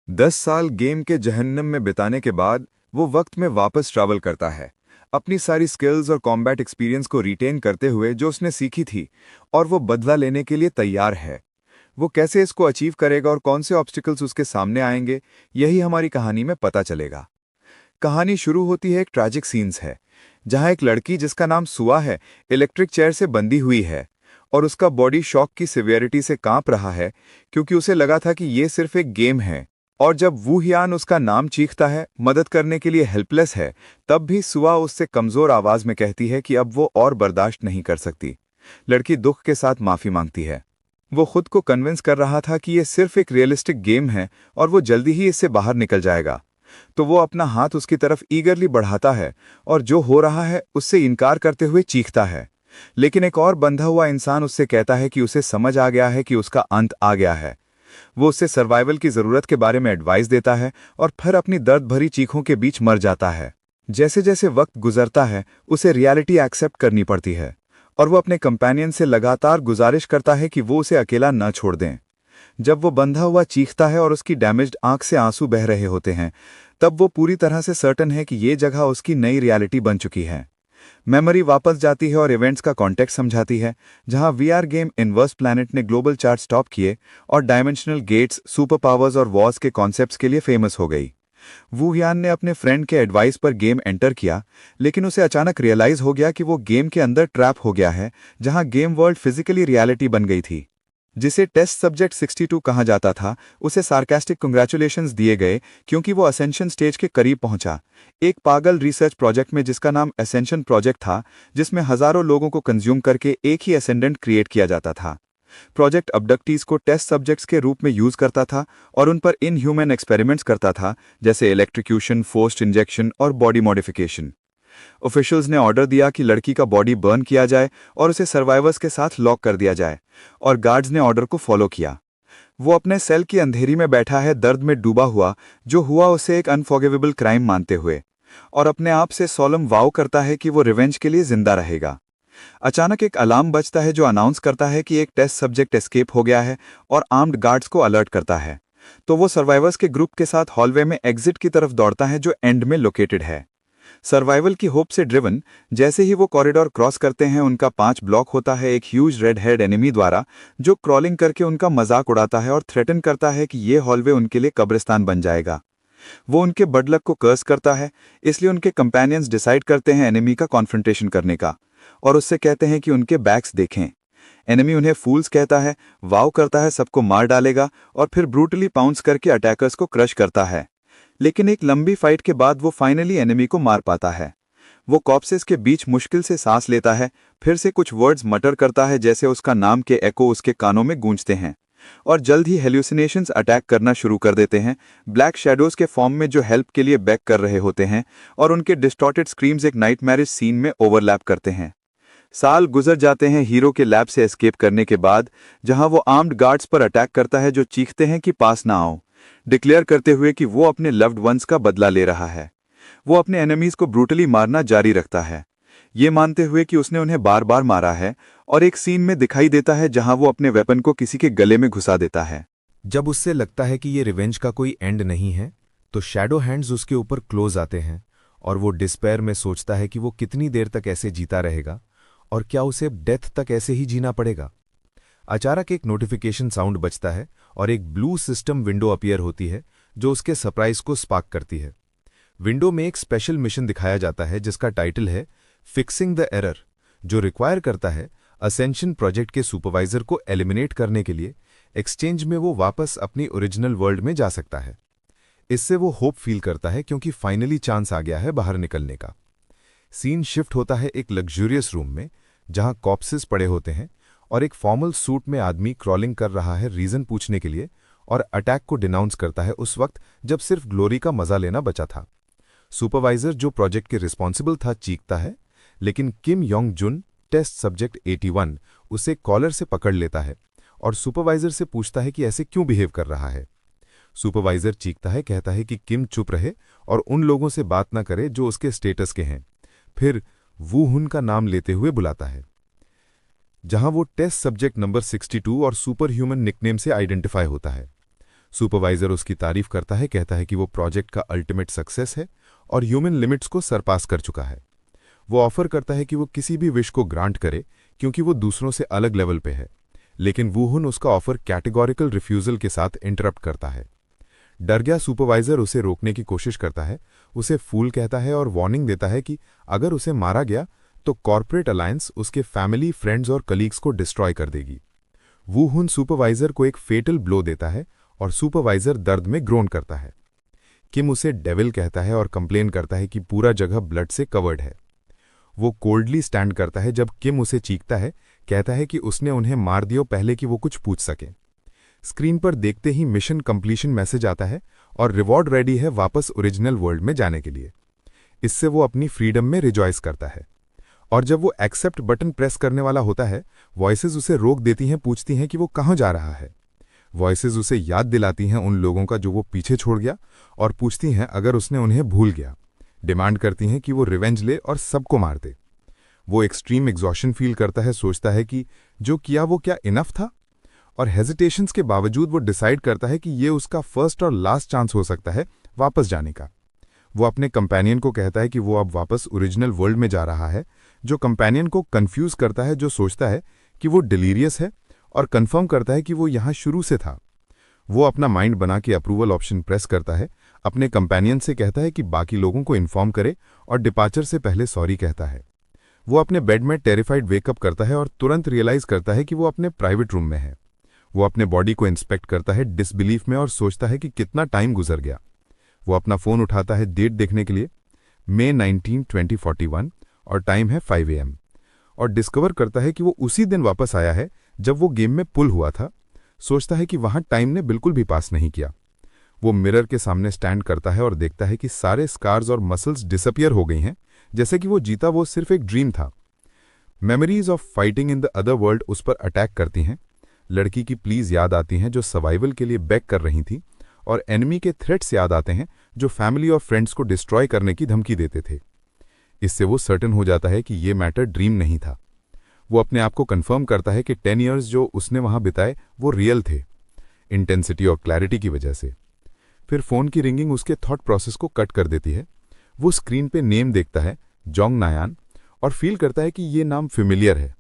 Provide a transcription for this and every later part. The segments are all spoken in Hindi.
10 साल गेम के जहन्नम में बिताने के बाद वो वक्त में वापस ट्रैवल करता है, अपनी सारी स्किल्स और कॉम्बैट एक्सपीरियंस को रिटेन करते हुए जो उसने सीखी थी, और वो बदला लेने के लिए तैयार है। वो कैसे इसको अचीव करेगा और कौन से ऑब्स्टिकल्स उसके सामने आएंगे, यही हमारी कहानी में पता चलेगा। कहानी शुरू होती है एक ट्रैजिक सीन्स है, जहां एक लड़की जिसका नाम सुआ है, इलेक्ट्रिक चेयर से बंधी हुई है, और उसका बॉडी शॉक की सिवियरिटी से कांप रहा है, क्योंकि उसे लगा था कि ये सिर्फ एक गेम है। और जब वू हियान उसका नाम चीखता है, मदद करने के लिए हेल्पलेस है, तब भी सुआ उससे कमजोर आवाज में कहती है कि अब वो और बर्दाश्त नहीं कर सकती। लड़की दुख के साथ माफी मांगती है। वो खुद को कन्विंस कर रहा था कि ये सिर्फ एक रियलिस्टिक गेम है और वो जल्दी ही इससे बाहर निकल जाएगा। तो वो अपना हाथ उसकी तरफ ईगरली बढ़ाता है और जो हो रहा है उससे इनकार करते हुए चीखता है। लेकिन एक और बंधा हुआ इंसान उससे कहता है कि उसे समझ आ गया है कि उसका अंत आ गया है। वो उससे सर्वाइवल की जरूरत के बारे में एडवाइस देता है और फिर अपनी दर्द भरी चीखों के बीच मर जाता है। जैसे जैसे वक्त गुजरता है, उसे रियलिटी एक्सेप्ट करनी पड़ती है, और वो अपने कंपेनियन से लगातार गुजारिश करता है कि वो उसे अकेला न छोड़ दें। जब वो बंधा हुआ चीखता है और उसकी डैमेज्ड आंख से आंसू बह रहे होते हैं, तब वो पूरी तरह से सर्टन है कि ये जगह उसकी नई रियलिटी बन चुकी है। मेमोरी वापस जाती है और इवेंट्स का कॉन्टेक्स्ट समझाती है, जहां वीआर गेम इनवर्स प्लैनेट ने ग्लोबल चार्ट स्टॉप किए और डायमेंशनल गेट्स, सुपर पावर्स और वॉर्स के कॉन्सेप्ट्स के लिए फेमस हो गई। वू हियान ने अपने फ्रेंड के एडवाइस पर गेम एंटर किया, लेकिन उसे अचानक रियलाइज हो गया कि वो गेम के अंदर ट्रैप हो गया है, जहां गेम वर्ल्ड फिजिकली रियलिटी बन गई थी। जिसे टेस्ट सब्जेक्ट 62 कहा जाता था, उसे सार्कास्टिक कंग्रेचुलेशंस दिए गए क्योंकि वो असेंशन स्टेज के करीब पहुंचा, एक पागल रिसर्च प्रोजेक्ट में जिसका नाम असेंशन प्रोजेक्ट था, जिसमें हजारों लोगों को कंज्यूम करके एक ही असेंडेंट क्रिएट किया जाता था। प्रोजेक्ट अबडक्टीज को टेस्ट सब्जेक्ट्स के रूप में यूज करता था और उन पर इनह्यूमन एक्सपेरिमेंट्स करता था, जैसे इलेक्ट्रिक्यूशन, फोर्स्ड इंजेक्शन और बॉडी मॉडिफिकेशन। ऑफिशियल्स ने ऑर्डर दिया कि लड़की का बॉडी बर्न किया जाए और उसे सर्वाइवर्स के साथ लॉक कर दिया जाए, और गार्ड्स ने ऑर्डर को फॉलो किया। वो अपने सेल की अंधेरी में बैठा है, दर्द में डूबा हुआ, जो हुआ उसे एक अनफॉरगिवेबल क्राइम मानते हुए, और अपने आप से सोलम वाव करता है कि वो रिवेंज के लिए जिंदा रहेगा। अचानक एक अलार्म बजता है जो अनाउंस करता है कि एक टेस्ट सब्जेक्ट एस्केप हो गया है और आर्म्ड गार्ड्स को अलर्ट करता है। तो वो सर्वाइवर्स के ग्रुप के साथ हॉलवे में एग्जिट की तरफ दौड़ता है, जो एंड में लोकेटेड है। सर्वाइवल की होप से ड्रिवन, जैसे ही वो कॉरिडोर क्रॉस करते हैं, उनका 5 ब्लॉक होता है एक ह्यूज रेड हेड एनिमी द्वारा, जो क्रॉलिंग करके उनका मजाक उड़ाता है और थ्रेटन करता है कि ये हॉलवे उनके लिए कब्रिस्तान बन जाएगा। वो उनके बडलक को कर्स करता है, इसलिए उनके कंपेनियंस डिसाइड करते हैं एनिमी का कॉन्फ्रंटेशन करने का, और उससे कहते हैं कि उनके बैक्स देखें। एनिमी उन्हें फूल्स कहता है, वाव करता है सबको मार डालेगा, और फिर ब्रूटली पाउंस करके अटैकर्स को क्रश करता है। लेकिन एक लंबी फाइट के बाद वो फाइनली एनिमी को मार पाता है। वो कॉप्सेस के बीच मुश्किल से सांस लेता है, फिर से कुछ वर्ड्स मटर करता है जैसे उसका नाम के एको उसके कानों में गूंजते हैं, और जल्द ही हेल्यूसिनेशंस अटैक करना शुरू कर देते हैं, ब्लैक शैडोज के फॉर्म में जो हेल्प के लिए बैक कर रहे होते हैं, और उनके डिस्टॉर्टेड स्क्रीम्स एक नाइटमेरिश सीन में ओवरलैप करते हैं। साल गुजर जाते हैं हीरो के लैब से एस्केप करने के बाद, जहां वो आर्म्ड गार्ड्स पर अटैक करता है जो चीखते हैं कि पास ना आओ, डिक्लेयर करते हुए कि वो अपने लव्ड वंस का बदला ले रहा है। वो अपने एनिमीज को ब्रूटली मारना जारी रखता है, ये मानते हुए कि उसने उन्हें बार बार मारा है, और एक सीन में दिखाई देता है जहां वो अपने वेपन को किसी के गले में घुसा देता है। जब उससे लगता है कि ये रिवेंज का कोई एंड नहीं है, तो शैडो हैंड्स उसके ऊपर क्लोज आते हैं, और वो डिस्पेयर में सोचता है कि वो कितनी देर तक ऐसे जीता रहेगा, और क्या उसे डेथ तक ऐसे ही जीना पड़ेगा। अचानक एक नोटिफिकेशन साउंड बजता है और एक ब्लू सिस्टम विंडो अपीयर होती है, जो उसके सरप्राइज को स्पार्क करती है। विंडो में एक स्पेशल मिशन दिखाया जाता है जिसका टाइटल है फिक्सिंग द एरर, जो रिक्वायर करता है असेंशन प्रोजेक्ट के सुपरवाइजर को एलिमिनेट करने के लिए एक्सचेंज में वो वापस अपनी ओरिजिनल वर्ल्ड में जा सकता है। इससे वो होप फील करता है क्योंकि फाइनली चांस आ गया है बाहर निकलने का। सीन शिफ्ट होता है एक लग्जूरियस रूम में, जहां कॉप्सेस पड़े होते हैं और एक फॉर्मल सूट में आदमी क्रॉलिंग कर रहा है रीजन पूछने के लिए, और अटैक को डिनाउंस करता है उस वक्त जब सिर्फ ग्लोरी का मजा लेना बचा था। सुपरवाइजर जो प्रोजेक्ट के रिस्पॉन्सिबल था चीखता है, लेकिन किम योंग जुन, टेस्ट सब्जेक्ट 81, उसे कॉलर से पकड़ लेता है और सुपरवाइजर से पूछता है कि ऐसे क्यों बिहेव कर रहा है। सुपरवाइजर चीखता है, कहता है कि किम चुप रहे और उन लोगों से बात ना करे जो उसके स्टेटस के हैं। फिर वू हुन का नाम लेते हुए बुलाता है, जहां वो टेस्ट सब्जेक्ट नंबर 62 और सुपर ह्यूमन निकनेम से आइडेंटिफाई होता है। सुपरवाइजर उसकी तारीफ करता है, कहता है कि वो प्रोजेक्ट का अल्टीमेट सक्सेस है और ह्यूमन लिमिट्स को सरपास कर चुका है। वो ऑफर करता है कि वो किसी भी विश को ग्रांट करे क्योंकि वो दूसरों से अलग लेवल पे है, लेकिन वूहुन उसका ऑफर कैटेगोरिकल रिफ्यूजल के साथ इंटरप्ट करता है। डर गया सुपरवाइजर उसे रोकने की कोशिश करता है, उसे फूल कहता है और वार्निंग देता है कि अगर उसे मारा गया तो कॉर्पोरेट अलायंस उसके फैमिली, फ्रेंड्स और कलीग्स को डिस्ट्रॉय कर देगी। वूहुन सुपरवाइजर को एक फेटल ब्लो देता है और सुपरवाइजर दर्द में ग्रोन करता है। किम उसे डेविल कहता है और कंप्लेन करता है कि पूरा जगह ब्लड से कवर्ड है। वो कोल्डली स्टैंड करता है जब किम उसे चीखता है, कहता है कि उसने उन्हें मार दियो पहले कि वो कुछ पूछ सके। स्क्रीन पर देखते ही मिशन कंप्लीशन मैसेज आता है और रिवॉर्ड रेडी है वापस ओरिजिनल वर्ल्ड में जाने के लिए। इससे वो अपनी फ्रीडम में रिजॉइस करता है। और जब वो एक्सेप्ट बटन प्रेस करने वाला होता है, वॉइसेस उसे रोक देती हैं, पूछती हैं कि वो कहाँ जा रहा है। वॉइसेस उसे याद दिलाती हैं उन लोगों का जो वो पीछे छोड़ गया और पूछती हैं अगर उसने उन्हें भूल गया। डिमांड करती हैं कि वो रिवेंज ले और सबको मार दे। वो एक्सट्रीम एग्जॉशन फील करता है, सोचता है कि जो किया वो क्या इनफ था, और हेजिटेशंस के बावजूद वो डिसाइड करता है कि ये उसका फर्स्ट और लास्ट चांस हो सकता है वापस जाने का। वो अपने कंपेनियन को कहता है कि वो अब वापस ओरिजिनल वर्ल्ड में जा रहा है, जो कंपेनियन को कंफ्यूज करता है, जो सोचता है कि वो डिलीरियस है और कंफर्म करता है कि वो यहाँ शुरू से था। वो अपना माइंड बना के अप्रूवल ऑप्शन प्रेस करता है, अपने कंपेनियन से कहता है कि बाकी लोगों को इन्फॉर्म करे और डिपार्चर से पहले सॉरी कहता है। वो अपने बेड में टेरिफाइड वेकअप करता है और तुरंत रियलाइज करता है कि वो अपने प्राइवेट रूम में है। वो अपने बॉडी को इंस्पेक्ट करता है डिसबिलीफ में और सोचता है कि कितना टाइम गुजर गया। वो अपना फ़ोन उठाता है डेट देखने के लिए, मई 19, 2041, और टाइम है 5 AM, और डिस्कवर करता है कि वो उसी दिन वापस आया है जब वो गेम में पुल हुआ था। सोचता है कि वहाँ टाइम ने बिल्कुल भी पास नहीं किया। वो मिरर के सामने स्टैंड करता है और देखता है कि सारे स्कार्स और मसल्स डिसअपियर हो गई हैं, जैसे कि वो जीता वो सिर्फ एक ड्रीम था। Memories of fighting in the other world उस पर अटैक करती हैं। लड़की की प्लीज याद आती हैं जो सर्वाइवल के लिए बैक कर रही थी, और एनिमी के थ्रेट्स याद आते हैं जो फैमिली और फ्रेंड्स को डिस्ट्रॉय करने की धमकी देते थे। इससे वो सर्टेन हो जाता है कि ये मैटर ड्रीम नहीं था। वो अपने आप को कंफर्म करता है कि 10 इयर्स जो उसने वहां बिताए वो रियल थे, इंटेंसिटी और क्लैरिटी की वजह से। फिर फोन की रिंगिंग उसके थॉट प्रोसेस को कट कर देती है। वो स्क्रीन पे नेम देखता है, जोंग नायान, और फील करता है कि ये नाम फेमिलियर है।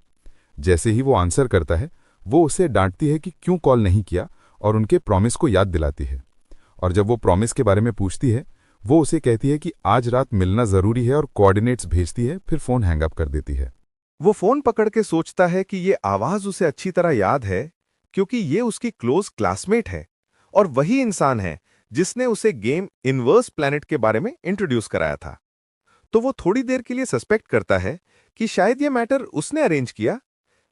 जैसे ही वो आंसर करता है, वो उसे डांटती है कि क्यों कॉल नहीं किया, और उनके प्रॉमिस को याद दिलाती है। और जब वो प्रॉमिस के बारे में पूछती है, वो उसे कहती है कि आज रात मिलना जरूरी है और कोऑर्डिनेट्स भेजती है, फिर फोन हैंग अप कर देती है। वो फोन पकड़ के सोचता है कि ये आवाज उसे अच्छी तरह याद है, क्योंकि ये उसकी क्लोज क्लासमेट है और वही इंसान है जिसने उसे गेम इनवर्स प्लैनेट के बारे में इंट्रोड्यूस कराया था। तो वो थोड़ी देर के लिए सस्पेक्ट करता है कि शायद ये मैटर उसने अरेंज किया,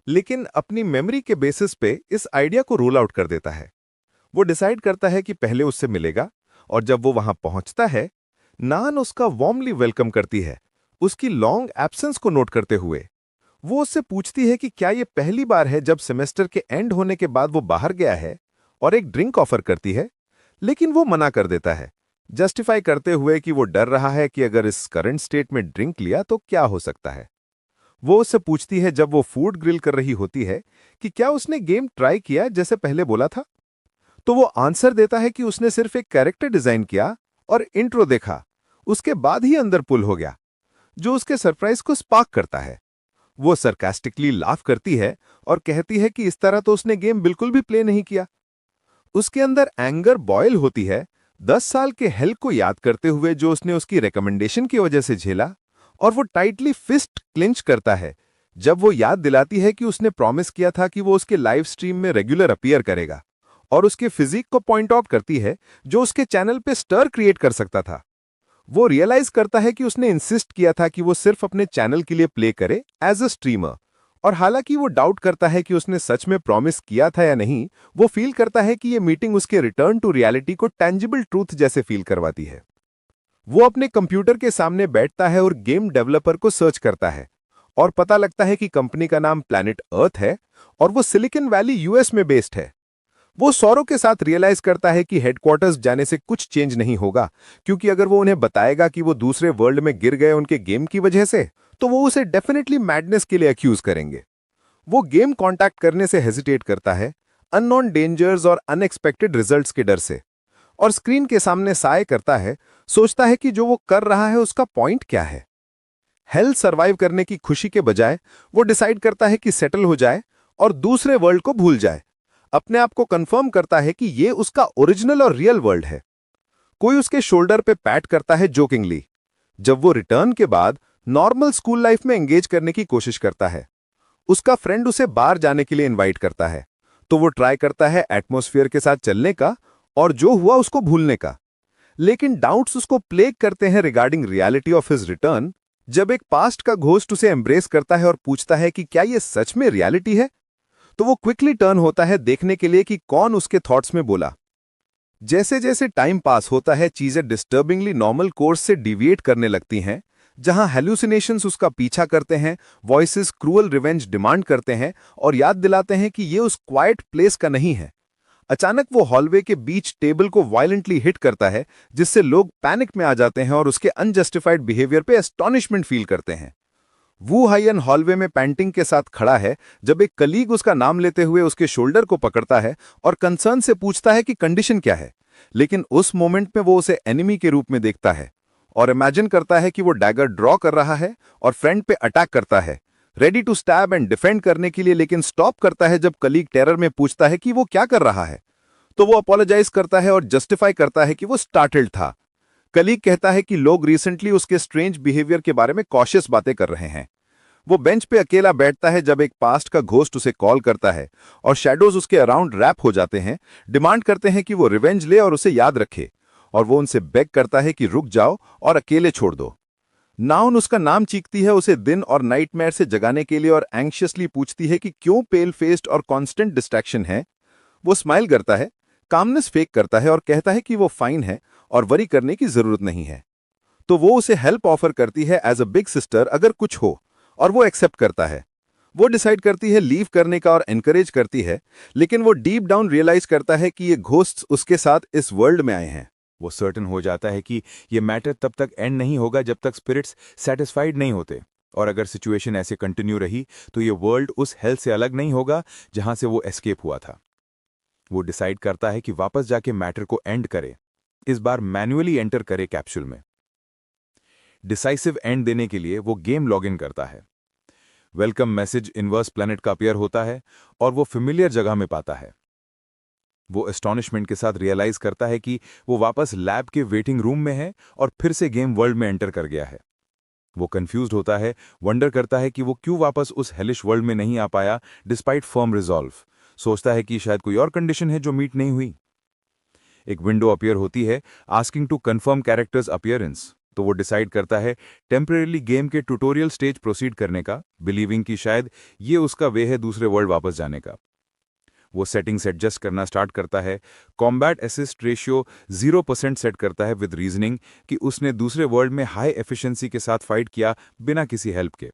लेकिन अपनी मेमोरी के बेसिस पे इस आइडिया को रोल आउट कर देता है। वो डिसाइड करता है कि पहले उससे मिलेगा, और जब वो वहां पहुंचता है, नान उसका वार्मली वेलकम करती है, उसकी लॉन्ग एब्सेंस को नोट करते हुए। वो उससे पूछती है कि क्या ये पहली बार है जब सेमेस्टर के एंड होने के बाद वो बाहर गया है, और एक ड्रिंक ऑफर करती है, लेकिन वो मना कर देता है, जस्टिफाई करते हुए कि वो डर रहा है कि अगर इस करंट स्टेट में ड्रिंक लिया तो क्या हो सकता है। वो उससे पूछती है जब वो फूड ग्रिल कर रही होती है कि क्या उसने गेम ट्राई किया जैसे पहले बोला था। तो वो आंसर देता है कि उसने सिर्फ एक कैरेक्टर डिजाइन किया और इंट्रो देखा, उसके बाद ही अंदर पुल हो गया, जो उसके सरप्राइज को स्पार्क करता है। वो सरकास्टिकली लाफ करती है और कहती है कि इस तरह तो उसने गेम बिल्कुल भी प्ले नहीं किया। उसके अंदर एंगर बॉयल होती है 10 साल के हेल को याद करते हुए जो उसने उसकी रिकमेंडेशन की वजह से झेला, और वो टाइटली फिस्ट क्लिंच करता है जब वो याद दिलाती है कि उसने प्रॉमिस किया था कि वो उसके लाइव स्ट्रीम में रेगुलर अपीयर करेगा, और उसके फिजिक को पॉइंट आउट करती है जो उसके चैनल पे स्टर क्रिएट कर सकता था। वो रियलाइज करता है कि उसने इंसिस्ट किया था कि वो सिर्फ अपने चैनल के लिए प्ले करे एज अ स्ट्रीमर, और हालांकि वो डाउट करता है कि उसने सच में प्रॉमिस किया था या नहीं, वो फील करता है कि ये मीटिंग उसके रिटर्न टू रियलिटी को टेंजिबल ट्रूथ जैसे फील करवाती है। वो अपने कंप्यूटर के सामने बैठता है और गेम डेवलपर को सर्च करता है, और पता लगता है कि कंपनी का नाम प्लैनेट अर्थ है और वो सिलिकॉन वैली यूएस में बेस्ड है। वो सौरव के साथ रियलाइज करता है कि हेडक्वार्टर्स जाने से कुछ चेंज नहीं होगा, क्योंकि अगर वो उन्हें बताएगा कि वो दूसरे वर्ल्ड में गिर गए उनके गेम की वजह से, तो वो उसे डेफिनेटली मैडनेस के लिए अक्यूज करेंगे। वो गेम कांटेक्ट करने से हेजिटेट करता है, अननोन डेंजर्स और अनएक्सपेक्टेड रिजल्ट्स के डर से। और स्क्रीन के सामने साय करता है, सोचता है कि जो वो कर रहा है उसका पॉइंट क्या है। हेल्थ सरवाइव करने की खुशी के बजाय वो डिसाइड करता है कि सेटल हो जाए और दूसरे वर्ल्ड को भूल जाए। अपने आप को कंफर्म करता है कि ये उसका ओरिजिनल और रियल वर्ल्ड है। कोई उसके शोल्डर पे पैट करता है जोकिंगली। जब वो रिटर्न के बाद नॉर्मल स्कूल लाइफ में एंगेज करने की कोशिश करता है। उसका फ्रेंड उसे बाहर जाने के लिए इनवाइट करता है, तो वो ट्राई करता है एटमॉस्फेयर के साथ चलने का और जो हुआ उसको भूलने का। लेकिन डाउट्स उसको प्लेग करते हैं regarding reality of his return. जब एक पास्ट का घोस्ट उसे एम्ब्रेस करता है और पूछता है कि क्या ये सच में रियलिटी है, तो वो क्विकली टर्न होता है देखने के लिए कि कौन उसके थॉट्स में बोला। जैसे जैसे टाइम पास होता है, चीजें डिस्टर्बिंगली नॉर्मल कोर्स से डिविएट करने लगती हैं। जहां हेल्यूसिनेशंस उसका पीछा करते हैं, वॉइसेस क्रूअल रिवेंज डिमांड करते हैं और याद दिलाते हैं कि ये उस क्वाइट प्लेस का नहीं है। अचानक वो हॉलवे के बीच टेबल को वायलेंटली हिट करता है, जिससे लोग पैनिक में आ जाते हैं और उसके अनजस्टिफाइड बिहेवियर पे एस्टॉनिशमेंट फील करते हैं। वू हायन हॉलवे में पैंटिंग के साथ खड़ा है जब एक कलीग उसका नाम लेते हुए उसके शोल्डर को पकड़ता है और कंसर्न से पूछता है कि कंडीशन क्या है। लेकिन उस मोमेंट में वो उसे एनिमी के रूप में देखता है और इमेजिन करता है कि वो डैगर ड्रॉ कर रहा है और फ्रेंड पे अटैक करता है, ready to stab and defend करने के लिए। लेकिन स्टॉप करता है जब कलीग टेरर में पूछता है कि वो क्या कर रहा है। तो वो अपोलोजाइज करता है और जस्टिफाई करता है कि वो स्टार्टल्ड था। कलीग कहता है कि लोग रिसेंटली उसके स्ट्रेंज बिहेवियर के बारे में कॉशियस बातें कर रहे हैं। वो बेंच पे अकेला बैठता है जब एक पास्ट का घोस्ट उसे कॉल करता है और शैडोज उसके अराउंड रैप हो जाते हैं, डिमांड करते हैं कि वो रिवेंज ले और उसे याद रखे। और वो उनसे बेग करता है कि रुक जाओ और अकेले छोड़ दो। नाउन उसका नाम चीखती है उसे दिन और नाइटमेयर से जगाने के लिए और एंग्शियसली पूछती है कि क्यों पेल फेस्ड और कांस्टेंट डिस्ट्रैक्शन है। वो स्माइल करता है, कामनेस फेक करता है और कहता है कि वो फाइन है और वरी करने की जरूरत नहीं है। तो वो उसे हेल्प ऑफर करती है एज अ बिग सिस्टर अगर कुछ हो, और वो एक्सेप्ट करता है। वो डिसाइड करती है लीव करने का और एनकरेज करती है, लेकिन वो डीप डाउन रियलाइज करता है कि ये घोस्ट्स उसके साथ इस वर्ल्ड में आए हैं। वो सर्टन हो जाता है कि ये मैटर तब तक एंड नहीं होगा जब तक स्पिरिट्स सेटिस्फाइड नहीं होते, और अगर सिचुएशन ऐसे कंटिन्यू रही तो ये वर्ल्ड उस हेल से अलग नहीं होगा जहां से वो एस्केप हुआ था। वो डिसाइड करता है कि वापस जाके मैटर को एंड करे, इस बार मैन्युअली एंटर करे कैप्सूल में। डिसाइसिव एंड देने के लिए वो गेम लॉग इन करता है। वेलकम मैसेज इनवर्स प्लैनेट का अपीयर होता है और वो फेमिलियर जगह में पाता है। वो एस्टॉनिशमेंट के साथ रियलाइज करता है कि वो वापस लैब के वेटिंग रूम में है और फिर से गेम वर्ल्ड में एंटर कर गया है। वो कंफ्यूज्ड होता है, वंडर करता है कि वो क्यों वापस उस हेलिश वर्ल्ड में नहीं आ पाया डिस्पाइट फर्म रिजॉल्व। सोचता है कि शायद कोई और कंडीशन है जो मीट नहीं हुई। एक विंडो अपीयर होती है asking to confirm characters appearance, तो वो डिसाइड करता है टेम्परेली गेम के ट्यूटोरियल स्टेज प्रोसीड करने का, बिलीविंग कि शायद ये उसका वे है दूसरे वर्ल्ड वापस जाने का। वो सेटिंग्स एडजस्ट करना स्टार्ट करता है। कॉम्बैट असिस्ट रेशियो 0% सेट करता है विद रीजनिंग कि उसने दूसरे वर्ल्ड में हाई एफिशिएंसी के साथ फाइट किया बिना किसी हेल्प के।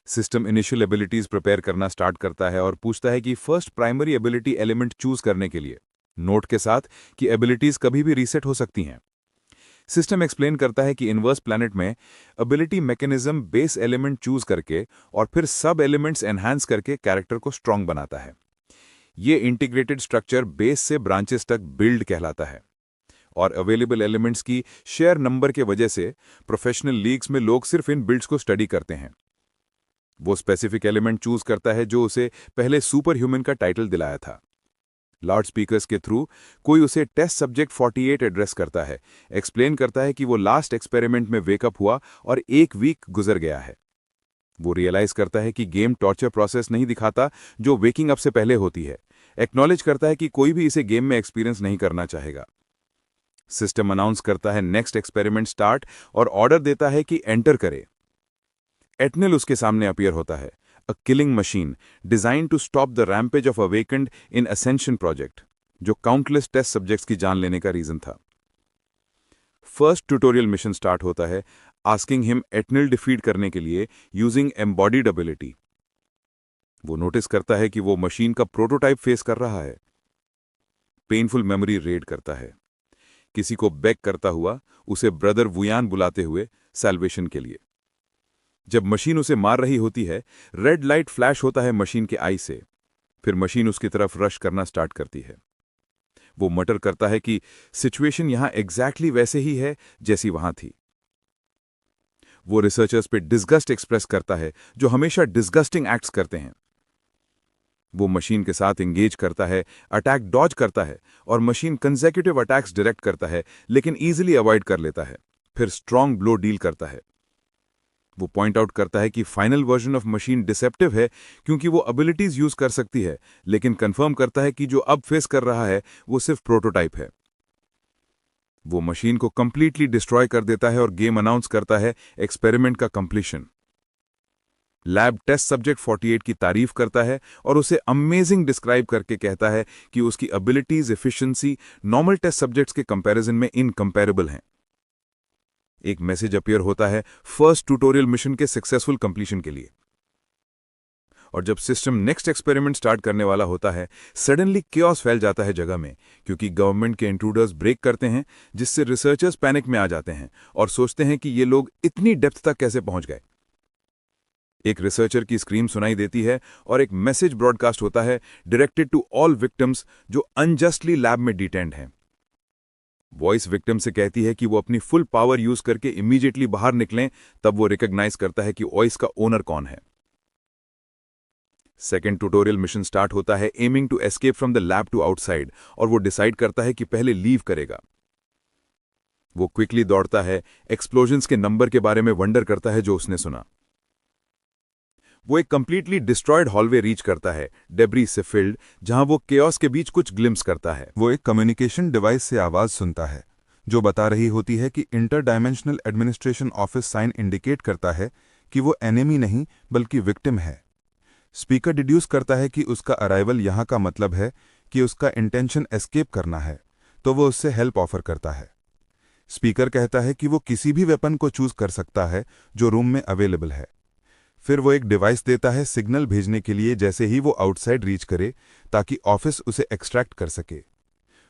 सिस्टम इनिशियल एबिलिटीज प्रिपेयर करना स्टार्ट करता है और पूछता है कि first primary ability element choose करने के लिए, नोट के साथ कि एबिलिटीज कभी भी रीसेट हो सकती हैं। सिस्टम एक्सप्लेन करता है कि इनवर्स प्लैनेट में ability mechanism base element choose करके और फिर सब एलिमेंट्स एनहांस करके कैरेक्टर को स्ट्रांग बनाता है। ये इंटीग्रेटेड स्ट्रक्चर बेस से ब्रांचेस तक बिल्ड कहलाता है, और अवेलेबल एलिमेंट्स की शेयर नंबर के वजह से प्रोफेशनल लीग्स में लोग सिर्फ इन बिल्ड्स को स्टडी करते हैं। वो स्पेसिफिक एलिमेंट चूज करता है जो उसे पहले सुपर ह्यूमन का टाइटल दिलाया था। लाउड स्पीकर्स के थ्रू कोई उसे टेस्ट सब्जेक्ट 48 एड्रेस करता है, एक्सप्लेन करता है कि वो लास्ट एक्सपेरिमेंट में वेकअप हुआ और 1 वीक गुजर गया है। वो रियलाइज करता है कि गेम टॉर्चर प्रोसेस नहीं दिखाता जो वेकिंग अप से पहले होती है। एक्नॉलेज करता है कि कोई भी इसे गेम में एक्सपीरियंस नहीं करना चाहेगा। सिस्टम अनाउंस करता है नेक्स्ट एक्सपेरिमेंट स्टार्ट और ऑर्डर देता है कि एंटर करे। एटनेल उसके सामने अपीयर होता है, a killing machine design to stop the rampage of awakened in ascension project, जो काउंटलेस टेस्ट सब्जेक्ट्स की जान लेने का रीजन था। फर्स्ट ट्यूटोरियल मिशन स्टार्ट होता है आस्किंग हिम एटनेल डिफीट करने के लिए यूजिंग एम्बॉडीड एबिलिटी। वो नोटिस करता है कि वो मशीन का प्रोटोटाइप फेस कर रहा है। पेनफुल मेमोरी रेड करता है, किसी को बेग करता हुआ उसे ब्रदर वुयान बुलाते हुए सैल्वेशन के लिए। जब मशीन उसे मार रही होती है, रेड लाइट फ्लैश होता है मशीन के आई से। फिर मशीन उसकी तरफ रश करना स्टार्ट करती है। वो मटर करता है कि सिचुएशन यहां एग्जैक्टली वैसे ही है जैसी वहां थी। वो रिसर्चर्स पे डिस्गस्ट एक्सप्रेस करता है, जो हमेशा डिस्गस्टिंग एक्ट्स करते हैं। वो मशीन के साथ एंगेज करता है, अटैक डॉज करता है और मशीन कंसेक्यूटिव अटैक्स डायरेक्ट करता है, लेकिन इजीली अवॉइड कर लेता है। फिर स्ट्रॉन्ग ब्लो डील करता है। वो पॉइंट आउट करता है कि final version of machine deceptive है क्योंकि वो एबिलिटीज यूज कर सकती है, लेकिन कंफर्म करता है कि जो अब फेस कर रहा है वो सिर्फ प्रोटोटाइप है। वो मशीन को कंप्लीटली डिस्ट्रॉय कर देता है और गेम अनाउंस करता है एक्सपेरिमेंट का कंप्लीशन। लैब टेस्ट सब्जेक्ट 48 की तारीफ करता है और उसे अमेजिंग डिस्क्राइब करके कहता है कि उसकी abilities efficiency normal test subjects के कंपैरिजन में इनकंपैरेबल हैं। एक मैसेज अपीयर होता है फर्स्ट ट्यूटोरियल मिशन के सक्सेसफुल कंप्लीशन के लिए। और जब सिस्टम नेक्स्ट एक्सपेरिमेंट स्टार्ट करने वाला होता है, सडनली केओस फैल जाता है जगह में, क्योंकि गवर्नमेंट के इंट्रूडर्स ब्रेक करते हैं, जिससे रिसर्चर्स पैनिक में आ जाते हैं और सोचते हैं कि ये लोग इतनी डेप्थ तक कैसे पहुंच गए। एक रिसर्चर की स्क्रीम सुनाई देती है और एक मैसेज ब्रॉडकास्ट होता है डायरेक्टेड टू ऑल विक्टिम्स जो अनजस्टली लैब में डिटेन्ड हैं। वॉइस विक्टिम से कहती है कि वो अपनी फुल पावर यूज करके इमीडिएटली बाहर निकलें, तब वो रिकॉग्नाइज करता है कि वॉइस का ओनर कौन है। सेकेंड ट्यूटोरियल मिशन स्टार्ट होता है aiming to escape from the lab to outside, और वो डिसाइड करता है कि पहले लीव करेगा। वो क्विकली दौड़ता है, एक्सप्लोजन्स के नंबर के बारे में वंडर करता है जो उसने सुना। वो एक कंप्लीटली डिस्ट्रॉयड हॉलवे रीच करता है, डेब्रीज से फिल्ड, जहां वो केओस के बीच कुछ ग्लिम्स करता है। वो एक कम्युनिकेशन डिवाइस से आवाज सुनता है जो बता रही होती है कि inter dimensional administration office sign indicate करता है कि वो एनिमी नहीं बल्कि विक्टिम है। स्पीकर डिड्यूस करता है कि उसका अराइवल यहाँ का मतलब है कि उसका इंटेंशन एस्केप करना है, तो वो उससे हेल्प ऑफर करता है। स्पीकर कहता है कि वो किसी भी वेपन को चूज कर सकता है जो रूम में अवेलेबल है। फिर वो एक डिवाइस देता है सिग्नल भेजने के लिए जैसे ही वो आउटसाइड रीच करे, ताकि ऑफिस उसे एक्सट्रैक्ट कर सके।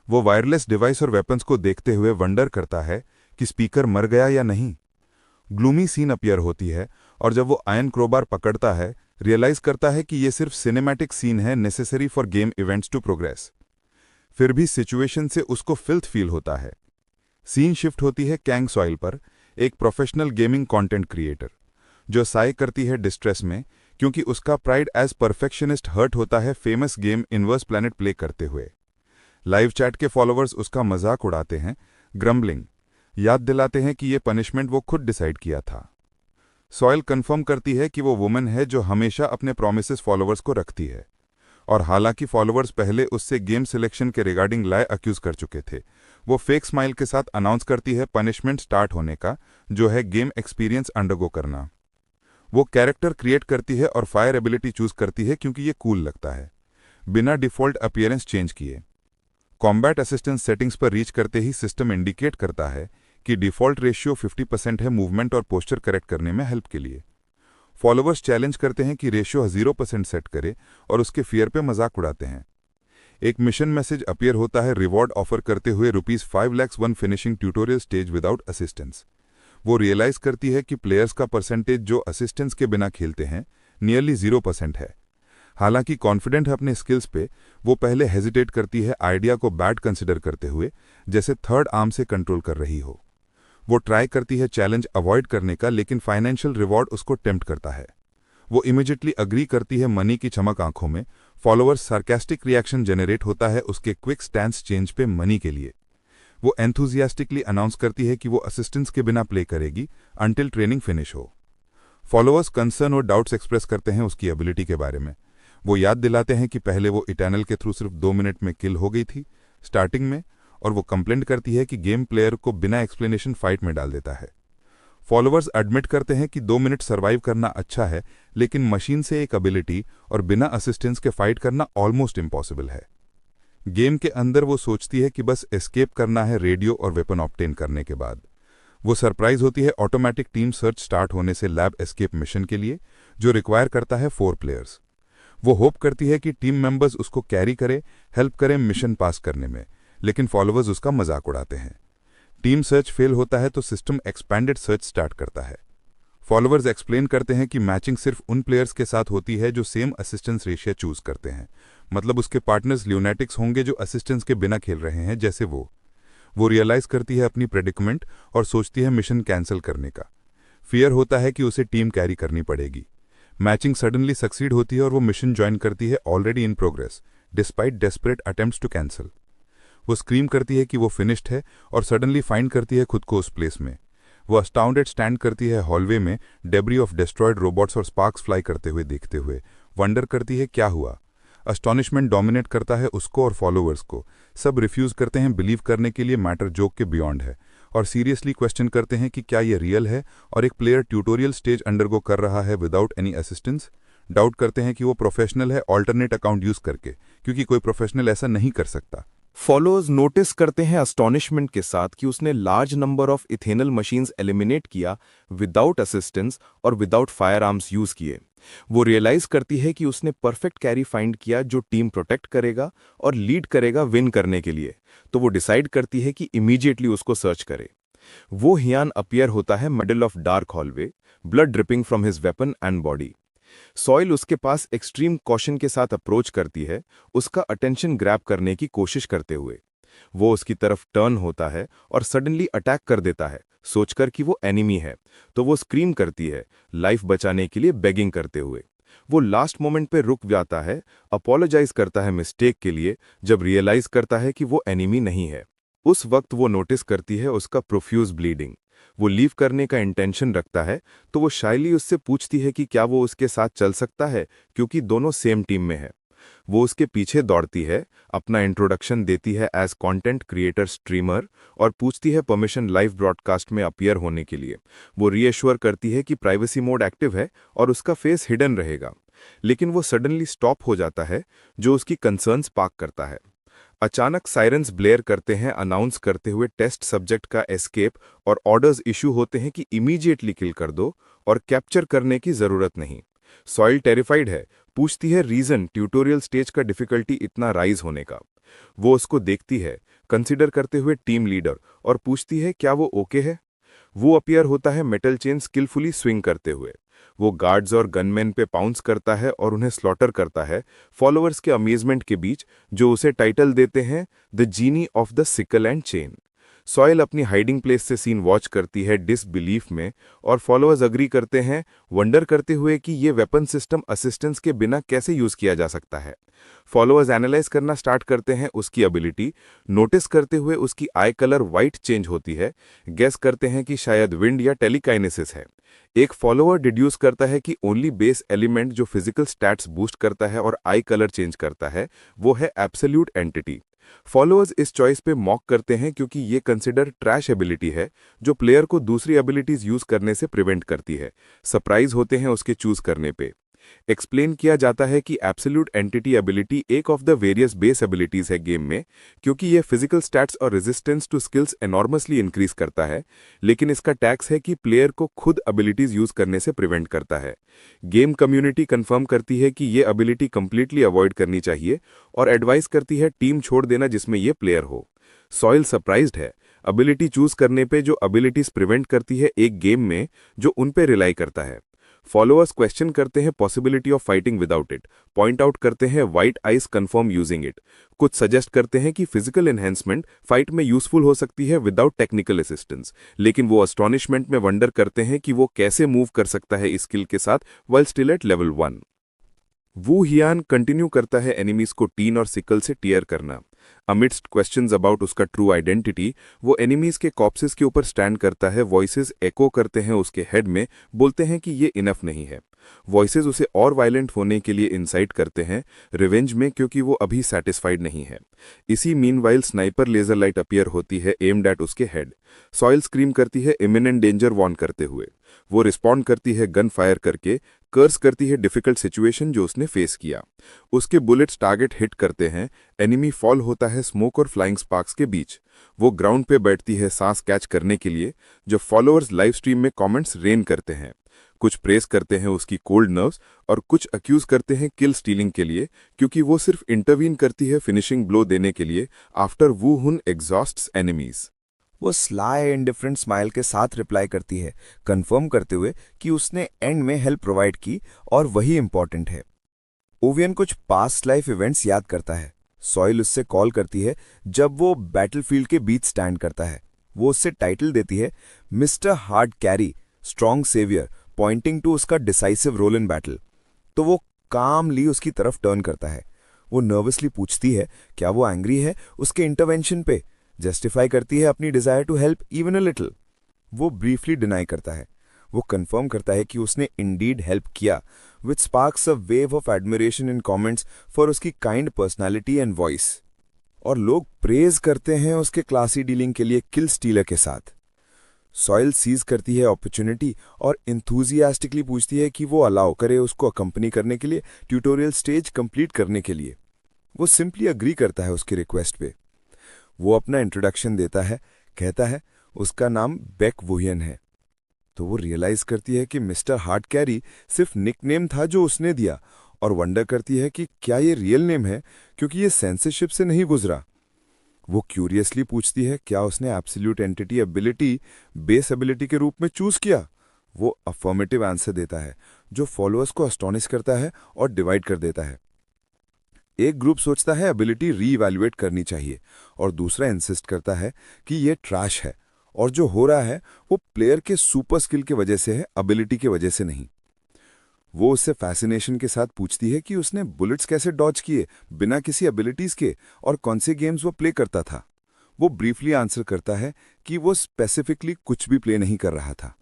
वो वायरलेस डिवाइस और वेपन्स को देखते हुए वंडर करता है कि स्पीकर मर गया या नहीं। ग्लूमी सीन अपीयर होती है और जब वो आयरन क्रोबार पकड़ता है, रियलाइज करता है कि ये सिर्फ सिनेमैटिक सीन है necessary for game events to progress. फिर भी सिचुएशन से उसको फिल्थ फील होता है। सीन शिफ्ट होती है कैंग सॉइल पर, एक प्रोफेशनल गेमिंग कंटेंट क्रिएटर जो साय करती है डिस्ट्रेस में, क्योंकि उसका प्राइड एज परफेक्शनिस्ट हर्ट होता है famous game inverse planet play करते हुए। लाइव चैट के फॉलोअर्स उसका मजाक उड़ाते हैं, ग्रम्बलिंग, याद दिलाते हैं कि ये पनिशमेंट वो खुद डिसाइड किया था। सॉइल कंफर्म करती है कि वो वुमन है जो हमेशा अपने प्रोमिसेस फॉलोअर्स को रखती है, और हालांकि फॉलोअर्स पहले उससे गेम सिलेक्शन के रिगार्डिंग लाई अक्यूज कर चुके थे, वो फेक स्माइल के साथ अनाउंस करती है पनिशमेंट स्टार्ट होने का, जो है गेम एक्सपीरियंस अंडरगो करना। वो कैरेक्टर क्रिएट करती है और फायर एबिलिटी चूज करती है क्योंकि ये कूल लगता है, बिना डिफॉल्ट अपीयरेंस चेंज किए। कॉम्बैट असिस्टेंस सेटिंग्स पर रीच करते ही सिस्टम इंडिकेट करता है कि डिफॉल्ट रेशियो 50% है मूवमेंट और पोस्चर करेक्ट करने में हेल्प के लिए। फॉलोअर्स चैलेंज करते हैं कि रेशियो 0% सेट करे और उसके फियर पे मजाक उड़ाते हैं। एक मिशन मैसेज अपीयर होता है रिवॉर्ड ऑफर करते हुए ₹5 lakhs one finishing tutorial stage without assistance. वो रियलाइज करती है कि प्लेयर्स का परसेंटेज जो असिस्टेंस के बिना खेलते हैं नियरली 0% है। हालांकि कॉन्फिडेंट है अपने स्किल्स पे, वो पहले हेजिटेट करती है आइडिया को बैड कंसिडर करते हुए, जैसे थर्ड आर्म से कंट्रोल कर रही हो। वो ट्राई करती है चैलेंज अवॉइड करने का, लेकिन फाइनेंशियल रिवॉर्ड उसको टेम्प्ट करता है। वो इमीडिएटली अग्री करती है मनी की चमक आंखों में। फॉलोअर्स सार्केस्टिक रिएक्शन जनरेट होता है उसके क्विक स्टैंस चेंज पे मनी के लिए। वो एंथुजियास्टिकली अनाउंस करती है कि वो असिस्टेंस के बिना प्ले करेगी अंटिल ट्रेनिंग फिनिश हो। फॉलोअर्स कंसर्न और डाउट्स एक्सप्रेस करते हैं उसकी एबिलिटी के बारे में। वो याद दिलाते हैं कि पहले वो इटर्नल के थ्रू सिर्फ 2 मिनट में किल हो गई थी स्टार्टिंग में, और वो कंप्लेंट करती है कि गेम प्लेयर को बिना एक्सप्लेनेशन फाइट में डाल देता है। फॉलोअर्स एडमिट करते हैं कि 2 मिनट सर्वाइव करना अच्छा है, लेकिन मशीन से एक एबिलिटी और बिना असिस्टेंस के फाइट करना ऑलमोस्ट इम्पॉसिबल है। गेम के अंदर वो सोचती है कि बस एस्केप करना है रेडियो और वेपन ऑब्टेन करने के बाद। वो सरप्राइज होती है ऑटोमेटिक टीम सर्च स्टार्ट होने से लैब एस्केप मिशन के लिए, जो रिक्वायर करता है 4 प्लेयर्स। वो होप करती है कि टीम मेंबर्स उसको कैरी करे, हेल्प करें मिशन पास करने में, लेकिन फॉलोअर्स उसका मजाक उड़ाते हैं। टीम सर्च फेल होता है तो सिस्टम एक्सपैंडेड सर्च स्टार्ट करता है। फॉलोअर्स एक्सप्लेन करते हैं कि मैचिंग सिर्फ उन प्लेयर्स के साथ होती है जो सेम असिस्टेंस रेशियो चूज करते हैं, मतलब उसके पार्टनर्स ल्यूनेटिक्स होंगे जो असिस्टेंस के बिना खेल रहे हैं जैसे वो रियलाइज करती है अपनी प्रेडिकमेंट और सोचती है मिशन कैंसिल करने का। फियर होता है कि उसे टीम कैरी करनी पड़ेगी। मैचिंग सडनली सक्सीड होती है और वो मिशन ज्वाइन करती है already in progress despite desperate attempts to cancel. वो स्क्रीम करती है कि वो फिनिश्ड है और सडनली फाइंड करती है खुद को उस प्लेस में। वो अस्टाउंडेड स्टैंड करती है हॉलवे में, डेब्री ऑफ डिस्ट्रॉयड रोबोट्स और स्पार्क्स फ्लाई करते हुए देखते हुए। वंडर करती है क्या हुआ। अस्टॉनिशमेंट डोमिनेट करता है उसको और फॉलोअर्स को। सब रिफ्यूज करते हैं बिलीव करने के लिए मैटर जोक के बियॉन्ड है, और सीरियसली क्वेश्चन करते हैं कि क्या ये रियल है और एक प्लेयर ट्यूटोरियल स्टेज अंडरगो कर रहा है विदाउट एनी असिस्टेंस। डाउट करते हैं कि वो प्रोफेशनल है ऑल्टरनेट अकाउंट यूज करके, क्योंकि कोई प्रोफेशनल ऐसा नहीं कर सकता। फॉलोअर्स नोटिस करते हैं अस्टॉनिशमेंट के साथ कि उसने large number of ethanal machines eliminate किया विदाउट असिस्टेंस और विदाउट फायर आर्म्स यूज किए। वो रियलाइज करती है कि उसने परफेक्ट कैरी फाइंड किया जो टीम प्रोटेक्ट करेगा और लीड करेगा विन करने के लिए। तो वो डिसाइड करती है कि इमीडिएटली उसको सर्च करे। वो हियान अपीयर होता है middle of dark hallway, blood dripping from his weapon and body. Soil उसके पास एक्सट्रीम कॉशन के साथ अप्रोच करती है, उसका अटेंशन ग्रैब करने की कोशिश करते हुए। वो उसकी तरफ टर्न होता है और सडनली अटैक कर देता है, सोचकर कि वो एनिमी है। तो वो स्क्रीम करती है, लाइफ बचाने के लिए बेगिंग करते हुए। वो लास्ट मोमेंट पे रुक जाता है, अपोलोजाइज करता है मिस्टेक के लिए, जब रियलाइज करता है कि वो एनिमी नहीं है। उस वक्त वो नोटिस करती है उसका प्रोफ्यूज ब्लीडिंग। वो लीव करने का इंटेंशन रखता है, तो वो शायली उससे पूछती है कि क्या वो उसके साथ चल सकता है, क्योंकि दोनों सेम टीम में है। वो उसके पीछे दौड़ती है, अपना इंट्रोडक्शन देती है एज कंटेंट क्रिएटर स्ट्रीमर और पूछती है परमिशन लाइव ब्रॉडकास्ट में अपीयर होने के लिए। वो रीएश्योर करती है कि प्राइवेसी मोड एक्टिव है और उसका फेस हिडन रहेगा। लेकिन वो सडनली स्टॉप हो जाता है, जो उसकी कंसर्न स्पार्क करता है। अचानक साइरन्स ब्लेयर करते हैं अनाउंस करते हुए टेस्ट सब्जेक्ट का एस्केप, और ऑर्डर्स इशू होते हैं कि इमीडिएटली किल कर दो और कैप्चर करने की जरूरत नहीं। सॉइल टेरिफाइड है, पूछती है रीजन ट्यूटोरियल स्टेज का डिफिकल्टी इतना राइज होने का। वो उसको देखती है, कंसिडर करते हुए टीम लीडर, और पूछती है क्या वो ओके है। वो अपीयर होता है मेटल चेन स्किलफुली स्विंग करते हुए। वो गार्ड्स और गनमैन पे पाउंस करता है और उन्हें स्लॉटर करता है, फॉलोअर्स के अमेजमेंट के बीच, जो उसे टाइटल देते हैं the genie of the sickle and chain. Soil अपनी हाइडिंग प्लेस से सीन वॉच करती है डिसबिलीफ में, और फॉलोअर्स अग्री करते हैं, वंडर करते हुए कि ये वेपन सिस्टम असिस्टेंस के बिना कैसे यूज किया जा सकता है। फॉलोअर्स एनालाइज करना स्टार्ट करते हैं उसकी एबिलिटी, नोटिस करते हुए उसकी आई कलर वाइट चेंज होती है। गेस करते हैं कि शायद विंड या टेलीकाइनेसिस है। एक फॉलोअर डिड्यूस करता है कि ओनली बेस एलिमेंट जो फिजिकल स्टैट्स बूस्ट करता है और आई कलर चेंज करता है, वो है एब्सोल्यूट एंटिटी। फॉलोअर्स इस चॉइस पे मॉक करते हैं क्योंकि ये कंसिडर ट्रैश एबिलिटी है, जो प्लेयर को दूसरी एबिलिटीज यूज करने से प्रिवेंट करती है। सरप्राइज होते हैं उसके चूज करने पे। एक्सप्लेन किया जाता है कि एब्सोल्यूट एंटिटी एबिलिटी एक of the various base abilities है गेम में, क्योंकि ये फिजिकल स्टैट्स और resistance to skills enormously increase करता है, लेकिन इसका टैक्स है कि प्लेयर को खुद एबिलिटीज यूज करने से प्रिवेंट करता है। गेम कम्युनिटी कंफर्म करती है कि ये एबिलिटी कंप्लीटली अवॉइड करनी चाहिए और एडवाइस करती है टीम छोड़ देना जिसमें ये प्लेयर हो। सॉइल सरप्राइज्ड है एबिलिटी चूज करने पे जो एबिलिटीज प्रिवेंट करती है एक गेम में जो उन पे रिलाई करता है। फॉलोअर्स क्वेश्चन करते हैं possibility of fighting without it, point out करते हैं white ice confirm using it, कुछ सजेस्ट करते हैं कि फिजिकल एनहेंसमेंट फाइट में यूजफुल हो सकती है विदाउट टेक्निकल असिस्टेंस, लेकिन वो अस्टॉनिशमेंट में वंडर करते हैं कि वो कैसे मूव कर सकता है इस स्किल के साथ वाइल स्टिल एट लेवल 1। वू हियान कंटिन्यू करता है एनिमीज को टीन और सिकल से टीयर करना। अमिडस्ट क्वेश्चंस अबाउट उसका ट्रू आइडेंटिटी, वो एनिमीज के कॉप्सेस के ऊपर स्टैंड करता है। वॉइसेस एको करते हैं उसके हेड में, बोलते हैं कि ये इनफ नहीं है। वॉइसेस उसे और वायलेंट होने के लिए इंसाइट करते हैं रिवेंज में, क्योंकि वो अभी सेटिस्फाइड नहीं है। इसी meanwhile sniper laser light appear होती है एम्ड एट उसके हेड। सॉइल स्क्रीम करती है इमिनेंट डेंजर वॉर्न करते हुए। वो रिस्पॉन्ड करती है गन फायर करके, कर्स करती है डिफिकल्ट सिचुएशन जो उसने फेस किया। उसके बुलेट्स टारगेट हिट करते हैं, एनिमी फॉल होता है स्मोक और फ्लाइंग स्पार्क्स के बीच। वो ग्राउंड पे बैठती है सांस कैच करने के लिए, जब फॉलोअर्स लाइव स्ट्रीम में कमेंट्स रेन करते हैं। कुछ प्रेस करते हैं उसकी कोल्ड नर्व्स और कुछ अक्यूज करते हैं किल स्टीलिंग के लिए, क्योंकि वो सिर्फ इंटरवीन करती है फिनिशिंग ब्लो देने के लिए आफ्टर वू हुन एग्जॉस्ट्स एनिमीज। वो स्लाई इंडिफरेंट स्माइल के साथ रिप्लाई करती है, कंफर्म करते हुए कि उसने एंड में हेल्प प्रोवाइड की और वही इंपॉर्टेंट है। ओवियन कुछ पास्ट लाइफ इवेंट्स याद करता है। सॉइल उससे कॉल करती है जब वो बैटलफील्ड के बीच स्टैंड करता है। वो उससे टाइटल देती है mister hard carry, strong saviour, pointing to उसका डिसाइसिव रोल इन बैटल। तो वो कामली उसकी तरफ टर्न करता है। वो नर्वसली पूछती है क्या वो एंग्री है उसके इंटरवेंशन पे, जस्टिफाई करती है अपनी desire to help even a little. वो ब्रीफली डिनाई करता है। वो कंफर्म करता है कि उसने इंडीड हेल्प किया, which sparks a wave of admiration in comments for उसकी काइंड पर्सनालिटी एंड वॉइस। और लोग प्रेज करते हैं उसके क्लासी डीलिंग के लिए किल स्टीलर के साथ। सॉइल सीज करती है अपॉर्चुनिटी और इंथुजियास्टिकली पूछती है कि वो अलाउ करे उसको अकंपनी करने के लिए ट्यूटोरियल स्टेज कंप्लीट करने के लिए। वो सिंपली अग्री करता है उसकी रिक्वेस्ट पे। वो अपना इंट्रोडक्शन देता है, कहता है उसका नाम बेक वुहियन है। तो वो रियलाइज करती है कि मिस्टर हार्ड कैरी सिर्फ निकनेम था जो उसने दिया, और वंडर करती है कि क्या ये रियल नेम है क्योंकि ये सेंसरशिप से नहीं गुजरा। वो क्यूरियसली पूछती है क्या उसने absolute entity ability base ability के रूप में चूज किया। वो अफर्मेटिव आंसर देता है, जो फॉलोअर्स को अस्टॉनिश करता है और डिवाइड कर देता है। एक ग्रुप सोचता है एबिलिटी रीइवैल्यूएट करनी चाहिए और दूसरा इंसिस्ट करता है कि ये ट्रैश है और जो हो रहा है वो प्लेयर के सुपर स्किल की वजह से है, एबिलिटी की वजह से नहीं। वो उससे फैसिनेशन के साथ पूछती है कि उसने बुलेट्स कैसे डॉज किए बिना किसी एबिलिटीज के और कौन से गेम्स वो प्ले करता था। वो ब्रीफली आंसर करता है कि वो स्पेसिफिकली कुछ भी प्ले नहीं कर रहा था।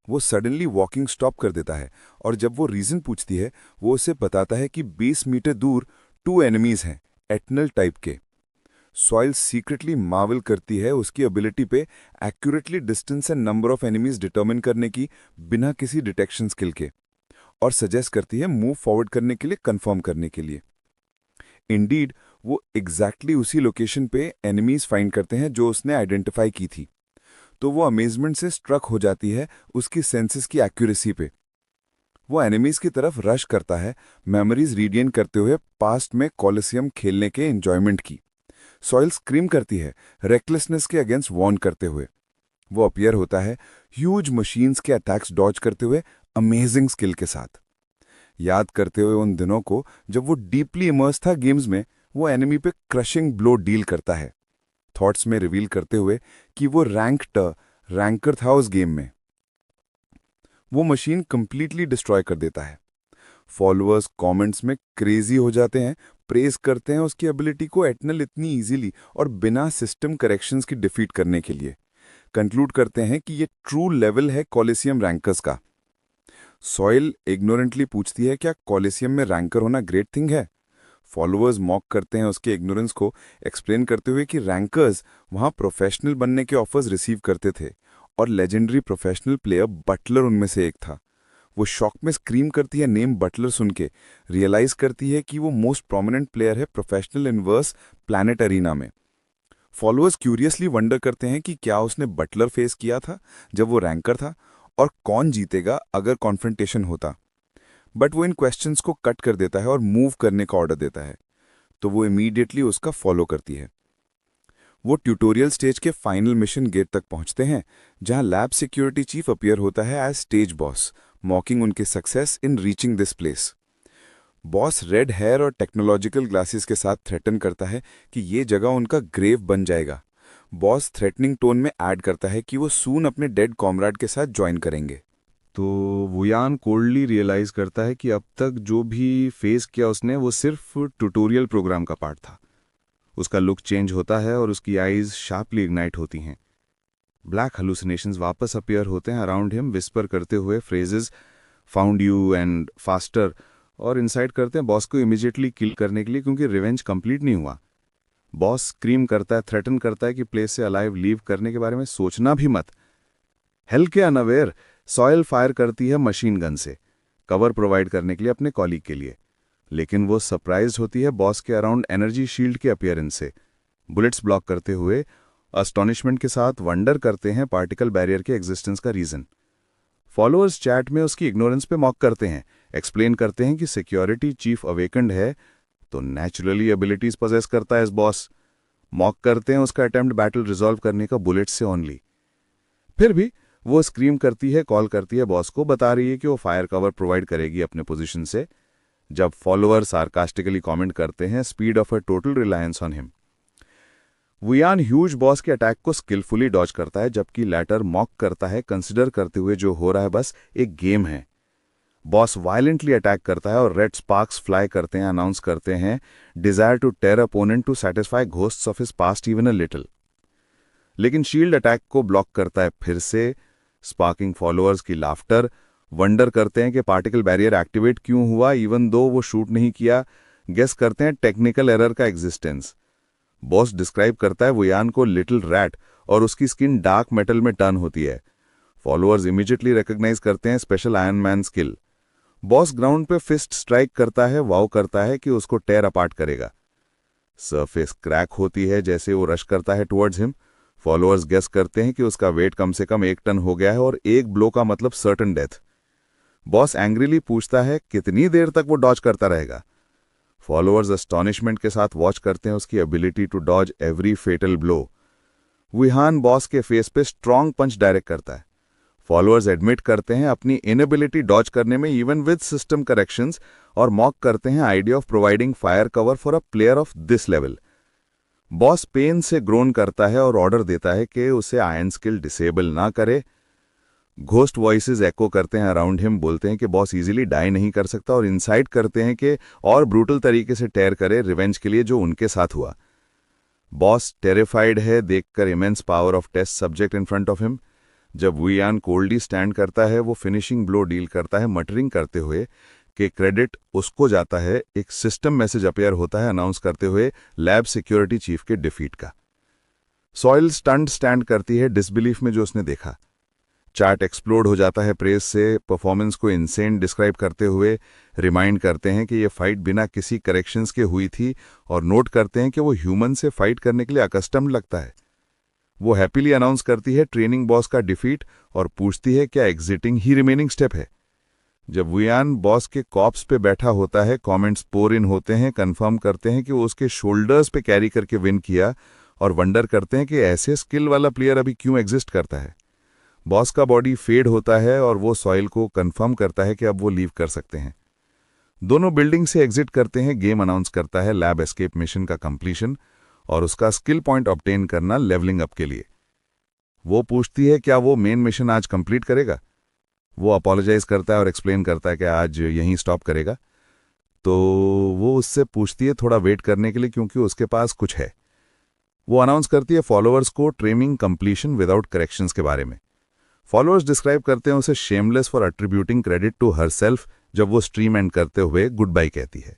वो सडनली वॉकिंग स्टॉप कर देता है और जब वो रीजन पूछती है वो उसे बताता है कि 20 मीटर दूर 2 एनिमीज हैं, एटनल टाइप के। सॉइल सीक्रेटली मार्वल करती है उसकी एबिलिटी पे accurately distance and number of enemies determine करने की बिना किसी डिटेक्शन स्किल के, और सजेस्ट करती है मूव फॉरवर्ड करने के लिए, कंफर्म करने के लिए। इंडीड वो एग्जैक्टली उसी लोकेशन पे एनिमीज फाइंड करते हैं जो उसने आइडेंटिफाई की थी। तो वो अमेजमेंट से स्ट्रक हो जाती है उसकी सेंसेस की एक्यूरेसी पे। वो एनिमीज की तरफ रश करता है, मेमोरीज रीगेन करते हुए पास्ट में कॉलिसियम खेलने के एंजॉयमेंट की। सॉइल स्क्रीम करती है रेकलेसनेस के अगेंस्ट वॉर्न करते हुए। वो अपीयर होता है ह्यूज मशीन्स के अटैक्स डॉज करते हुए अमेजिंग स्किल के साथ, याद करते हुए उन दिनों को जब वो डीपली इमर्स था गेम्स में। वो एनिमी पे क्रशिंग ब्लो डील करता है, थॉट्स में रिवील करते हुए कि वो रैंकर था उस गेम में। वो मशीन कंप्लीटली डिस्ट्रॉय कर देता है। फॉलोअर्स कमेंट्स में क्रेजी हो जाते हैं, प्रेज करते हैं उसकी एबिलिटी को एटनल इतनी इजीली और बिना सिस्टम करेक्शंस की डिफीट करने के लिए। कंक्लूड करते हैं कि ये ट्रू लेवल है कॉलिसियम रैंकर्स का। सॉइल इग्नोरेंटली पूछती है क्या कॉलिसियम में रैंकर होना ग्रेट थिंग है। फॉलोअर्स मॉक करते हैं उसके इग्नोरेंस को, एक्सप्लेन करते हुए कि रैंकर्स वहां प्रोफेशनल बनने के ऑफर्स रिसीव करते थे और लेजेंडरी प्रोफेशनल प्लेयर बटलर उनमें से एक था। वो शॉक में स्क्रीम करती है नेम बटलर सुन के, रियलाइज करती है कि वो मोस्ट प्रोमिनेंट प्लेयर है प्रोफेशनल इनवर्स प्लैनेट अरीना में। फॉलोअर्स क्यूरियसली वंडर करते हैं कि क्या उसने बटलर फेस किया था जब वो रैंकर था, और कौन जीतेगा अगर कॉन्फ्रंटेशन होता। बट वो इन क्वेश्चंस को कट कर देता है और मूव करने का ऑर्डर देता है, तो वो इमीडिएटली उसका फॉलो करती है। वो ट्यूटोरियल स्टेज के फाइनल मिशन गेट तक पहुंचते हैं, जहां लैब सिक्योरिटी चीफ अपीयर होता है एज स्टेज बॉस, मॉकिंग उनके success in reaching this place. Boss red hair और टेक्नोलॉजिकल ग्लासेस के साथ थ्रेटन करता है कि ये जगह उनका ग्रेव बन जाएगा। बॉस थ्रेटनिंग टोन में ऐड करता है कि वो सून अपने डेड कॉमरेड के साथ ज्वाइन करेंगे। तो वुयान कोल्डली रियलाइज करता है कि अब तक जो भी फेस किया उसने वो सिर्फ ट्यूटोरियल प्रोग्राम का पार्ट था। उसका लुक चेंज होता है और उसकी आईज शार्पली इग्नाइट होती हैं। ब्लैक हेलुसिनेशंस वापस अपीयर होते हैं अराउंड हिम, विस्पर करते हुए phrases found you and faster, और इंसाइट करते हैं बॉस को इमीडिएटली किल करने के लिए क्योंकि रिवेंज कंप्लीट नहीं हुआ। बॉस स्क्रीम करता है, थ्रेटन करता है कि प्लेस से अलाइव लीव करने के बारे में सोचना भी मत। हेल के अनअवेयर सॉइल फायर करती है मशीन गन से, कवर प्रोवाइड करने के लिए अपने कॉलीग के लिए, लेकिन वो सरप्राइज होती है बॉस के अराउंड एनर्जी शील्ड के अपीयरेंस से। बुलेट्स ब्लॉक करते हुए अस्टॉनिशमेंट के साथ वंडर करते हैं पार्टिकल बैरियर के एग्जिस्टेंस का रीजन। फॉलोअर्स चैट में उसकी इग्नोरेंस पे मॉक करते हैं, एक्सप्लेन करते हैं कि सिक्योरिटी चीफ अवेकंड है तो नेचुरली एबिलिटीज पजेस करता है इस बॉस। मॉक करते हैं उसका अटेम्प्ट बैटल रिजॉल्व करने का बुलेट से ओनली। फिर भी वो स्क्रीम करती है, कॉल करती है बॉस को, बता रही है कि वो फायर कवर प्रोवाइड करेगी अपने पोजीशन से। जब फॉलोअर सार्कास्टिकली कमेंट करते हैं speed of a total reliance on him. Wuyan huge boss के अटैक को स्किलफुली डॉज करता है, जबकि लैटर मॉक करता है कंसिडर करते हुए जो हो रहा है बस एक गेम है। बॉस वायलेंटली अटैक करता है और रेड स्पार्क्स फ्लाई करते हैं, अनाउंस करते हैं desire to tear opponent to satisfy ghosts of his past even a little. लेकिन शील्ड अटैक को ब्लॉक करता है फिर से, स्पार्किंग फॉलोअर्स की लाफ्टर, वंडर करते हैं कि पार्टिकल बैरियर एक्टिवेट क्यों हुआ इवन दो वो शूट नहीं किया, गेस करते हैं टेक्निकल एरर का एग्जिस्टेंस। बॉस डिस्क्राइब करता है वुयान को लिटिल रैट और उसकी स्किन डार्क मेटल में टर्न होती है। फॉलोअर्स इमीडिएटली रिकॉग्नाइज करते हैं special iron man skill. Boss ground पे फिस्ट स्ट्राइक करता है, वाव करता है कि उसको टेयर अपार्ट करेगा। सरफेस क्रैक होती है जैसे वो रश करता है टुवर्ड्स हिम। फॉलोअर्स गेस करते हैं कि उसका वेट कम से कम 1 टन हो गया है और एक ब्लो का मतलब सर्टन डेथ। बॉस एंग्रीली पूछता है कितनी देर तक वो डॉज करता रहेगा। फॉलोअर्स अस्टॉनिशमेंट के साथ वॉच करते हैं उसकी ability to dodge every fatal blow. Wuyan boss के फेस पे स्ट्रॉन्ग पंच डायरेक्ट करता है। फॉलोअर्स एडमिट करते हैं अपनी इनएबिलिटी डॉज करने में इवन विद सिस्टम करेक्शंस और मॉक करते हैं idea of providing fire cover for a player of this level. Boss pain से ग्रोन करता है और ऑर्डर देता है कि उसे आयरन स्किल डिसेबल ना करे। घोस्ट वॉइसेस एको करते हैं अराउंड हिम, बोलते हैं कि बॉस इजीली डाई नहीं कर सकता और इंसाइट करते हैं कि और ब्रूटल तरीके से टेयर करे रिवेंज के लिए जो उनके साथ हुआ। बॉस टेरिफाइड है देखकर immense power of test subject in front of him. जब वुयान कोल्डली स्टैंड करता है वो फिनिशिंग ब्लो डील करता है, मटरिंग करते हुए कि क्रेडिट उसको जाता है। एक सिस्टम मैसेज अपीयर होता है अनाउंस करते हुए लैब सिक्योरिटी चीफ के डिफीट का। सॉइल स्टैंड करती है डिसबिलीफ में जो उसने देखा। चार्ट एक्सप्लोड हो जाता है प्रेस से, परफॉर्मेंस को इनसेन डिस्क्राइब करते हुए रिमाइंड करते हैं कि ये फाइट बिना किसी करेक्शंस के हुई थी और नोट करते हैं कि वो ह्यूमन से फाइट करने के लिए अकस्टम्ड लगता है। वो हैप्पीली अनाउंस करती है ट्रेनिंग बॉस का डिफीट और पूछती है क्या एग्जिटिंग ही रिमेनिंग स्टेप है। जब वुयान बॉस के कॉप्स पे बैठा होता है कमेंट्स पोर इन होते हैं, कंफर्म करते हैं कि वो उसके शोल्डर्स पे कैरी करके विन किया और वंडर करते हैं कि ऐसे स्किल वाला प्लेयर अभी क्यों एग्जिस्ट करता है। बॉस का बॉडी फेड होता है और वो सॉइल को कंफर्म करता है कि अब वो लीव कर सकते हैं। दोनों बिल्डिंग से एग्जिट करते हैं। गेम अनाउंस करता है लैब एस्केप मिशन का कंप्लीशन और उसका स्किल पॉइंट ऑब्टेन करना लेवलिंग अप के लिए। वो पूछती है क्या वो मेन मिशन आज कंप्लीट करेगा। वो अपोलोजाइज करता है और एक्सप्लेन करता है कि आज यहीं स्टॉप करेगा। तो वो उससे पूछती है थोड़ा वेट करने के लिए क्योंकि उसके पास कुछ है। वो अनाउंस करती है फॉलोअर्स को ट्रेनिंग कंप्लीशन विदाउट करेक्शंस के बारे में। फॉलोअर्स डिस्क्राइब करते हैं उसे shameless for attributing credit to herself जब वो स्ट्रीम एंड करते हुए गुड बाय कहती है।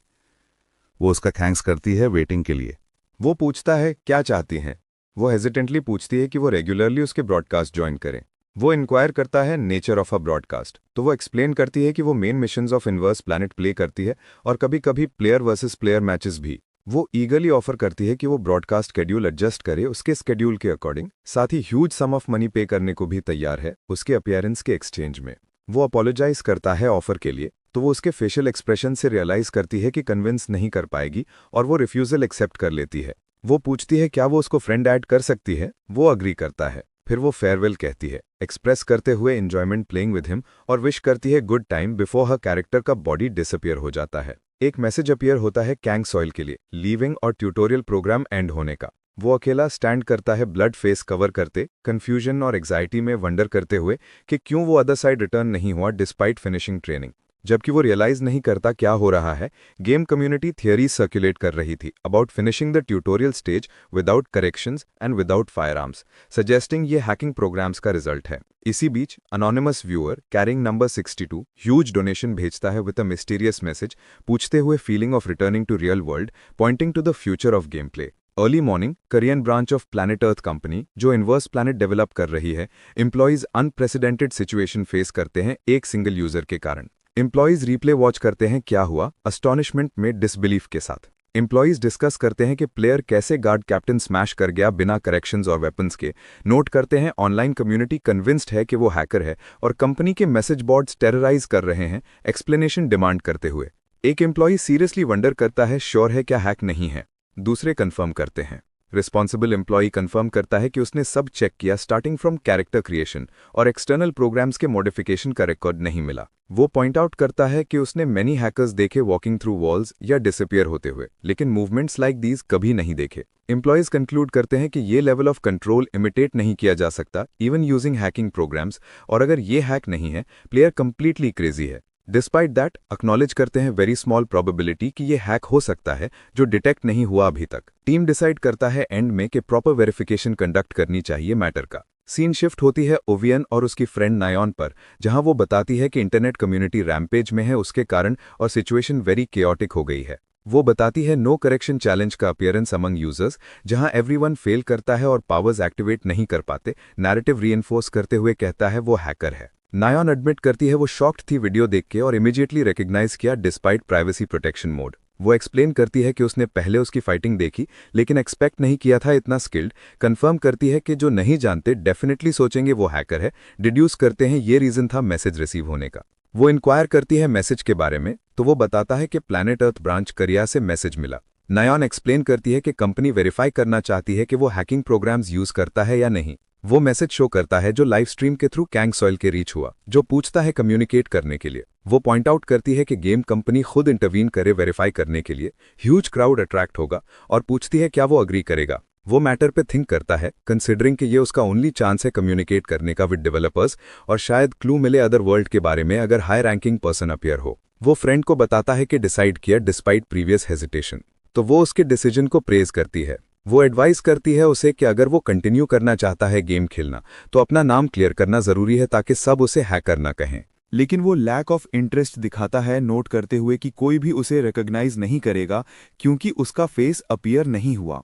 वो उसका थैंक्स करती है वेटिंग के लिए। वो पूछता है क्या चाहती हैं। वो हेजिटेंटली पूछती है कि वो रेगुलरली उसके ब्रॉडकास्ट ज्वाइन करें। वो इंक्वायर करता है नेचर ऑफ अ ब्रॉडकास्ट, तो वो एक्सप्लेन करती है कि वो main missions of inverse planet play करती है और कभी कभी प्लेयर वर्सेस प्लेयर मैचेस भी। वो ईगरली ऑफर करती है कि वो ब्रॉडकास्ट शेड्यूल एडजस्ट करे उसके शेड्यूल के अकॉर्डिंग, साथ ही ह्यूज सम ऑफ मनी पे करने को भी तैयार है उसके अपीयरेंस के एक्सचेंज में। वो अपोलोजाइज करता है ऑफर के लिए, तो वो उसके फेशियल एक्सप्रेशन से रियलाइज करती है कि कन्विंस नहीं कर पाएगी और वो रिफ्यूजल एक्सेप्ट कर लेती है। वो पूछती है क्या वो उसको फ्रेंड ऐड कर सकती है। वो अग्री करता है। फिर वो फेयरवेल कहती है, एक्सप्रेस करते हुए एंजॉयमेंट प्लेइंग विद हिम और विश करती है good time before her character का बॉडी डिसअपियर हो जाता है। एक मैसेज अपीयर होता है कैंग सॉइल के लिए लीविंग और ट्यूटोरियल प्रोग्राम एंड होने का। वो अकेला स्टैंड करता है ब्लड फेस कवर करते, कंफ्यूजन और एग्जाइटी में वंडर करते हुए कि क्यों वो अदर साइड रिटर्न नहीं हुआ डिस्पाइट फिनिशिंग ट्रेनिंग। जबकि वो रियलाइज नहीं करता क्या हो रहा है, गेम कम्युनिटी थियरीज सर्कुलेट कर रही थी about finishing the tutorial stage without corrections and without firearms, suggesting ये हैकिंग प्रोग्राम्स का रिजल्ट है। इसी बीच anonymous viewer carrying number 62 huge donation भेजता है विद अ मिस्टीरियस मैसेज, पूछते हुए feeling of returning to real world, pointing to the future of game play. Early morning Korean branch of Planet Earth company जो इनवर्स प्लैनेट डेवलप कर रही है, एम्प्लॉइज अनप्रेसिडेंटेड सिचुएशन फेस करते हैं एक सिंगल यूजर के कारण। एम्प्लॉइज रिप्ले वॉच करते हैं क्या हुआ अस्टॉनिशमेंट में डिसबिलीफ के साथ। एम्प्लॉइज डिस्कस करते हैं कि प्लेयर कैसे गार्ड कैप्टन स्मैश कर गया बिना करेक्शंस और वेपन्स के। नोट करते हैं ऑनलाइन कम्युनिटी कन्विंस्ड है कि वो हैकर है और कंपनी के मैसेज बोर्ड्स टेरराइज कर रहे हैं एक्सप्लेनेशन डिमांड करते हुए। एक एम्प्लॉई सीरियसली वंडर करता है श्योर है क्या हैक नहीं है। दूसरे कंफर्म करते हैं। रिस्पॉन्सिबल एम्प्लॉई कंफर्म करता है कि उसने सब चेक किया स्टार्टिंग फ्रॉम कैरेक्टर क्रिएशन और एक्सटर्नल प्रोग्राम्स के मॉडिफिकेशन का रिकॉर्ड नहीं मिला। वो पॉइंट आउट करता है कि उसने मैनी हैकर्स देखे वॉकिंग थ्रू वॉल्स या डिसअपियर होते हुए, लेकिन मूवमेंट्स लाइक दीज कभी नहीं देखे। एम्प्लॉयज कंक्लूड करते हैं कि ये लेवल ऑफ कंट्रोल इमिटेट नहीं किया जा सकता इवन यूजिंग हैकिंग प्रोग्राम्स, और अगर ये हैक नहीं है, प्लेयर कंप्लीटली क्रेजी है। डिस्पाइट दैट एक्नॉलेज करते हैं वेरी स्मॉल प्रोबेबिलिटी कि ये हैक हो सकता है जो डिटेक्ट नहीं हुआ अभी तक। टीम डिसाइड करता है एंड में कि प्रॉपर वेरिफिकेशन कंडक्ट करनी चाहिए मैटर का। सीन शिफ्ट होती है ओवियन और उसकी फ्रेंड नायोन पर, जहां वो बताती है कि इंटरनेट कम्युनिटी रैम्पेज में है उसके कारण और सिचुएशन वेरी केओटिक हो गई है। वो बताती है नो करेक्शन चैलेंज का अपीयरेंस अमंग यूजर्स, जहां एवरीवन फेल करता है और पावर्स एक्टिवेट नहीं कर पाते। नैरेटिव रीइंफोर्स करते हुए कहता है वो हैकर है। नायोन एडमिट करती है वो शॉक्ड थी वीडियो देख के और इमीडिएटली रिकॉग्नाइज किया डिस्पाइट प्राइवेसी प्रोटेक्शन मोड। वो एक्सप्लेन करती है कि उसने पहले उसकी फाइटिंग देखी लेकिन एक्सपेक्ट नहीं किया था इतना स्किल्ड। कंफर्म करती है कि जो नहीं जानते डेफिनेटली सोचेंगे वो हैकर है। डिड्यूस करते हैं ये रीजन था मैसेज रिसीव होने का। वो इंक्वायर करती है मैसेज के बारे में, तो वो बताता है कि प्लैनेट अर्थ ब्रांच करिया से मैसेज मिला। नायोन एक्सप्लेन करती है कि कंपनी वेरीफाई करना चाहती है कि वो हैकिंग प्रोग्राम्स यूज करता है या नहीं। वो मैसेज शो करता है जो लाइव स्ट्रीम के थ्रू कैंग सॉइल के रीच हुआ, जो पूछता है कम्युनिकेट करने के लिए। वो पॉइंट आउट करती है कि गेम कंपनी खुद इंटरवीन करे वेरीफाई करने के लिए, ह्यूज क्राउड अट्रैक्ट होगा, और पूछती है क्या वो अग्री करेगा। वो मैटर पे थिंक करता है कंसिडरिंग कि ये उसका ओनली चांस है कम्युनिकेट करने का विद डेवलपर्स, और शायद क्लू मिले अदर वर्ल्ड के बारे में अगर हाई रैंकिंग पर्सन अपीयर हो। वो फ्रेंड को बताता है कि डिसाइड किया डिस्पाइट प्रीवियस हेजिटेशन, तो वो उसके डिसीजन को प्रेज करती है। वो एडवाइस करती है उसे कि अगर वो कंटिन्यू करना चाहता है गेम खेलना तो अपना नाम क्लियर करना जरूरी है ताकि सब उसे हैकर ना कहें। लेकिन वो लैक ऑफ इंटरेस्ट दिखाता है, नोट करते हुए कि कोई भी उसे रिकॉग्नाइज नहीं करेगा क्योंकि उसका फेस अपीयर नहीं हुआ।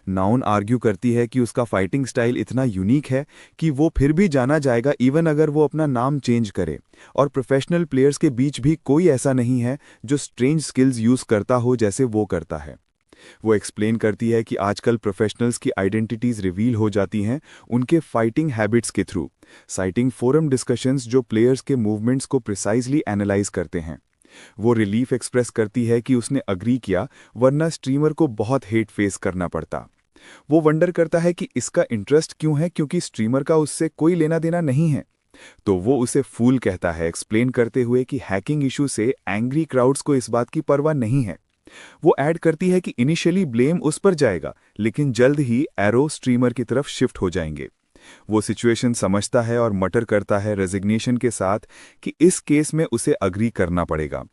नाउन आर्ग्यू करती है कि उसका फाइटिंग स्टाइल इतना यूनिक है कि वो फिर भी जाना जाएगा इवन अगर वो अपना नाम चेंज करे, और प्रोफेशनल प्लेयर्स के बीच भी कोई ऐसा नहीं है जो स्ट्रेंज स्किल्स यूज करता हो जैसे वो करता है। वो एक्सप्लेन करती है कि आजकल प्रोफेशनल्स की आइडेंटिटीज रिवील हो जाती हैं उनके फाइटिंग हैबिट्स के थ्रू, साइटिंग फोरम डिस्कशंस जो प्लेयर्स के मूवमेंट्स को प्रिसाइजली एनालाइज करते हैं। वो रिलीफ एक्सप्रेस करती है कि उसने अग्री किया वरना स्ट्रीमर को बहुत हेट फेस करना पड़ता। वो वंडर करता है कि इसका इंटरेस्ट क्यों है, क्योंकि स्ट्रीमर का उससे कोई लेना देना नहीं है। तो वो उसे फूल कहता है, एक्सप्लेन करते हुए कि हैकिंग इशू से एंग्री क्राउड्स को इस बात की परवाह नहीं है। वो ऐड करती है कि इनिशियली ब्लेम उस पर जाएगा लेकिन जल्द ही एरो स्ट्रीमर की तरफ शिफ्ट हो जाएंगे। वो सिचुएशन समझता है और मटर करता है रेजिग्नेशन के साथ कि इस केस में उसे अग्री करना पड़ेगा।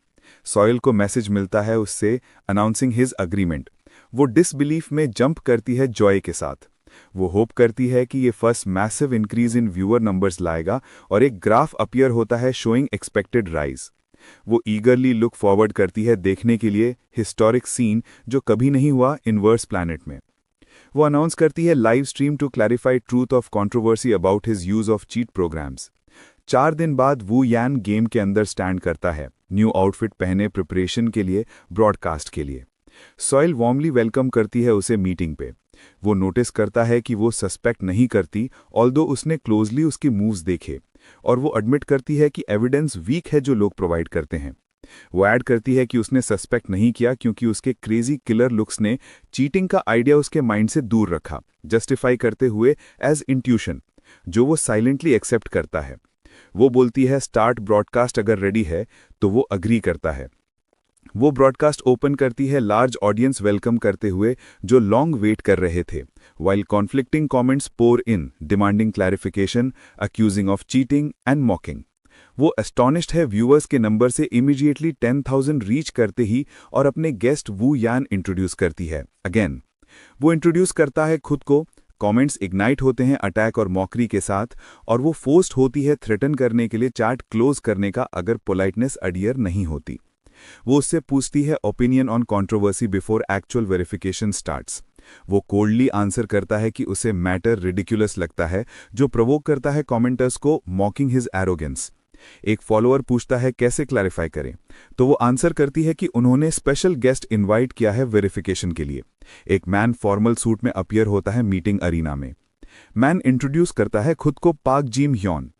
सॉयल को मैसेज मिलता है उससे अनाउंसिंग हिज अग्रीमेंट। वो डिसबिलीफ में जंप करती है जॉय के साथ। वो होप करती है कि ये first massive increase in viewer numbers लाएगा और एक ग्राफ अपीयर होता है शोइंग एक्सपेक्टेड राइज। वो ईगरली लुक फॉरवर्ड करती है देखने के लिए हिस्टोरिक सीन जो कभी नहीं हुआ इनवर्स प्लैनेट में। वो अनाउंस करती है live stream to clarify truth of controversy about his use of cheat programs. 4 दिन बाद वू यान गेम के अंदर स्टैंड करता है, न्यू आउटफिट पहने प्रिपरेशन के लिए, ब्रॉडकास्ट के लिए। सॉइल वार्मली वेलकम करती है उसे मीटिंग पे। वो नोटिस करता है कि वो सस्पेक्ट नहीं करती ऑल्दो उसने क्लोजली उसकी मूव्स देखे, और वो एडमिट करती है कि एविडेंस वीक है जो लोग प्रोवाइड करते हैं। वो ऐड करती है कि उसने सस्पेक्ट नहीं किया क्योंकि उसके क्रेजी किलर लुक्स ने चीटिंग का आइडिया उसके माइंड से दूर रखा, जस्टिफाई करते हुए एज इंट्यूशन, जो वो साइलेंटली एक्सेप्ट करता है। वो बोलती है स्टार्ट ब्रॉडकास्ट अगर रेडी है, तो वो अग्री करता है। वो ब्रॉडकास्ट ओपन करती है लार्ज ऑडियंस वेलकम करते हुए जो लॉन्ग वेट कर रहे थे, while conflicting comments pour in, demanding clarification, accusing of cheating and mocking. वो astonished है व्यूअर्स के नंबर से इमीडिएटली 10,000 रीच करते ही और अपने गेस्ट वू यान इंट्रोड्यूस करती है। अगेन वो इंट्रोड्यूस करता है खुद को, कमेंट्स इग्नाइट होते हैं अटैक और मॉकरी के साथ, और वो फोर्स्ड होती है थ्रेटन करने के लिए चैट क्लोज करने का अगर पोलाइटनेस अडियर नहीं होती। वो उससे पूछती है opinion on controversy before actual verification starts. वो कोल्डली आंसर करता है कि उसे मैटर रिडिकुलस लगता है, जो प्रोवोक करता है कमेंटर्स को, मॉकिंग हिज एरोगेंस। एक फॉलोअर पूछता है कैसे क्लैरिफाई करें, तो वो आंसर करती है कि उन्होंने स्पेशल गेस्ट इनवाइट किया है वेरिफिकेशन के लिए। एक मैन फॉर्मल सूट में अपीयर होता है मीटिंग अरीना में। मैन इंट्रोड्यूस करता है खुद को पाक gym Hyeon.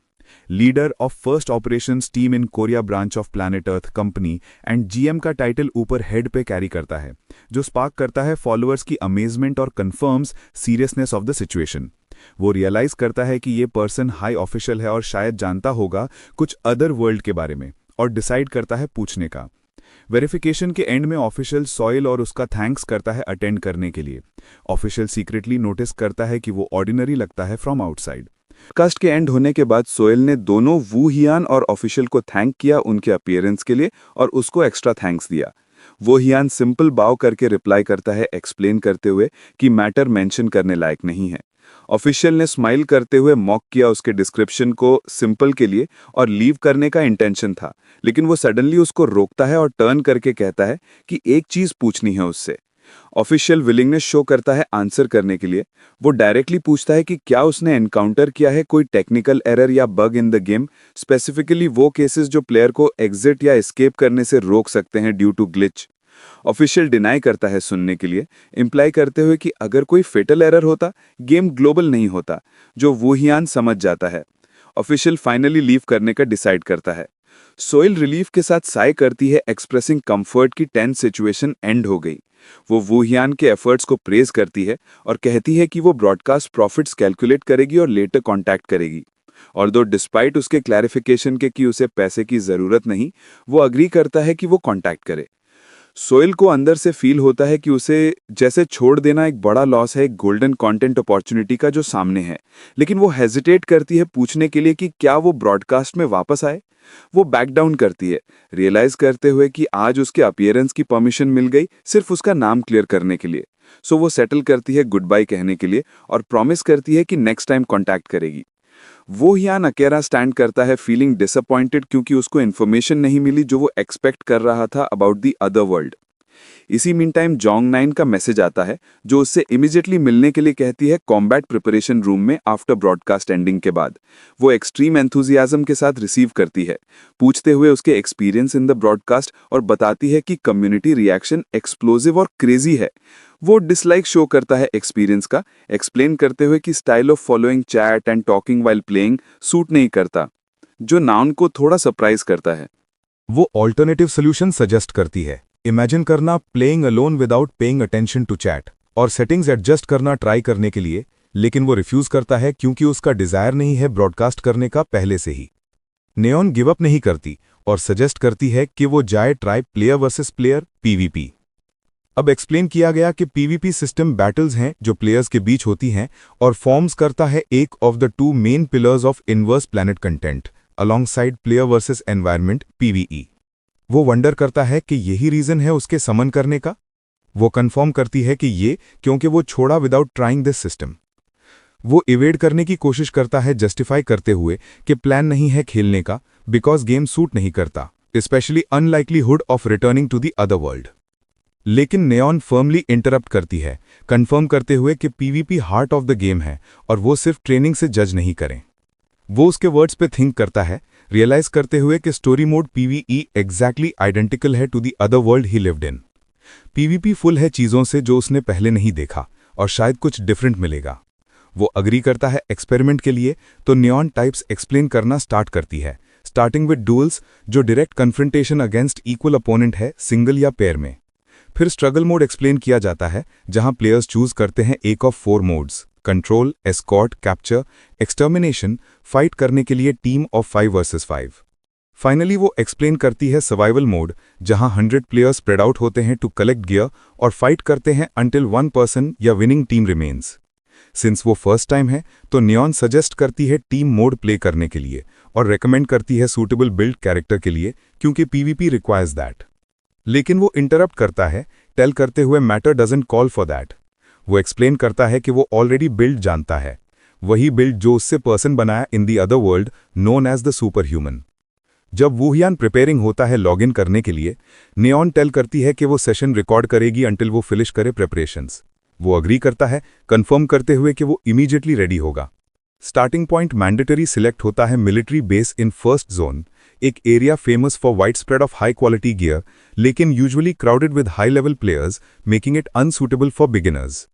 Leader of first operations team in Korea branch of Planet Earth company and GM का टाइटल ऊपर हेड पे कैरी करता है, जो स्पार्क करता है फॉलोअर्स की अमेजमेंट और confirms seriousness of the situation. वो रियलाइज करता है कि ये पर्सन हाई ऑफिशियल है और शायद जानता होगा कुछ अदर वर्ल्ड के बारे में, और डिसाइड करता है पूछने का। वेरिफिकेशन के एंड में ऑफिशियल सॉइल और उसका थैंक्स करता है अटेंड करने के लिए। ऑफिशियल सीक्रेटली नोटिस करता है कि वो ऑर्डिनरी लगता है फ्रॉम आउटसाइड। कास्ट के एंड होने के बाद सोहेल ने दोनों वू हियान और ऑफिशियल को थैंक किया उनके अपीयरेंस के लिए और उसको एक्स्ट्रा थैंक्स दिया। वो हियान सिंपल बाव करके रिप्लाई करता है एक्सप्लेन करते हुए कि मैटर मेंशन करने लायक नहीं है। ऑफिशियल ने स्माइल करते हुए मॉक किया उसके डिस्क्रिप्शन को सिंपल के लिए और लीव करने का इंटेंशन था, लेकिन वो सडनली उसको रोकता है और टर्न करके कहता है कि एक चीज पूछनी है उससे। ऑफिशियल विलिंगनेस शो करता है आंसर करने के लिए। वो डायरेक्टली पूछता है कि क्या उसने एनकाउंटर किया है कोई टेक्निकल एरर या bug in the game, specifically वो केसेस जो प्लेयर को एग्जिट या एस्केप करने से रोक सकते हैं due to glitch. Official deny करता है सुनने के लिए, इंप्लाई करते हुए कि अगर कोई फेटल एरर होता गेम ग्लोबल नहीं होता, जो वो हियान समझ जाता है। ऑफिशियल फाइनली लीव करने का डिसाइड करता है। सोहेल रिलीफ के साथ साय करती है एक्सप्रेसिंग कंफर्ट की टेंस सिचुएशन एंड हो गई। वो वू हियान के एफर्ट्स को प्रेज करती है और कहती है कि वो ब्रॉडकास्ट प्रॉफिट्स कैलकुलेट करेगी और लेटर कॉन्टैक्ट करेगी। और दो डिस्पाइट उसके क्लैरिफिकेशन के कि उसे पैसे की जरूरत नहीं, वो अग्री करता है कि वो कॉन्टैक्ट करे। सोहेल को अंदर से फील होता है कि उसे जैसे छोड़ देना एक बड़ा लॉस है एक गोल्डन कंटेंट अपॉर्चुनिटी का जो सामने है, लेकिन वो हेजिटेट करती है पूछने के लिए कि क्या वो ब्रॉडकास्ट में वापस आए। वो बैक डाउन करती है, रियलाइज करते हुए कि आज उसके अपीयरेंस की परमिशन मिल गई सिर्फ उसका नाम क्लियर करने के लिए। सो वो सेटल करती है गुड बाय कहने के लिए और प्रॉमिस करती है कि नेक्स्ट टाइम कॉन्टैक्ट करेगी। वो हियान अकेला स्टैंड करता है फीलिंग डिसअपॉइंटेड क्योंकि उसको इन्फॉर्मेशन नहीं मिली जो वो एक्सपेक्ट कर रहा था अबाउट द अदर वर्ल्ड। इसी मीन टाइम जोंग नाइन का मैसेज आता है जो उससे इमीडिएटली मिलने के लिए कहती है कॉम्बैट प्रिपरेशन रूम में आफ्टर ब्रॉडकास्ट एंडिंग के बाद। वो एक्सट्रीम एंथुजियाज्म के साथ रिसीव करती है, पूछते हुए उसके एक्सपीरियंस इन द ब्रॉडकास्ट और बताती है कि कम्युनिटी रिएक्शन एक्सप्लोजिव और क्रेजी है। वो डिसलाइक शो करता है एक्सपीरियंस का, एक्सप्लेन करते हुए कि style of following chat and talking while playing suit नहीं करता, जो नाउन को थोड़ा सरप्राइज करता है। वो ऑल्टरनेटिव सोल्यूशन सजेस्ट करती है, इमेजिन करना playing alone without paying attention to chat और सेटिंग्स एडजस्ट करना ट्राई करने के लिए, लेकिन वो रिफ्यूज करता है क्योंकि उसका डिजायर नहीं है ब्रॉडकास्ट करने का पहले से ही। नेओन गिव अप नहीं करती और सजेस्ट करती है कि वो जाए try player versus player PVP. अब एक्सप्लेन किया गया कि पीवीपी सिस्टम बैटल्स हैं जो प्लेयर्स के बीच होती हैं और फॉर्म्स करता है एक of the two main pillars of inverse planet content alongside player versus environment PvE. वो वंडर करता है कि यही रीजन है उसके समन करने का। वो कंफर्म करती है कि ये क्योंकि वो छोड़ा विदाउट ट्राइंग दिस सिस्टम। वो इवेड करने की कोशिश करता है जस्टिफाई करते हुए कि प्लान नहीं है खेलने का बिकॉज गेम सूट नहीं करता, specially unlikelihood of returning to the other world. लेकिन नेओन फर्मली इंटरप्ट करती है, कंफर्म करते हुए कि PVP heart of the game है और वो सिर्फ ट्रेनिंग से जज नहीं करें। वो उसके वर्ड्स पे थिंक करता है, रियलाइज करते हुए कि story mode PVE exactly identical है to the other world he lived in. PVP full है चीजों से जो उसने पहले नहीं देखा और शायद कुछ डिफरेंट मिलेगा। वो अग्री करता है एक्सपेरिमेंट के लिए, तो नियॉन टाइप्स एक्सप्लेन करना स्टार्ट करती है, स्टार्टिंग विद डुअल्स जो direct confrontation against equal opponent है सिंगल या पेयर में। फिर स्ट्रगल मोड एक्सप्लेन किया जाता है जहां प्लेयर्स चूज करते हैं एक of 4 modes control, escort, capture, extermination, fight करने के लिए टीम ऑफ 5 वर्सेस 5। फाइनली वो एक्सप्लेन करती है सर्वाइवल मोड जहां 100 प्लेयर्स स्प्रेड आउट होते हैं टू कलेक्ट गियर और फाइट करते हैं अंटिल 1 पर्सन या विनिंग टीम रिमेन्स। सिंस वो फर्स्ट टाइम है तो नियॉन सजेस्ट करती है टीम मोड प्ले करने के लिए और रेकमेंड करती है सूटेबल बिल्ड कैरेक्टर के लिए क्योंकि पीवीपी रिक्वायर्स दैट। लेकिन वो इंटरप्ट करता है टेल करते हुए matter doesn't call for that. वो एक्सप्लेन करता है कि वो ऑलरेडी बिल्ड जानता है, वही बिल्ड जो उससे पर्सन बनाया in the other world known as the super human. जब वूहियान प्रिपेयरिंग होता है लॉग इन करने के लिए, नियॉन टेल करती है कि वो सेशन रिकॉर्ड करेगी अंटिल वो फिनिश करे प्रिपरेशंस। वो अग्री करता है, कंफर्म करते हुए कि वो इमीडिएटली रेडी होगा। स्टार्टिंग पॉइंट मैंडेटरी सिलेक्ट होता है military base in first zone, एक area famous for wide spread of high quality gear लेकिन usually crowded with high level players making it unsuitable for beginners.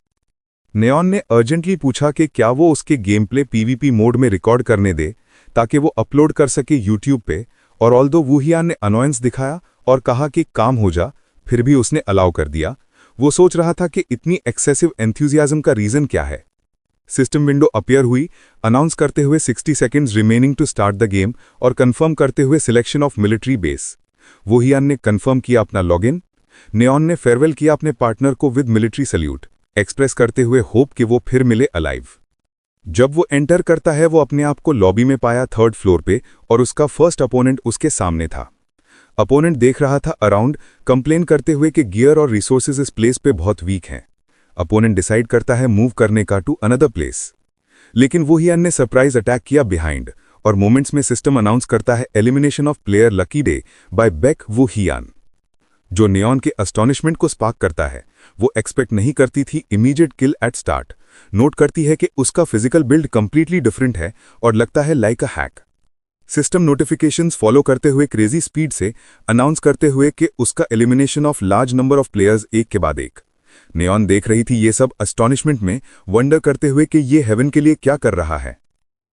Neon ने अर्जेंटली पूछा कि क्या वो उसके गेम प्ले पीवीपी मोड में रिकॉर्ड करने दे, ताकि वो अपलोड कर सके यूट्यूब पे, और ऑल्दो वुहियान ने अनॉयंस दिखाया और कहा कि काम हो जा, फिर भी उसने अलाउ कर दिया। वो सोच रहा था कि इतनी एक्सेसिव एंथुजियाज्म का रीजन क्या है। सिस्टम विंडो अपीयर हुई, अनाउंस करते हुए 60 seconds remaining to start the game और कंफर्म करते हुए सिलेक्शन ऑफ मिलिट्री बेस। वुहियान ने कंफर्म किया अपना लॉगिन। नियॉन ने फेयरवेल किया अपने पार्टनर को विद मिलिट्री सल्यूट, एक्सप्रेस करते हुए होप कि वो फिर मिले अलाइव। जब वो एंटर करता है, वो अपने आप को लॉबी में पाया 3rd फ्लोर पे, और उसका फर्स्ट अपोनेंट उसके सामने था। अपोनेंट देख रहा था अराउंड, कंप्लेन करते हुए कि गियर और रिसोर्सेज इस प्लेस पे बहुत वीक हैं। अपोनेंट डिसाइड करता है मूव करने का टू अनदर प्लेस, लेकिन वुहियान ने सरप्राइज अटैक किया बिहाइंड, और मोमेंट्स में सिस्टम अनाउंस करता है elimination of player lucky day by Baek वुहियान, जो नियॉन के अस्टॉनिशमेंट को स्पार्क करता है। वो एक्सपेक्ट नहीं करती थी इमीडिएट किल एट स्टार्ट। नोट करती है कि उसका फिजिकल बिल्ड कंप्लीटली डिफरेंट है और लगता है like a hack. System notifications follow करते हुए क्रेजी स्पीड से अनाउंस करते हुए कि उसका elimination of large number of players एक के बाद एक। नियॉन देख रही थी ये सब अस्टॉनिशमेंट में, वंडर करते हुए कि ये हेवन के लिए क्या कर रहा है।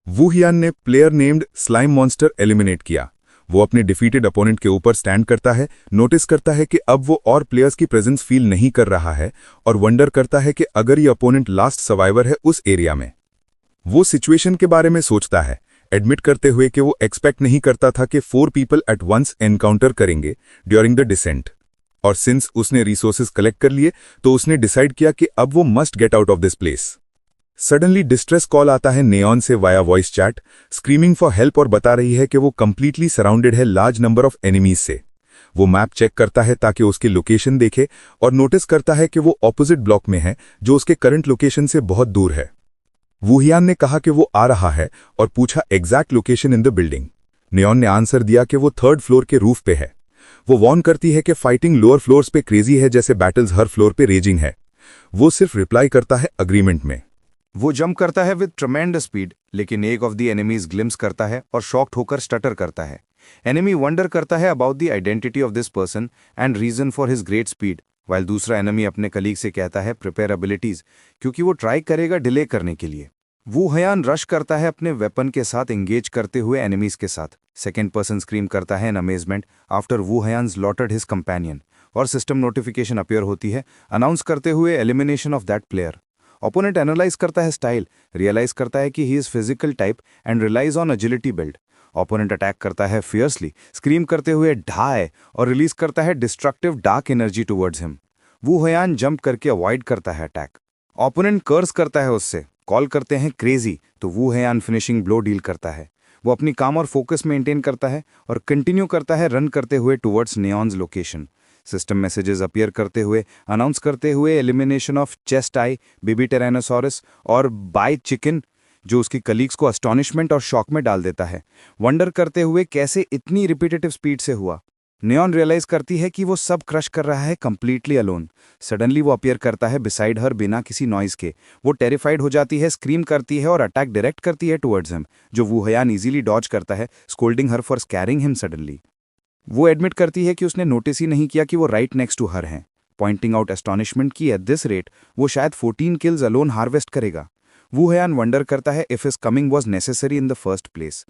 वुहियान ने player named slime monster eliminate किया। वो अपने डिफीटेड अपोनेंट के ऊपर स्टैंड करता है, नोटिस करता है कि अब वो और प्लेयर्स की प्रेजेंस फील नहीं कर रहा है, और वंडर करता है कि अगर ये अपोनेंट लास्ट सर्वाइवर है उस एरिया में। वो सिचुएशन के बारे में सोचता है, एडमिट करते हुए कि वो एक्सपेक्ट नहीं करता था कि 4 पीपल एट वंस एनकाउंटर करेंगे ड्यूरिंग द डिसेंट, और सिंस उसने रिसोर्सेज कलेक्ट कर लिए तो उसने डिसाइड किया कि अब वो must get out of this place. Suddenly distress call आता है नियॉन से via voice chat, screaming for help, और बता रही है कि वो कंप्लीटली सराउंडेड है लार्ज नंबर ऑफ एनिमीज से। वो मैप चेक करता है ताकि उसकी लोकेशन देखे, और नोटिस करता है कि वो ऑपोजिट ब्लॉक में है जो उसके करंट लोकेशन से बहुत दूर है। वुहियान ने कहा कि वो आ रहा है और पूछा exact location in the building. Neon ने आंसर दिया कि वो 3rd फ्लोर के रूफ पे है। वो वॉर्न करती है कि फाइटिंग लोअर फ्लोर्स पे क्रेजी है, जैसे बैटल्स हर फ्लोर पे रेजिंग है। वो सिर्फ रिप्लाई करता है अग्रीमेंट में। वो जंप करता है विद ट्रमेंडस स्पीड, लेकिन एक ऑफ द एनिमीज ग्लिम्स करता है और शॉक्ड होकर स्टटर करता है। एनिमी वंडर करता है about the identity of this person and reason for his great speed, while दूसरा एनिमी अपने कलीग से कहता है प्रिपेयर एबिलिटीज, क्योंकि वो ट्राई करेगा डिले करने के लिए। वुहियान रश करता है अपने वेपन के साथ एंगेज करते हुए एनिमीज के साथ। सेकेंड पर्सन स्क्रीम करता है इन अमेजमेंट आफ्टर वुहियान लॉटेड हिज कंपेनियन, और सिस्टम नोटिफिकेशन अपीयर होती है अनाउंस करते हुए elimination of that player. Opponent analyse करता है स्टाइल, रियलाइज करता है कि he is physical type and relies on agility build. Opponent attack करता है फियर्सली, स्क्रीम करते हुए ढाई, और रिलीज करता है destructive dark energy towards him. वुहियान जंप करके अवॉइड करता है अटैक। ओपोनेंट कर्स करता है उससे, कॉल करते हैं क्रेजी, तो वुहियान फिनिशिंग ब्लो डील करता है। वो अपनी काम और फोकस मेंटेन करता है और कंटिन्यू करता है रन करते हुए towards Neon's location. System messages appear करते हुए अनाउंस करते हुए elimination of chest eye, baby tyrannosaurus और बाय चिकन, जो उसकी कलीग्स को अस्टॉनिशमेंट और शॉक में डाल देता है, वंडर करते हुए कैसे इतनी रिपीटेटिव स्पीड से हुआ। नियॉन रियलाइज करती है कि वो सब क्रश कर रहा है कंप्लीटली अलोन। सडनली वो अपीयर करता है बिसाइड हर बिना किसी नॉइज के। वो टेरिफाइड हो जाती है, स्क्रीम करती है और अटैक डायरेक्ट करती है टुवर्ड्स हिम, जो वुहियान इजीली डॉज करता है, scolding her for scaring him suddenly. वो एडमिट करती है कि उसने नोटिस ही नहीं किया कि वो राइट नेक्स्ट टू हर हैं, पॉइंटिंग आउट एस्टॉनिशमेंट की एट दिस रेट वो शायद 14 किल्स अलोन हार्वेस्ट करेगा। वुहियान वंडर करता है if his coming was necessary in the first place.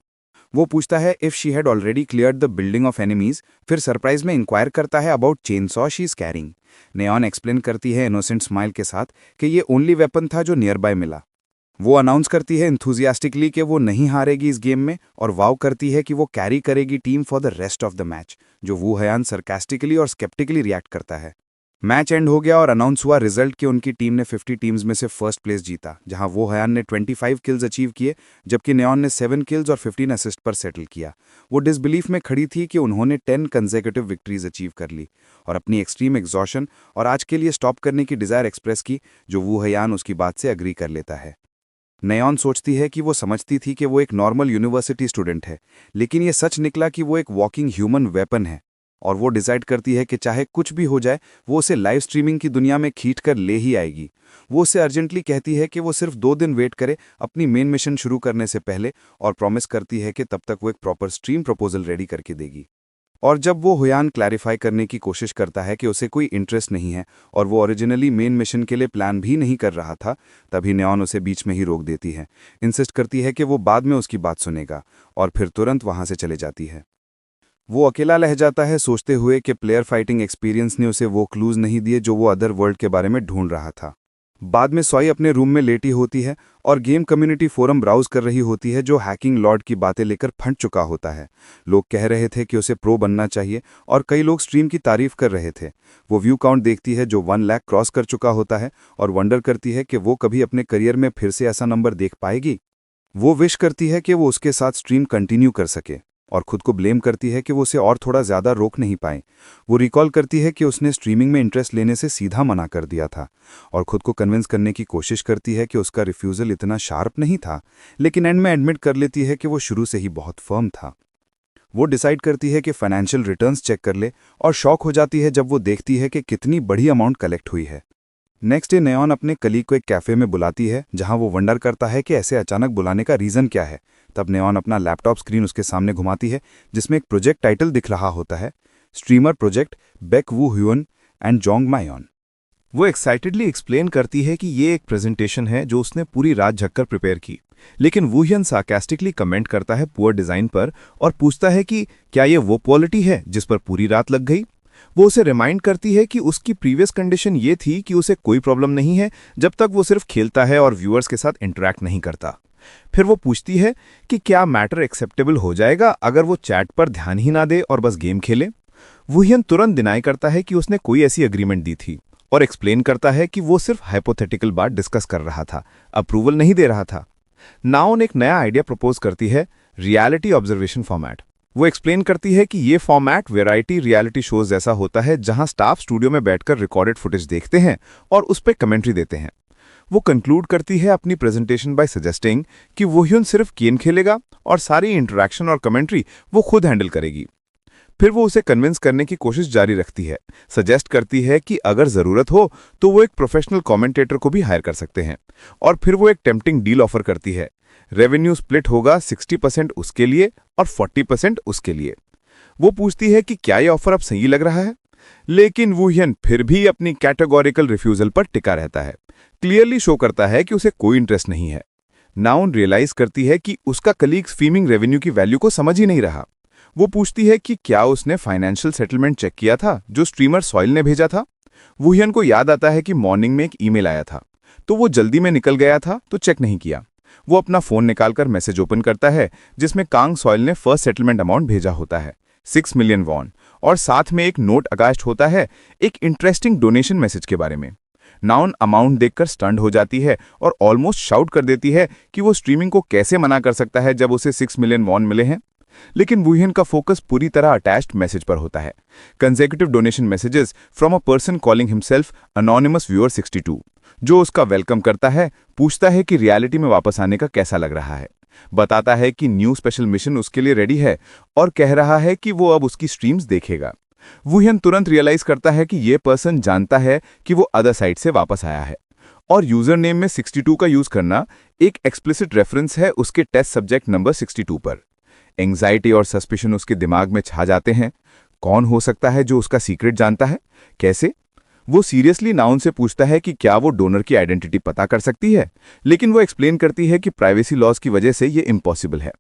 वो पूछता है if she had already cleared the building of enemies, फिर सरप्राइज में इंक्वायर करता है about chainsaw she is carrying. Neon explain करती है इनोसेंट स्माइल के साथ कि ये ओनली वेपन था जो नियर बाय मिला। वो अनाउंस करती है इंथुजियास्टिकली कि वो नहीं हारेगी इस गेम में, और वाव करती है कि वो कैरी करेगी team for the rest of the match, जो वुहियान सरकास्टिकली और स्केप्टिकली रिएक्ट करता है। मैच एंड हो गया और अनाउंस हुआ रिजल्ट कि उनकी टीम ने 50 टीम्स में से फर्स्ट प्लेस जीता, जहां वुहियान ने 25 किल्स अचीव किए, जबकि नियॉन ने 7 किल्स और 15 असिस्ट पर सेटल किया। वो डिसबिलीफ में खड़ी थी कि उन्होंने 10 कंसेक्यूटिव विक्ट्रीज अचीव कर ली, और अपनी एक्सट्रीम एग्जॉशन और आज के लिए स्टॉप करने की डिजायर एक्सप्रेस की, जो वुहियान उसकी बात से अग्री कर लेता है। नियॉन सोचती है कि वो समझती थी कि वो एक नॉर्मल यूनिवर्सिटी स्टूडेंट है, लेकिन ये सच निकला कि वो एक वॉकिंग ह्यूमन वेपन है, और वो डिसाइड करती है कि चाहे कुछ भी हो जाए वो उसे लाइव स्ट्रीमिंग की दुनिया में खींच कर ले ही आएगी। वो उसे अर्जेंटली कहती है कि वो सिर्फ 2 दिन वेट करे अपनी मेन मिशन शुरू करने से पहले, और प्रॉमिस करती है कि तब तक वो एक प्रॉपर स्ट्रीम प्रपोजल रेडी करके देगी। और जब वो हुयान क्लैरिफाई करने की कोशिश करता है कि उसे कोई इंटरेस्ट नहीं है और वो ओरिजिनली मेन मिशन के लिए प्लान भी नहीं कर रहा था, तभी नेऑन उसे बीच में ही रोक देती है, इंसिस्ट करती है कि वो बाद में उसकी बात सुनेगा और फिर तुरंत वहां से चले जाती है। वो अकेला रह जाता है, सोचते हुए कि प्लेयर फाइटिंग एक्सपीरियंस ने उसे वो क्लूज नहीं दिए जो वो अदर वर्ल्ड के बारे में ढूंढ रहा था। बाद में सॉई अपने रूम में लेटी होती है और गेम कम्युनिटी फोरम ब्राउज कर रही होती है, जो हैकिंग लॉर्ड की बातें लेकर फंट चुका होता है। लोग कह रहे थे कि उसे प्रो बनना चाहिए और कई लोग स्ट्रीम की तारीफ कर रहे थे। वो व्यू काउंट देखती है जो 1 लाख क्रॉस कर चुका होता है और वंडर करती है कि वो कभी अपने करियर में फिर से ऐसा नंबर देख पाएगी। वो विश करती है कि वो उसके साथ स्ट्रीम कंटिन्यू कर सके और खुद को ब्लेम करती है कि वो उसे और थोड़ा ज़्यादा रोक नहीं पाए। वो रिकॉल करती है कि उसने स्ट्रीमिंग में इंटरेस्ट लेने से सीधा मना कर दिया था और खुद को कन्विंस करने की कोशिश करती है कि उसका रिफ्यूज़ल इतना शार्प नहीं था, लेकिन एंड में एडमिट कर लेती है कि वो शुरू से ही बहुत फर्म था। वो डिसाइड करती है कि फाइनेंशियल रिटर्न्स चेक कर ले और शॉक हो जाती है जब वो देखती है कि कितनी बड़ी अमाउंट कलेक्ट हुई है। नेक्स्ट डे नेऑन अपने कलीग को एक कैफ़े में बुलाती है, जहां वो वंडर करता है कि ऐसे अचानक बुलाने का रीज़न क्या है। तब नेऑन अपना लैपटॉप स्क्रीन उसके सामने घुमाती है, जिसमें एक प्रोजेक्ट टाइटल दिख रहा होता है, streamer project Baek Woo Hyun and जोंग मायोन। वो एक्साइटेडली एक्सप्लेन करती है कि ये एक प्रेजेंटेशन है जो उसने पूरी रात झक्कर प्रिपेयर की, लेकिन वूहियन सार्कास्टिकली कमेंट करता है पुअर डिज़ाइन पर और पूछता है कि क्या ये वो क्वालिटी है जिस पर पूरी रात लग गई। वो उसे रिमाइंड करती है कि उसकी प्रीवियस कंडीशन ये थी कि उसे कोई प्रॉब्लम नहीं है जब तक वो सिर्फ खेलता है और व्यूअर्स के साथ इंटरैक्ट नहीं करता। फिर वो पूछती है कि क्या मैटर एक्सेप्टेबल हो जाएगा अगर वो चैट पर ध्यान ही ना दे और बस गेम खेले। वूहियन तुरंत डिनाई करता है कि उसने कोई ऐसी एग्रीमेंट दी थी और एक्सप्लेन करता है कि वो सिर्फ हाइपोथेटिकल बात डिस्कस कर रहा था, अप्रूवल नहीं दे रहा था। नाउन एक नया आइडिया प्रपोज करती है, रियलिटी ऑब्जर्वेशन फॉर्मेट। वो एक्सप्लेन करती है कि ये फॉर्मेट वैरायटी रियलिटी शोज जैसा होता है, जहां स्टाफ स्टूडियो में बैठकर रिकॉर्डेड फुटेज देखते हैं और उस पर कमेंट्री देते हैं। वो कंक्लूड करती है अपनी प्रेजेंटेशन बाय सजेस्टिंग कि वूहियन सिर्फ गेम खेलेगा और सारी इंटरैक्शन और कमेंट्री वो खुद हैंडल करेगी। फिर वो उसे कन्विंस करने की कोशिश जारी रखती है, सजेस्ट करती है कि अगर ज़रूरत हो तो वो एक प्रोफेशनल कमेंटेटर को भी हायर कर सकते हैं, और फिर वो एक टेम्पटिंग डील ऑफर करती है। रेवेन्यू स्प्लिट होगा, 60% उसके लिए और 40% उसके लिए। वो पूछती है कि क्या ये ऑफर अब सही लग रहा है, लेकिन वूहियन फिर भी अपनी कैटेगोरिकल रिफ्यूजल पर टिका रहता है, क्लियरली शो करता है कि उसे कोई इंटरेस्ट नहीं है। नाउन रियलाइज करती है कि उसका कलीग स्ट्रीमिंग रेवेन्यू की वैल्यू को समझ ही नहीं रहा। वो पूछती है कि क्या उसने फाइनेंशियल सेटलमेंट चेक किया था जो स्ट्रीमर सॉइल ने भेजा था। वूहियन को याद आता है कि मॉर्निंग में एक ईमेल आया था, तो वो जल्दी में निकल गया था तो चेक नहीं किया। वो अपना फोन निकालकर मैसेज ओपन करता है, जिसमें कांग सॉइल ने फर्स्ट सेटलमेंट अमाउंट भेजा होता है, 6 मिलियन वॉन, और साथ में एक नोट अटैच्ड होता है एक इंटरेस्टिंग डोनेशन मैसेज के बारे में। नाउन अमाउंट देखकर स्टंड हो जाती है और ऑलमोस्ट शाउट कर देती है कि वो स्ट्रीमिंग को कैसे मना कर सकता है जब उसे 6 मिलियन वॉन मिले हैं। लेकिन वूहियन का फोकस पूरी तरह अटैच्ड मैसेज पर होता है, consecutive donation messages from a person calling himself anonymous viewer 62, जो उसका वेलकम करता है, पूछता है कि रियलिटी में वापस आने का कैसा लग रहा है, बताता है कि न्यू स्पेशल मिशन उसके लिए रेडी है और कह रहा है कि वो अब उसकी स्ट्रीम्स देखेगा। वूहियन तुरंत रियलाइज करता है कि ये पर्सन जानता है कि वो अदर साइड से वापस आया है, और यूजर नेम में 62 का यूज करना एक एक्सप्लिसिट रेफरेंस है उसके टेस्ट सब्जेक्ट नंबर 62 पर। एंग्जाइटी और सस्पिशन उसके दिमाग में छा जाते हैं। कौन हो सकता है जो उसका सीक्रेट जानता है, कैसे? वो सीरियसली नाउन से पूछता है कि क्या वो डोनर की आइडेंटिटी पता कर सकती है, लेकिन वो एक्सप्लेन करती है कि प्राइवेसी लॉज की वजह से ये इम्पॉसिबल है।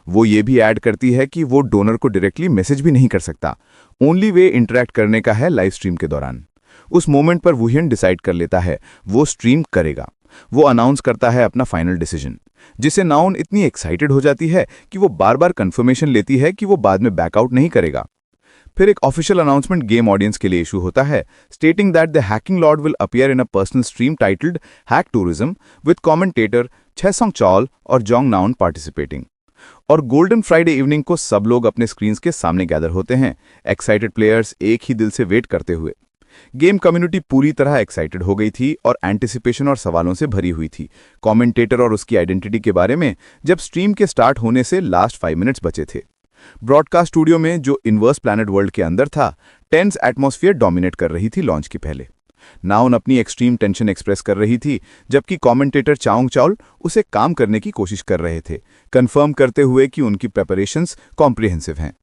वो ये भी ऐड करती है कि वो डोनर को डायरेक्टली मैसेज भी नहीं कर सकता, ओनली वे इंटरैक्ट करने का है लाइव स्ट्रीम के दौरान। उस मोमेंट पर वूहियन डिसाइड कर लेता है वो स्ट्रीम करेगा। वो अनाउंस करता है अपना फाइनल डिसीजन, जिसे नाउन इतनी एक्साइटेड हो जाती है कि वो बार बार कंफर्मेशन लेती है कि वो बाद में बैकआउट नहीं करेगा। फिर एक ऑफिशियल अनाउंसमेंट गेम ऑडियंस के लिए इशू होता है, stating that the hacking lord will appear in a personal stream titled hack tourism with commentator छेसोंग चॉल और जोंग नाउन पार्टिसिपेटिंग। और गोल्डन फ्राइडे इवनिंग को सब लोग अपने स्क्रीन्स के सामने गैदर होते हैं, एक्साइटेड प्लेयर्स एक ही दिल से वेट करते हुए। गेम कम्युनिटी पूरी तरह एक्साइटेड हो गई थी और एंटिसिपेशन और सवालों से भरी हुई थी कमेंटेटर और उसकी आइडेंटिटी के बारे में, जब स्ट्रीम के स्टार्ट होने से लास्ट 5 मिनट्स बचे थे। ब्रॉडकास्ट स्टूडियो में जो इनवर्स प्लैनेट वर्ल्ड के अंदर था, टेंस एटमॉस्फेयर डोमिनेट कर रही थी लॉन्च के पहले। नाउन अपनी एक्सट्रीम टेंशन एक्सप्रेस कर रही थी, जबकि कमेंटेटर चाओंग चाओल उसे काम करने की कोशिश कर रहे थे, कंफर्म करते हुए कि उनकी प्रेपरेशंस कॉम्प्रिहेंसिव हैं।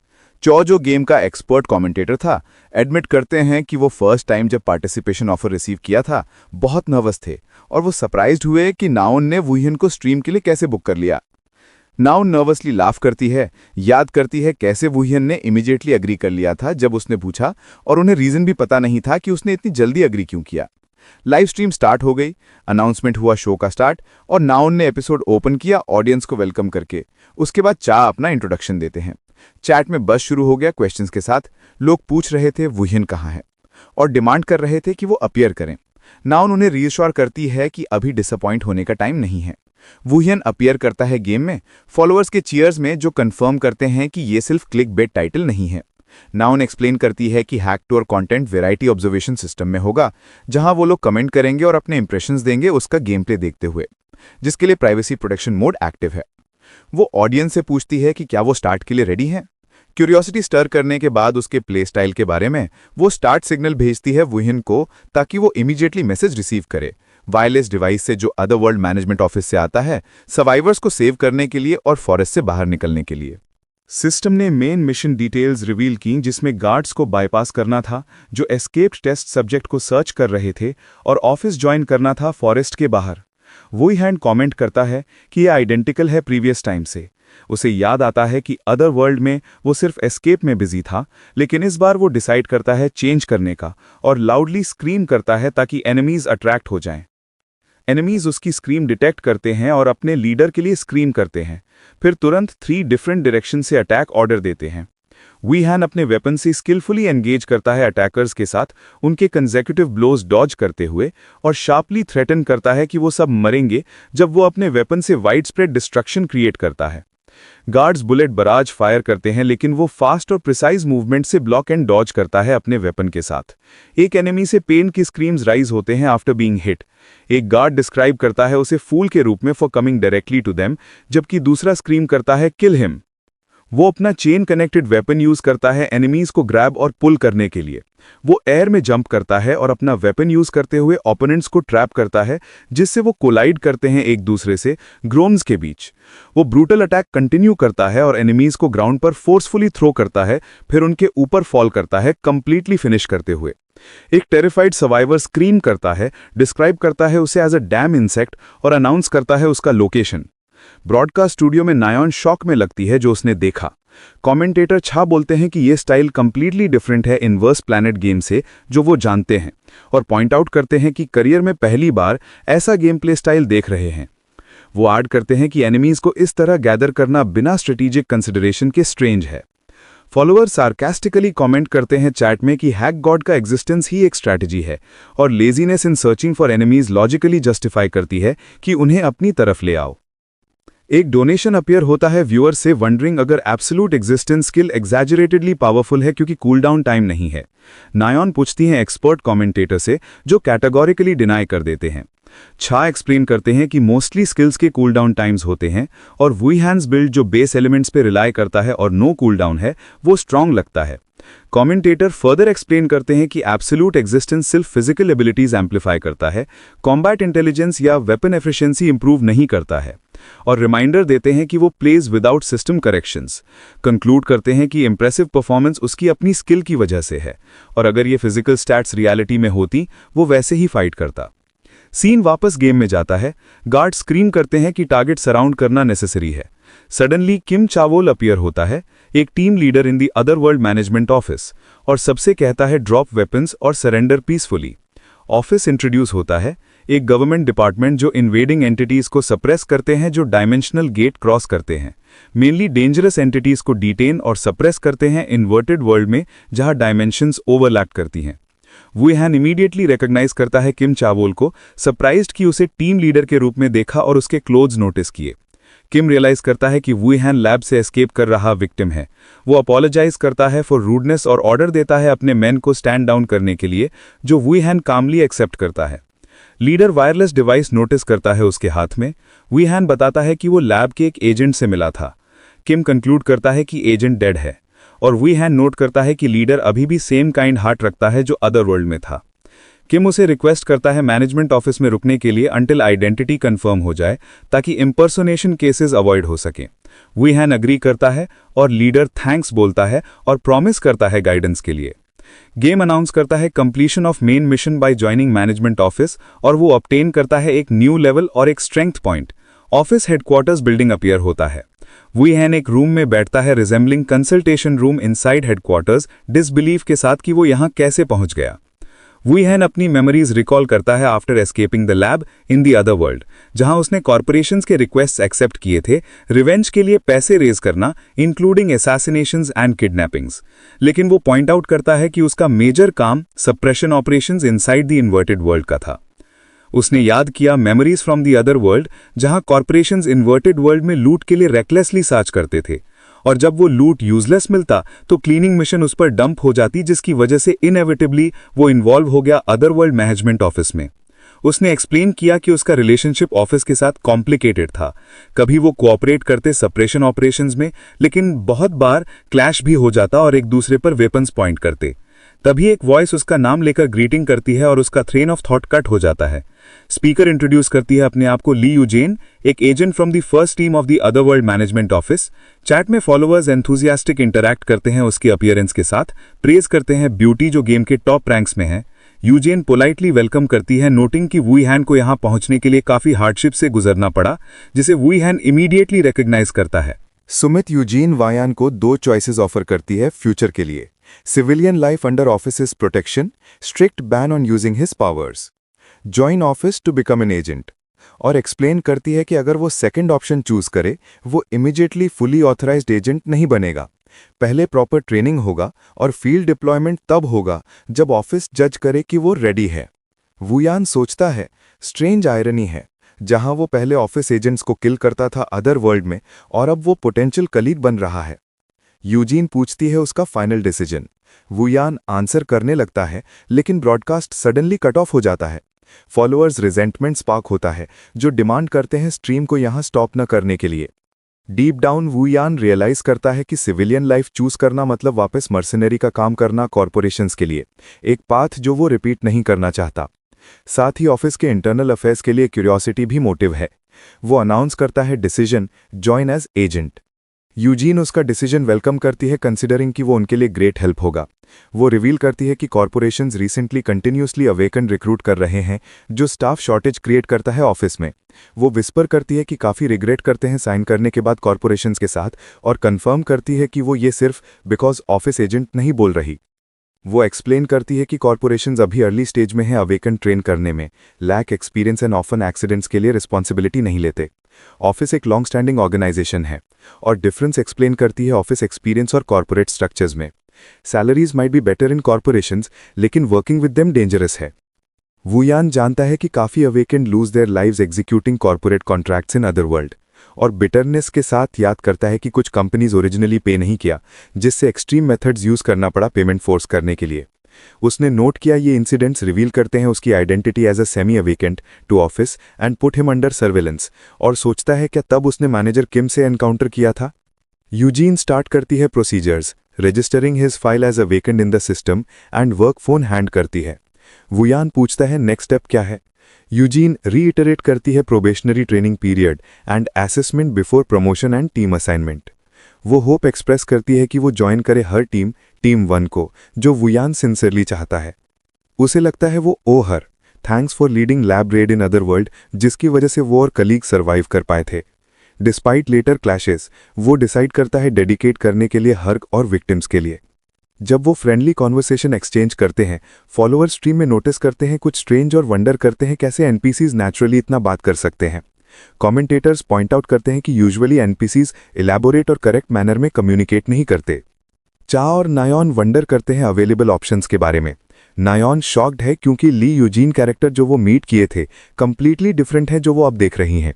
चौ जो गेम का एक्सपर्ट कमेंटेटर था, एडमिट करते हैं कि वो फर्स्ट टाइम जब पार्टिसिपेशन ऑफर रिसीव किया था बहुत नर्वस थे और वो सरप्राइज्ड हुए कि नाउन ने वुहियन को स्ट्रीम के लिए कैसे बुक कर लिया। नाउन नर्वसली लाफ करती है, याद करती है कैसे वुहियन ने इमीडिएटली अग्री कर लिया था जब उसने पूछा, और उन्हें रीजन भी पता नहीं था कि उसने इतनी जल्दी अग्री क्यों किया। लाइव स्ट्रीम स्टार्ट हो गई, अनाउंसमेंट हुआ शो का स्टार्ट, और नाउन ने एपिसोड ओपन किया ऑडियंस को वेलकम करके। उसके बाद चा अपना इंट्रोडक्शन देते हैं। चैट में बस शुरू हो गया क्वेश्चंस के साथ। लोग पूछ रहे थे वुहियन कहाँ है और डिमांड कर रहे थे कि वो अपीयर करें। नाउन उन्हें रीअश्योर करती है कि अभी डिसअपॉइंट होने का टाइम नहीं है। वुहियन अपीयर करता है गेम में, फॉलोअर्स के चीयर्स में, जो कंफर्म करते हैं कि ये सिर्फ क्लिक बेट टाइटल नहीं है। नाउन एक्सप्लेन करती है कि हैक टू और कंटेंट वैरायटी ऑब्जर्वेशन सिस्टम में होगा, जहां वो लोग कमेंट करेंगे और अपने इंप्रेशंस देंगे उसका गेम प्ले देखते हुए, जिसके लिए प्राइवेसी प्रोटेक्शन मोड एक्टिव है। वो ऑडियंस से पूछती है कि क्या वो स्टार्ट के लिए रेडी हैं। क्यूरियोसिटी स्टर करने के बाद उसके प्ले स्टाइल के बारे में वो स्टार्ट सिग्नल भेजती है वुहियन को, ताकि वो इमीडिएटली मैसेज रिसीव करे वायरलेस डिवाइस से जो अदर वर्ल्ड मैनेजमेंट ऑफिस से आता है, सर्वाइवर्स को सेव करने के लिए और फॉरेस्ट से बाहर निकलने के लिए। सिस्टम ने मेन मिशन डिटेल्स रिवील की, जिसमें गार्ड्स को बाईपास करना था जो एस्केप्ड टेस्ट सब्जेक्ट को सर्च कर रहे थे, और ऑफिस ज्वाइन करना था फॉरेस्ट के बाहर। वुहियन कमेंट करता है कि यह आइडेंटिकल है प्रीवियस टाइम से। उसे याद आता है कि अदर वर्ल्ड में वो सिर्फ एस्केप में बिजी था, लेकिन इस बार वो डिसाइड करता है चेंज करने का और लाउडली स्क्रीम करता है ताकि एनिमीज अट्रैक्ट हो जाएं। एनिमीज उसकी स्क्रीम डिटेक्ट करते हैं और अपने लीडर के लिए स्क्रीम करते हैं, फिर तुरंत 3 डिफरेंट डायरेक्शन से अटैक ऑर्डर देते हैं। वुहियन अपने वेपन से स्किलफुली एंगेज करता है अटैकर्स के साथ, उनके कंसेक्यूटिव ब्लोज डॉज करते हुए, और शार्पली थ्रेटन करता है कि वो सब मरेंगे जब वो अपने वेपन से वाइड स्प्रेड डिस्ट्रक्शन क्रिएट करता है। गार्ड्स बुलेट बराज फायर करते हैं, लेकिन वो फास्ट और प्रिसाइज मूवमेंट से ब्लॉक एंड डॉज करता है अपने वेपन के साथ। एक एनिमी से पेन की स्क्रीम्स राइज होते हैं आफ्टर बीइंग हिट। एक गार्ड डिस्क्राइब करता है उसे फूल के रूप में for coming directly to them, जबकि दूसरा स्क्रीम करता है किल हिम। वो अपना चेन कनेक्टेड वेपन यूज करता है एनिमीज को ग्रैब और पुल करने के लिए। वो एयर में जंप करता है और अपना वेपन यूज करते हुए ओपोनेंट्स को ट्रैप करता है, जिससे वो कोलाइड करते हैं एक दूसरे से ग्रोन्स के बीच। वो ब्रूटल अटैक कंटिन्यू करता है और एनिमीज को ग्राउंड पर फोर्सफुली थ्रो करता है, फिर उनके ऊपर फॉल करता है कंप्लीटली फिनिश करते हुए। एक टेरिफाइड सर्वाइवर स्क्रीम करता है, डिस्क्राइब करता है उसे एज अ डैम इंसेक्ट और अनाउंस करता है उसका लोकेशन। ब्रॉडकास्ट स्टूडियो में नायॉन शॉक में लगती है जो उसने देखा। कमेंटेटर छा बोलते हैं कि ये स्टाइल कंप्लीटली डिफरेंट है इनवर्स प्लैनेट गेम से जो वो जानते हैं, और पॉइंट आउट करते हैं कि करियर में पहली बार ऐसा गेम प्ले स्टाइल देख रहे हैं। वो ऐड करते हैं कि एनिमीज को इस तरह गैदर करना बिना स्ट्रेटेजिक कंसिडरेशन के स्ट्रेंज है। फॉलोअर्स सार्कास्टिकली कमेंट करते हैं चैट में कि हैक गॉड का एग्जिस्टेंस ही एक स्ट्रैटेजी है, और laziness in searching for enemies logically justify करती है कि उन्हें अपनी तरफ ले आओ। एक डोनेशन अपीयर होता है व्यूअर से, वंडरिंग अगर एब्सोल्यूट एग्जिस्टेंस स्किल एग्जैजरेटेडली पावरफुल है क्योंकि कूल डाउन टाइम नहीं है। नायॉन पूछती हैं एक्सपर्ट कमेंटेटर से, जो कैटेगोरिकली डिनाई कर देते हैं। छा एक्सप्लेन करते हैं कि मोस्टली स्किल्स के कूल डाउन टाइम्स होते हैं, और वुहियन्स बिल्ड जो बेस एलिमेंट्स पे रिलाई करता है और नो कूल डाउन है, वो स्ट्रांग लगता है। कमेंटेटर फर्दर एक्सप्लेन करते हैं कि एब्सोल्यूट एग्जिस्टेंस सिर्फ फिजिकल एबिलिटीज एम्पलीफाई करता है, कॉम्बैट इंटेलिजेंस या वेपन एफिशिएंसी इंप्रूव नहीं करता है, और रिमाइंडर देते हैं कि वो plays without system corrections. Conclude करते हैं कि इंप्रेसिव परफॉर्मेंस उसकी अपनी स्किल की वजह से है, और अगर ये फिजिकल स्टैट्स रियलिटी में होती वो वैसे ही फाइट करता। सीन वापस गेम में जाता है। गार्ड स्क्रीम करते हैं कि टारगेट सराउंड करना नेसेसरी है। सडनली किम चावोल अपीयर होता है, एक team leader in the other world management office, और सबसे कहता है ड्रॉप वेपन्स और सरेंडर पीसफुली। ऑफिस इंट्रोड्यूस होता है, एक गवर्नमेंट डिपार्टमेंट जो इन्वेडिंग एंटिटीज को सप्रेस करते हैं जो डायमेंशनल गेट क्रॉस करते हैं। मेनली डेंजरस एंटिटीज को डिटेन और सप्रेस करते हैं इन्वर्टेड वर्ल्ड में जहां डायमेंशंस ओवरलैप करती हैं। वुहियन इमीडिएटली रिकॉग्नाइज करता है किम चावोल को, सरप्राइज्ड कि उसे टीम लीडर के रूप में देखा और उसके क्लोथ्स नोटिस किए। किम रियलाइज करता है कि वुहियन लैब से एस्केप कर रहा विक्टिम है। वो अपोलोजाइज करता है फॉर रूडनेस और ऑर्डर देता है अपने मेन को स्टैंड डाउन करने के लिए, जो वुहियन कामली एक्सेप्ट करता है। लीडर वायरलेस डिवाइस नोटिस करता है उसके हाथ में। वुहियन बताता है कि वो लैब के एक एजेंट से मिला था। किम कंक्लूड करता है कि एजेंट डेड है, और वुहियन नोट करता है कि लीडर अभी भी सेम काइंड हार्ट रखता है जो अदर वर्ल्ड में था। किम उसे रिक्वेस्ट करता है मैनेजमेंट ऑफिस में रुकने के लिए अंटिल आइडेंटिटी कंफर्म हो जाए, ताकि इंपर्सोनेशन केसेस अवॉइड हो सकें, वुई-हैन अग्री करता है और लीडर थैंक्स बोलता है और प्रॉमिस करता है गाइडेंस के लिए। गेम अनाउंस करता है completion of main mission bye joining management office और वो ऑब्टेन करता है एक न्यू लेवल और एक strength point. Office headquarters building appear होता है। वुई-हैन एक रूम में बैठता है resembling consultation room inside headquarters, disbelief के साथ कि वो यहाँ कैसे पहुंच गया। वुई-हैन अपनी मेमोरीज रिकॉल करता है after escaping the lab in the other world, जहां उसने कॉर्पोरेशंस के रिक्वेस्ट्स एक्सेप्ट किए थे, रिवेंज के लिए पैसे रेज करना इंक्लूडिंग असैसिनेशंस एंड किडनैपिंग्स। लेकिन वो पॉइंट आउट करता है कि उसका मेजर काम suppression operations inside the inverted world का था। उसने याद किया memories from the other world, जहां कॉर्पोरेशंस इन्वर्टेड वर्ल्ड में लूट के लिए रेकलेसली सर्च करते थे, और जब वो लूट यूजलेस मिलता तो क्लीनिंग मिशन उस पर डंप हो जाती, जिसकी वजह से इनएविटेबली वो इन्वॉल्व हो गया अदर वर्ल्ड मैनेजमेंट ऑफिस में। उसने एक्सप्लेन किया कि उसका रिलेशनशिप ऑफिस के साथ कॉम्प्लिकेटेड था। कभी वो कोऑपरेट करते सप्रेशन ऑपरेशंस में, लेकिन बहुत बार क्लैश भी हो जाता और एक दूसरे पर वेपन्स पॉइंट करते। तभी एक वॉइस उसका नाम लेकर ग्रीटिंग करती है और उसका ट्रेन ऑफ थॉट कट हो जाता है। स्पीकर इंट्रोड्यूस करती है अपने आप को ली यूजेन, एक agent from the first team of the other world management office. Chat में फॉलोअर्स एंथुजियास्टिक इंटरैक्ट करते हैं उसके अपीयरेंस के साथ, प्रेज करते हैं ब्यूटी जो गेम के टॉप रैंक्स में है। यूजेन पोलाइटली वेलकम करती है, नोटिंग कि वुई-हैन को यहाँ पहुंचने के लिए काफी हार्डशिप से गुजरना पड़ा, जिसे वुई-हैन इमीडिएटली रिकॉग्नाइज करता है। सुमित यूजीन वायान को 2 चॉइसेस ऑफर करती है फ्यूचर के लिए: civilian life under office protection, strict ban on using his powers, join office to become an agent, और एक्सप्लेन करती है कि अगर वो सेकंड ऑप्शन चूज करे वो इमीडिएटली फुली ऑथराइज्ड एजेंट नहीं बनेगा। पहले प्रॉपर ट्रेनिंग होगा और फील्ड डिप्लॉयमेंट तब होगा जब ऑफिस जज करे कि वो रेडी है। वुयान सोचता है, स्ट्रेंज आयरनी है, जहां वो पहले ऑफिस एजेंट्स को किल करता था अदर वर्ल्ड में और अब वो पोटेंशियल कलीग बन रहा है। यूजीन पूछती है उसका फाइनल डिसीजन। वुयान आंसर करने लगता है, लेकिन ब्रॉडकास्ट सडनली कट ऑफ हो जाता है। फॉलोअर्स रिजेंटमेंट स्पार्क होता है, जो डिमांड करते हैं स्ट्रीम को यहां स्टॉप न करने के लिए। डीप डाउन वुयान रियलाइज करता है कि सिविलियन लाइफ चूज करना मतलब वापस मर्सिनरी का काम करना कॉर्पोरेशंस के लिए, एक पाथ जो वो रिपीट नहीं करना चाहता। साथ ही ऑफिस के इंटरनल अफेयर्स के लिए क्यूरियोसिटी भी मोटिव है। वो अनाउंस करता है decision, join as agent. Eugene उसका डिसीजन वेलकम करती है, कंसिडरिंग कि वो उनके लिए ग्रेट हेल्प होगा। वो रिवील करती है कि corporations recently continuously awaken recruit कर रहे हैं, जो स्टाफ शॉर्टेज क्रिएट करता है ऑफिस में। वो विस्पर करती है कि काफ़ी रिग्रेट करते हैं साइन करने के बाद कॉर्पोरेशंस के साथ, और कंफर्म करती है कि वो ये सिर्फ बिकॉज ऑफिस एजेंट नहीं बोल रही। वो एक्सप्लेन करती है कि कॉर्पोरेशंस अभी अर्ली स्टेज में हैं अवेकन ट्रेन करने में, lack experience and often accidents के लिए रिस्पॉन्सिबिलिटी नहीं लेते। ऑफिस एक लॉन्ग स्टैंडिंग ऑर्गेनाइजेशन है, और डिफरेंस एक्सप्लेन करती है ऑफिस एक्सपीरियंस और कॉर्पोरेट स्ट्रक्चर्स में। Salaries might be better in corporations, लेकिन वर्किंग विद देम डेंजरस है। वुयान जानता है कि काफ़ी awakened lose their lives executing corporate contracts in other world, और बिटरनेस के साथ याद करता है कि कुछ कंपनीज ओरिजिनली पे नहीं किया, जिससे एक्सट्रीम मेथड्स यूज करना पड़ा पेमेंट फोर्स करने के लिए। उसने नोट किया ये इंसिडेंट्स रिवील करते हैं उसकी identity as a semi awakened to office and put him under surveillance, और सोचता है क्या तब उसने मैनेजर किम से एनकाउंटर किया था। यूजीन स्टार्ट करती है procedures, registering his file as a vacant in the system and work phone hand करती है। वुयान पूछता है नेक्स्ट स्टेप क्या है। यूजीन रीइटरेट करती है probationary training period and assessment before promotion and team assignment. वो होप एक्सप्रेस करती है कि वो ज्वाइन करे हर टीम 1 को, जो वुयान सिंसियरली चाहता है। उसे लगता है वो owe her thanks for leading lab red in other world, जिसकी वजह से वो और कलीग सर्वाइव कर पाए थे। डिस्पाइट लेटर क्लैशेस, वो डिसाइड करता है डेडिकेट करने के लिए हर्क और विक्टिम्स के लिए। जब वो फ्रेंडली कॉन्वर्सेशन एक्सचेंज करते हैं, फॉलोअर स्ट्रीम में नोटिस करते हैं कुछ स्ट्रेंज और वंडर करते हैं कैसे एनपीसीज नेचुरली इतना बात कर सकते हैं। कमेंटेटर्स पॉइंट आउट करते हैं कि यूजुअली एनपीसीज इलैबोरेट और करेक्ट मैनर में कम्युनिकेट नहीं करते। चा और नायॉन वंडर करते हैं अवेलेबल ऑप्शंस के बारे में। नायॉन शॉक्ड है क्योंकि ली यूजीन कैरेक्टर जो वो मीट किए थे कंप्लीटली डिफरेंट है जो वो अब देख रही हैं।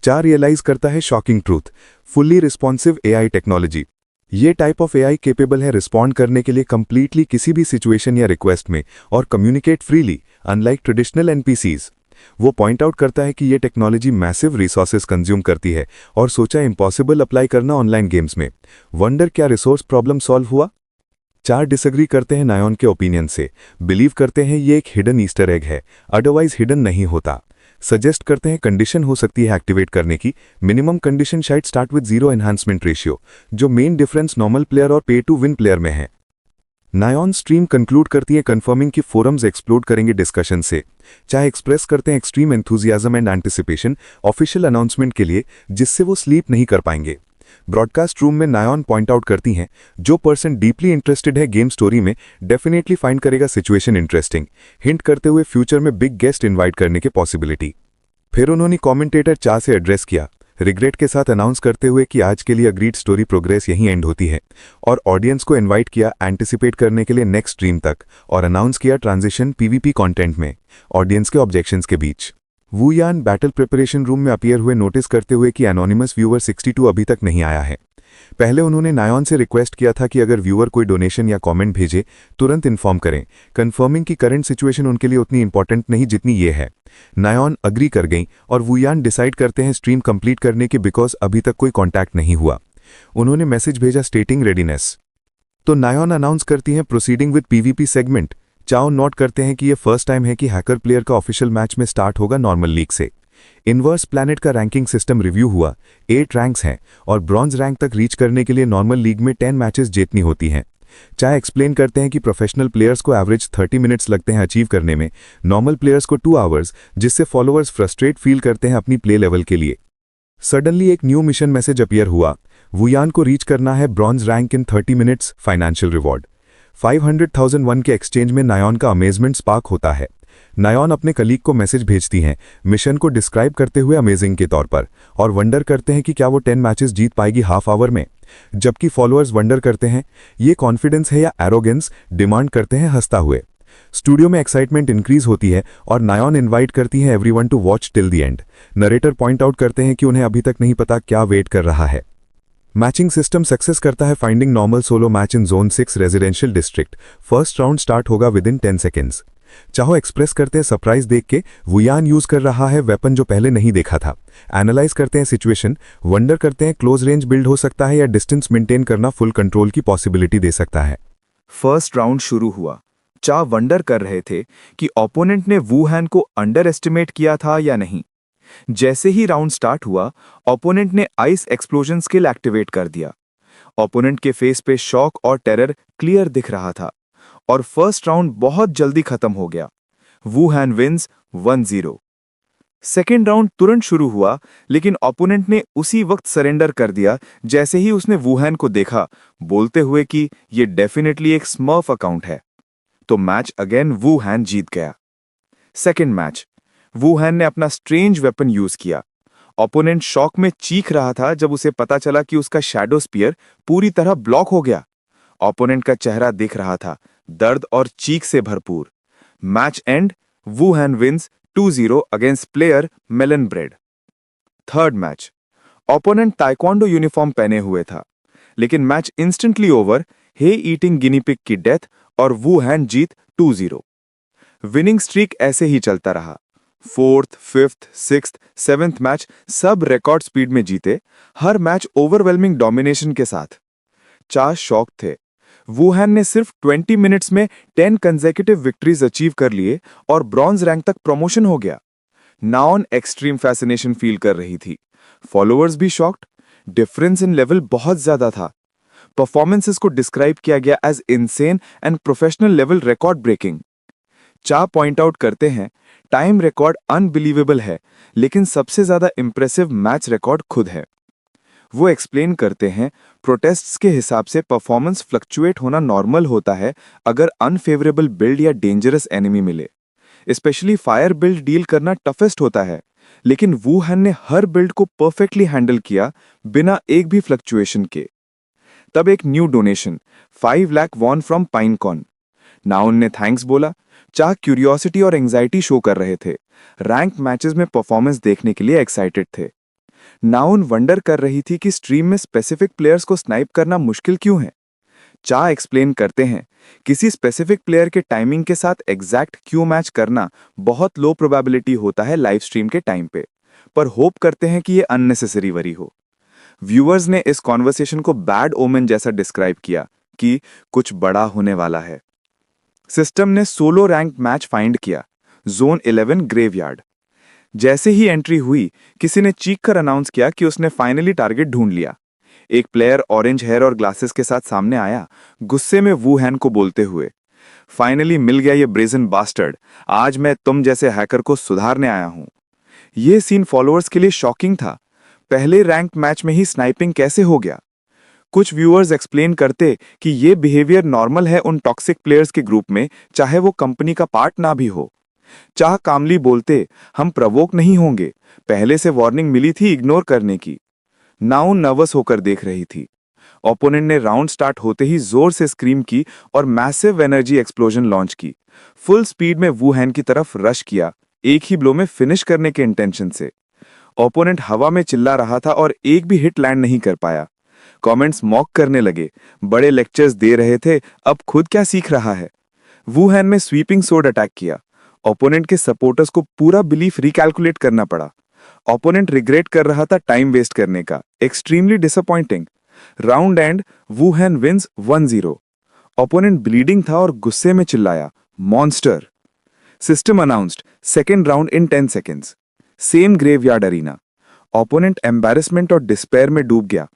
चा रियलाइज करता है shocking truth, fully responsive AI technology. ये टाइप ऑफ एआई केपेबल है रिस्पॉन्ड करने के लिए कंप्लीटली किसी भी सिचुएशन या रिक्वेस्ट में और communicate freely, unlike traditional NPCs. वो पॉइंट आउट करता है कि ये टेक्नोलॉजी मैसिव रिसोर्सेज कंज्यूम करती है और सोचा इम्पॉसिबल अप्लाई करना ऑनलाइन गेम्स में। वंडर क्या रिसोर्स प्रॉब्लम सॉल्व हुआ। चार डिसएग्री करते हैं नायॉन के ओपिनियन से, बिलीव करते हैं ये एक हिडन ईस्टर एग है, अदरवाइज हिडन नहीं होता। सजेस्ट करते हैं कंडीशन हो सकती है एक्टिवेट करने की। मिनिमम कंडीशन शायद स्टार्ट विद 0 एनहांसमेंट रेशियो, जो मेन डिफरेंस नॉर्मल प्लेयर और पे टू विन प्लेयर में है। नायॉन स्ट्रीम कंक्लूड करती है कन्फर्मिंग कि फोरम्स एक्सप्लोड करेंगे डिस्कशन से, चाहे एक्सप्रेस करते हैं extreme enthusiasm and anticipation official announcement के लिए, जिससे वो स्लीप नहीं कर पाएंगे। ब्रॉडकास्ट रूम में नायॉन पॉइंट आउट करती हैं, जो पर्सन डीपली इंटरेस्टेड है गेम स्टोरी में डेफिनेटली फाइंड करेगा सिचुएशन इंटरेस्टिंग, हिंट करते हुए फ्यूचर में बिग गेस्ट इन्वाइट करने की पॉसिबिलिटी। फिर उन्होंने कमेंटेटर चा से एड्रेस किया, रिग्रेट के साथ अनाउंस करते हुए कि आज के लिए अग्रीड स्टोरी प्रोग्रेस यहीं एंड होती है, और ऑडियंस को इनवाइट किया एंटिसिपेट करने के लिए नेक्स्ट स्ट्रीम तक, और अनाउंस किया ट्रांजिशन पीवीपी कंटेंट में ऑडियंस के ऑब्जेक्शंस के बीच। वू यान बैटल प्रिपरेशन रूम में अपीयर हुए नोटिस करते हुए कि एनोनिमस व्यूअर 62 अभी तक नहीं आया है। पहले उन्होंने नायॉन से रिक्वेस्ट किया था कि अगर व्यूअर कोई डोनेशन या कमेंट भेजे तुरंत इन्फॉर्म करें, कंफर्मिंग की करंट सिचुएशन उनके लिए उतनी इंपॉर्टेंट नहीं जितनी ये है। नायॉन अग्री कर गई और वूयान डिसाइड करते हैं स्ट्रीम कंप्लीट करने के बिकॉज अभी तक कोई कॉन्टैक्ट नहीं हुआ। उन्होंने मैसेज भेजा स्टेटिंग रेडीनेस। तो नायॉन अनाउंस करती हैं प्रोसीडिंग विद पीवीपी सेगमेंट। चाओ नोट करते हैं कि ये फर्स्ट टाइम है कि हैकर प्लेयर का ऑफिशियल मैच में स्टार्ट होगा नॉर्मल लीग से। इनवर्स प्लैनेट का रैंकिंग सिस्टम रिव्यू हुआ, 8 रैंक्स हैं और ब्रॉन्ज रैंक तक रीच करने के लिए नॉर्मल लीग में 10 मैचेस जीतनी होती हैं। चाहे एक्सप्लेन करते हैं कि प्रोफेशनल प्लेयर्स को एवरेज 30 मिनट्स लगते हैं अचीव करने में, नॉर्मल प्लेयर्स को 2 आवर्स, जिससे फॉलोअर्स फ्रस्ट्रेट फील करते हैं अपनी प्ले लेवल के लिए। सडनली एक न्यू मिशन मैसेज अपीयर हुआ, वूयान को रीच करना है bronze rank in 30 minutes, financial reward 500,001 के एक्सचेंज में। नायॉन का अमेजमेंट स्पार्क होता है। नायॉन अपने कलीग को मैसेज भेजती हैं मिशन को डिस्क्राइब करते हुए अमेजिंग के तौर पर, और वंडर करते हैं कि क्या वो 10 मैचेस जीत पाएगी हाफ आवर में, जबकि फॉलोअर्स वंडर करते हैं ये कॉन्फिडेंस है या एरोगेंस, डिमांड करते हैं हंसता हुए। स्टूडियो में एक्साइटमेंट इंक्रीज होती है और नायॉन इनवाइट करती हैं everyone to watch till the end. Narrator point out करते हैं कि उन्हें अभी तक नहीं पता क्या वेट कर रहा है। मैचिंग सिस्टम सक्सेस करता है फाइंडिंग नॉर्मल सोलो मैच इन zone 6 residential district. First round start होगा विद इन 10 सेकेंड्स। चाहो एक्सप्रेस करते हैं सरप्राइज देख के वूयान यूज कर रहा है वेपन जो पहले नहीं देखा था। एनालाइज करते हैं सिचुएशन, वंडर करते हैं क्लोज रेंज बिल्ड हो सकता है या डिस्टेंस मेंटेन करना फुल कंट्रोल की पॉसिबिलिटी दे सकता है। फर्स्ट राउंड शुरू हुआ। चा वंडर कर रहे थे कि ओपोनेंट ने वूहैन को अंडर एस्टिमेट किया था या नहीं। जैसे ही राउंड स्टार्ट हुआ, ओपोनेंट ने आइस एक्सप्लोजन स्किल एक्टिवेट कर दिया। ओपोनेंट के फेस पे शॉक और टेरर क्लियर दिख रहा था और फर्स्ट राउंड बहुत जल्दी खत्म हो गया। वूहैन विन्स 1-0। सेकेंड राउंड तुरंत शुरू हुआ, लेकिन ओपोनेंट ने उसी वक्त सरेंडर कर दिया जैसे ही उसने वूहैन को देखा, बोलते हुए कि ये डेफिनेटली एक स्मर्फ अकाउंट है। तो मैच अगेन वूहैन जीत गया। सेकेंड मैच, वूहैन ने अपना स्ट्रेंज वेपन यूज किया। ओपोनेंट शॉक में चीख रहा था जब उसे पता चला कि उसका शैडो स्पीयर पूरी तरह ब्लॉक हो गया। ओपोनेंट का चेहरा दिख रहा था दर्द और चीख से भरपूर। मैच एंड, वूहैन wins 2-0 against player melon bread. Third match, opponent taekwondo uniform पहने हुए था, लेकिन match instantly over, he eating guinea pig की डेथ और वूहैन जीत 2-0। विनिंग स्ट्रीक ऐसे ही चलता रहा। Fourth, fifth, sixth, seventh match सब रिकॉर्ड स्पीड में जीते, हर मैच ओवरवेलमिंग डोमिनेशन के साथ। चा शॉक थे। वूहैन ने सिर्फ 20 मिनट्स में 10 कंसेक्यूटिव विक्ट्रीज अचीव कर लिए और ब्रॉन्ज रैंक तक प्रमोशन हो गया। नायॉन एक्सट्रीम फैसिनेशन फील कर रही थी। फॉलोअर्स भी शॉक्ड। डिफरेंस इन लेवल बहुत ज्यादा था। परफॉर्मेंसेस को डिस्क्राइब किया गया as insane and professional level record breaking. चा पॉइंट आउट करते हैं टाइम रिकॉर्ड अनबिलीवेबल है, लेकिन सबसे ज्यादा इंप्रेसिव मैच रिकॉर्ड खुद है। वो एक्सप्लेन करते हैं प्रोटेस्ट्स के हिसाब से परफॉर्मेंस फ्लक्चुएट होना नॉर्मल होता है अगर अनफेवरेबल बिल्ड या डेंजरस एनिमी मिले। स्पेशली फायर बिल्ड डील करना टफेस्ट होता है, लेकिन वूहैन ने हर बिल्ड को परफेक्टली हैंडल किया बिना एक भी फ्लक्चुएशन के। तब एक new donation 5 lakh won from pinecone. नाउन ने थैंक्स बोला। चा क्यूरियोसिटी और एंजाइटी शो कर रहे थे। रैंक मैचेस में परफॉर्मेंस देखने के लिए एक्साइटेड थे। नाउन वंडर कर रही थी कि स्ट्रीम में स्पेसिफिक प्लेयर्स को स्नाइप करना मुश्किल क्यों है। चा एक्सप्लेन करते हैं किसी स्पेसिफिक प्लेयर के टाइमिंग के साथ एग्जैक्ट क्यू मैच करना बहुत लो प्रोबेबिलिटी होता है लाइव स्ट्रीम के टाइम पे, पर होप करते हैं कि ये अननेसेसरी वरी हो। व्यूअर्स ने इस कॉन्वर्सेशन को बैड ओमेन जैसा डिस्क्राइब किया कि कुछ बड़ा होने वाला है। सिस्टम ने सोलो रैंक मैच फाइंड किया, जोन 11 ग्रेवयार्ड। जैसे ही एंट्री हुई, किसी ने चीख कर अनाउंस किया कि उसने फाइनली टारगेट ढूंढ लिया। एक प्लेयर ऑरेंज हेयर और ग्लासेस के साथ सामने आया, गुस्से में वू हैन को बोलते हुए, फाइनली मिल गया ये ब्रेजन बास्टर्ड, आज मैं तुम जैसे हैकर को सुधारने आया हूं। ये सीन फॉलोअर्स के लिए शॉकिंग था। पहले रैंक मैच में ही स्नाइपिंग कैसे हो गया? कुछ व्यूअर्स एक्सप्लेन करते कि ये बिहेवियर नॉर्मल है उन टॉक्सिक प्लेयर्स के ग्रुप में, चाहे वो कंपनी का पार्ट ना भी हो। चाह कामली बोलते, हम प्रवोक नहीं होंगे, पहले से वार्निंग मिली थी इग्नोर करने की। नाउन नर्वस होकर देख रही थी। ओपोनेंट ने राउंड स्टार्ट होते ही जोर से स्क्रीम की और मैसिव एनर्जी एक्सप्लोजन लॉन्च की। फुल स्पीड में वू हैन की तरफ रश किया, एक ही ब्लो में फिनिश करने के इंटेंशन से। ओपोनेंट हवा में चिल्ला रहा था और एक भी हिट लैंड नहीं कर पाया। कमेंट्स मॉक करने लगे, बड़े लेक्चर्स दे रहे थे, अब खुद क्या सीख रहा है। वू हैन में स्वीपिंग सोड अटैक किया। ओपोनेंट के सपोर्टर्स को पूरा बिलीफ रिकैलकुलेट करना पड़ा। ओपोनेंट रिग्रेट कर रहा था टाइम वेस्ट करने का, extremely disappointing. Round end Wu Han wins 1-0। Opponent bleeding था और गुस्से में चिल्लाया, monster. System announced, second round in 10 seconds. Same graveyard arena. Opponent embarrassment और डिस्पेयर में डूब गया।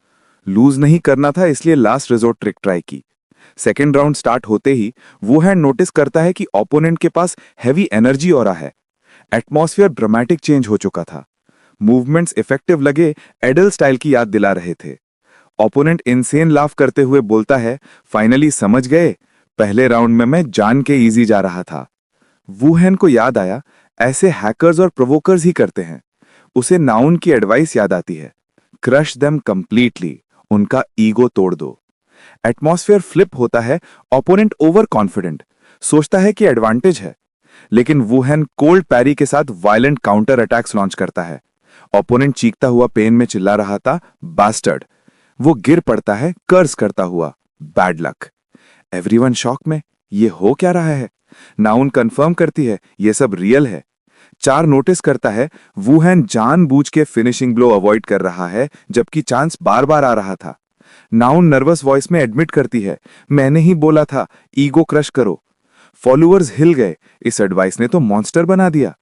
लूज नहीं करना था, इसलिए लास्ट रिजोर्ट ट्रिक ट्राई की। सेकेंड राउंड स्टार्ट होते ही वू हैन नोटिस करता है कि ओपोनेंट के पास हैवी एनर्जी ऑरा है। एटमॉस्फेयर ड्रामेटिक चेंज हो चुका था। मूवमेंट्स इफेक्टिव लगे, एडल स्टाइल की याद दिला रहे थे। ओपोनेंट इनसेन लाफ करते हुए बोलता है, फाइनली समझ गए, पहले राउंड में मैं जान के इजी जा रहा था। वू हैन को याद आया, ऐसे हैकर्स और प्रोवोकर्स ही करते हैं। उसे नाउन की एडवाइस याद आती है, क्रश देम कंप्लीटली, उनका ईगो तोड़ दो। एटमॉस्फेयर फ्लिप होता है। ओपोनेंट ओवर कॉन्फिडेंट, सोचता है कि एडवांटेज है, लेकिन वू हैन कोल्ड पैरी के साथ वायलेंट काउंटर अटैक्स लॉन्च करता है। ओपोनेंट चीखता हुआ पेन में चिल्ला रहा था, बास्टर्ड। वो गिर पड़ता है, कर्स करता हुआ, बैड लक। एवरीवन शॉक में, ये हो क्या रहा है? नाउन कंफर्म करती है, ये सब रियल है। चार नोटिस करता है, वू हैन जानबूझ के फिनिशिंग ब्लो अवॉइड कर रहा है, जबकि चांस बार बार आ रहा था। नाउन नर्वस वॉइस में एडमिट करती है, मैंने ही बोला था ईगो क्रश करो। फॉलोअर्स हिल गए, इस एडवाइस ने तो मॉन्स्टर बना दिया।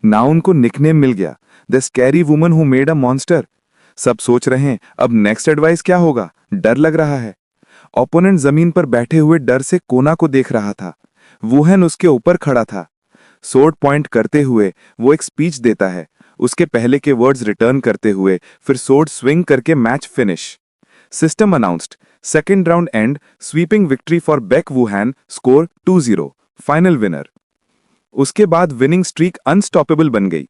नाउन को निकनेम मिल गया, the scary woman who made a monster. सब सोच रहे हैं अब नेक्स्ट एडवाइस क्या होगा, डर लग रहा है। ओपोनेंट जमीन पर बैठे हुए डर से कोना को देख रहा था। वू हैन उसके ऊपर खड़ा था। सोर्ड पॉइंट करते हुए वो एक स्पीच देता है, उसके पहले के वर्ड्स रिटर्न करते हुए फिर सोर्ड स्विंग करके match finish. System announced, second round end, sweeping victory for Baek Wu Han, score 2-0, final winner. उसके बाद विनिंग स्ट्रीक अनस्टॉपेबल बन गई।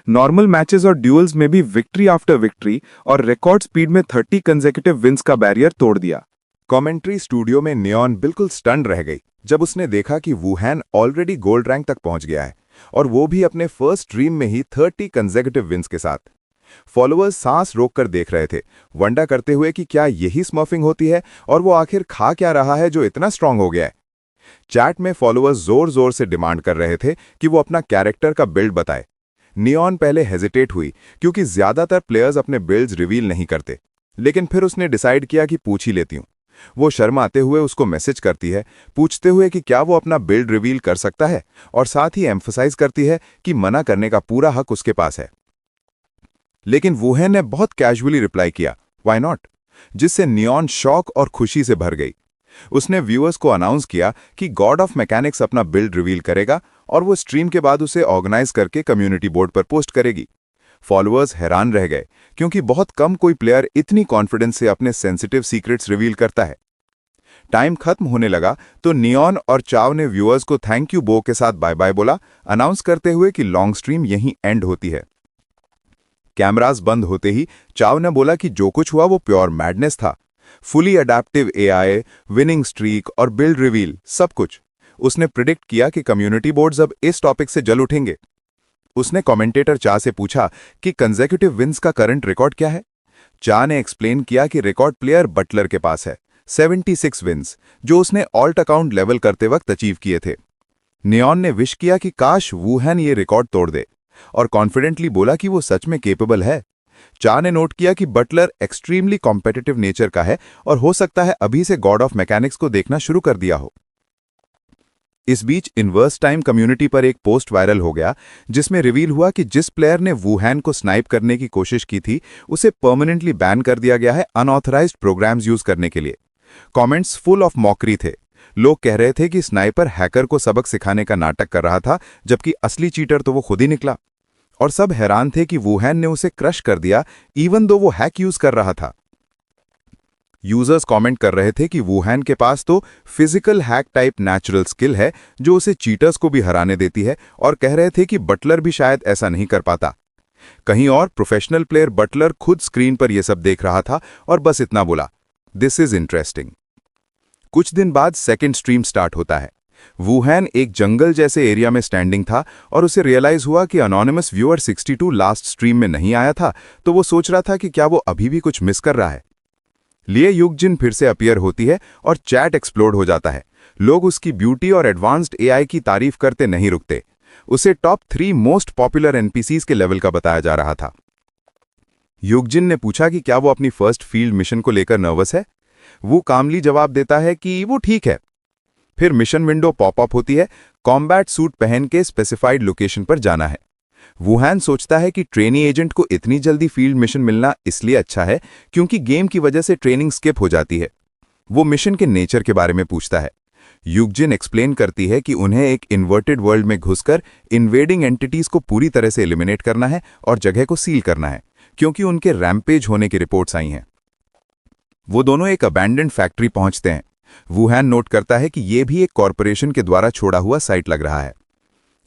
नॉर्मल मैचेस और ड्यूल्स में भी विक्ट्री आफ्टर विक्ट्री और रिकॉर्ड स्पीड में 30 कंसेक्यूटिव विंस का बैरियर तोड़ दिया। कमेंट्री स्टूडियो में नियॉन बिल्कुल स्टन्ड रह गई जब उसने देखा कि वू हैन ऑलरेडी गोल्ड रैंक तक पहुंच गया है, और वो भी अपने फर्स्ट ड्रीम में ही 30 कंसेक्यूटिव विंस के साथ। फॉलोअर्स सांस रोककर देख रहे थे, वंडा करते हुए कि क्या यही स्मर्फिंग होती है और वो आखिर खा क्या रहा है जो इतना स्ट्रांग हो गया है। चैट में फॉलोअर्स जोर जोर से डिमांड कर रहे थे कि वो अपना कैरेक्टर का बिल्ड बताए। नियॉन पहले हेजिटेट हुई क्योंकि ज्यादातर प्लेयर्स अपने बिल्ड्स रिवील नहीं करते, लेकिन फिर उसने डिसाइड किया कि पूछ ही लेती हूं। वो शर्माते हुए उसको मैसेज करती है, पूछते हुए कि क्या वो अपना बिल्ड रिवील कर सकता है, और साथ ही एम्फसाइज करती है कि मना करने का पूरा हक उसके पास है। लेकिन वू हैन ने बहुत कैजुअली रिप्लाई किया, व्हाई नॉट, जिससे नियॉन शॉक और खुशी से भर गई। उसने व्यूअर्स को अनाउंस किया कि गॉड ऑफ मैकेनिक्स अपना बिल्ड रिवील करेगा और वो स्ट्रीम के बाद उसे ऑर्गेनाइज करके कम्युनिटी बोर्ड पर पोस्ट करेगी। फॉलोअर्स हैरान रह गए क्योंकि बहुत कम कोई प्लेयर इतनी कॉन्फिडेंस से अपने सेंसिटिव सीक्रेट्स रिवील करता है। टाइम खत्म होने लगा तो नियॉन और चाव ने व्यूअर्स को थैंक यू बो के साथ बाय बाय बोला, अनाउंस करते हुए कि लॉन्ग स्ट्रीम यहीं एंड होती है। कैमरास बंद होते ही चाव ने बोला कि जो कुछ हुआ वो प्योर मैडनेस था। Fully adaptive AI, winning streak और बिल्ड रिवील, सब कुछ। उसने प्रिडिक्ट किया कि कम्युनिटी बोर्ड्स अब इस टॉपिक से जल उठेंगे। उसने कमेंटेटर चा से पूछा कि कंसेक्यूटिव विंस का करंट रिकॉर्ड क्या है। चा ने एक्सप्लेन किया कि रिकॉर्ड प्लेयर बटलर के पास है, 76 विंस, जो उसने ऑल्ट अकाउंट लेवल करते वक्त अचीव किए थे। नियॉन ने विश किया कि काश वू हैन ये रिकॉर्ड तोड़ दे, और कॉन्फिडेंटली बोला कि वो सच में केपेबल है। चा ने नोट किया कि बटलर एक्सट्रीमली कॉम्पिटिटिव नेचर का है और हो सकता है अभी से गॉड ऑफ मैकेनिक्स को देखना शुरू कर दिया हो। इस बीच इन्वर्स टाइम कम्युनिटी पर एक पोस्ट वायरल हो गया जिसमें रिवील हुआ कि जिस प्लेयर ने वुहान को स्नाइप करने की कोशिश की थी उसे परमानेंटली बैन कर दिया गया है अनऑथराइज्ड प्रोग्राम्स यूज करने के लिए। कमेंट्स फुल ऑफ मॉकरी थे। लोग कह रहे थे कि स्नाइपर हैकर को सबक सिखाने का नाटक कर रहा था, जबकि असली चीटर तो वो खुद ही निकला। और सब हैरान थे कि वुहान ने उसे क्रश कर दिया इवन दो वो हैक यूज कर रहा था। यूजर्स कमेंट कर रहे थे कि वुहान के पास तो physical hack type natural skill है जो उसे चीटर्स को भी हराने देती है, और कह रहे थे कि बटलर भी शायद ऐसा नहीं कर पाता। कहीं और प्रोफेशनल प्लेयर बटलर खुद स्क्रीन पर यह सब देख रहा था और बस इतना बोला, दिस इज इंटरेस्टिंग। कुछ दिन बाद सेकेंड स्ट्रीम स्टार्ट होता है। वुहान एक जंगल जैसे एरिया में स्टैंडिंग था और उसे रियलाइज हुआ कि अनोनिमस व्यूअर 62 लास्ट स्ट्रीम में नहीं आया था, तो वो सोच रहा था कि क्या वो अभी भी कुछ मिस कर रहा है। लिए युगजिन फिर से अपीयर होती है और चैट एक्सप्लोड हो जाता है। लोग उसकी ब्यूटी और एडवांस्ड एआई की तारीफ करते नहीं रुकते। उसे टॉप 3 मोस्ट पॉपुलर एनपीसीज के लेवल का बताया जा रहा था। युगजिन ने पूछा कि क्या वो अपनी फर्स्ट फील्ड मिशन को लेकर नर्वस है। वो कामली जवाब देता है कि वो ठीक है। फिर मिशन विंडो पॉपअप होती है। कॉम्बैट सूट पहन के स्पेसिफाइड लोकेशन पर जाना है। वुहान सोचता है कि ट्रेनी एजेंट को इतनी जल्दी फील्ड मिशन मिलना इसलिए अच्छा है क्योंकि गेम की वजह से ट्रेनिंग स्किप हो जाती है। वो मिशन के नेचर के बारे में पूछता है। युगजिन एक्सप्लेन करती है कि उन्हें एक इन्वर्टेड वर्ल्ड में घुसकर इन्वेडिंग एंटिटीज को पूरी तरह से एलिमिनेट करना है और जगह को सील करना है क्योंकि उनके रैम्पेज होने की रिपोर्ट्स आई हैं। वो दोनों एक अबैंडन्ड फैक्ट्री पहुंचते हैं। वुहान नोट करता है कि यह भी एक कॉरपोरेशन के द्वारा छोड़ा हुआ साइट लग रहा है।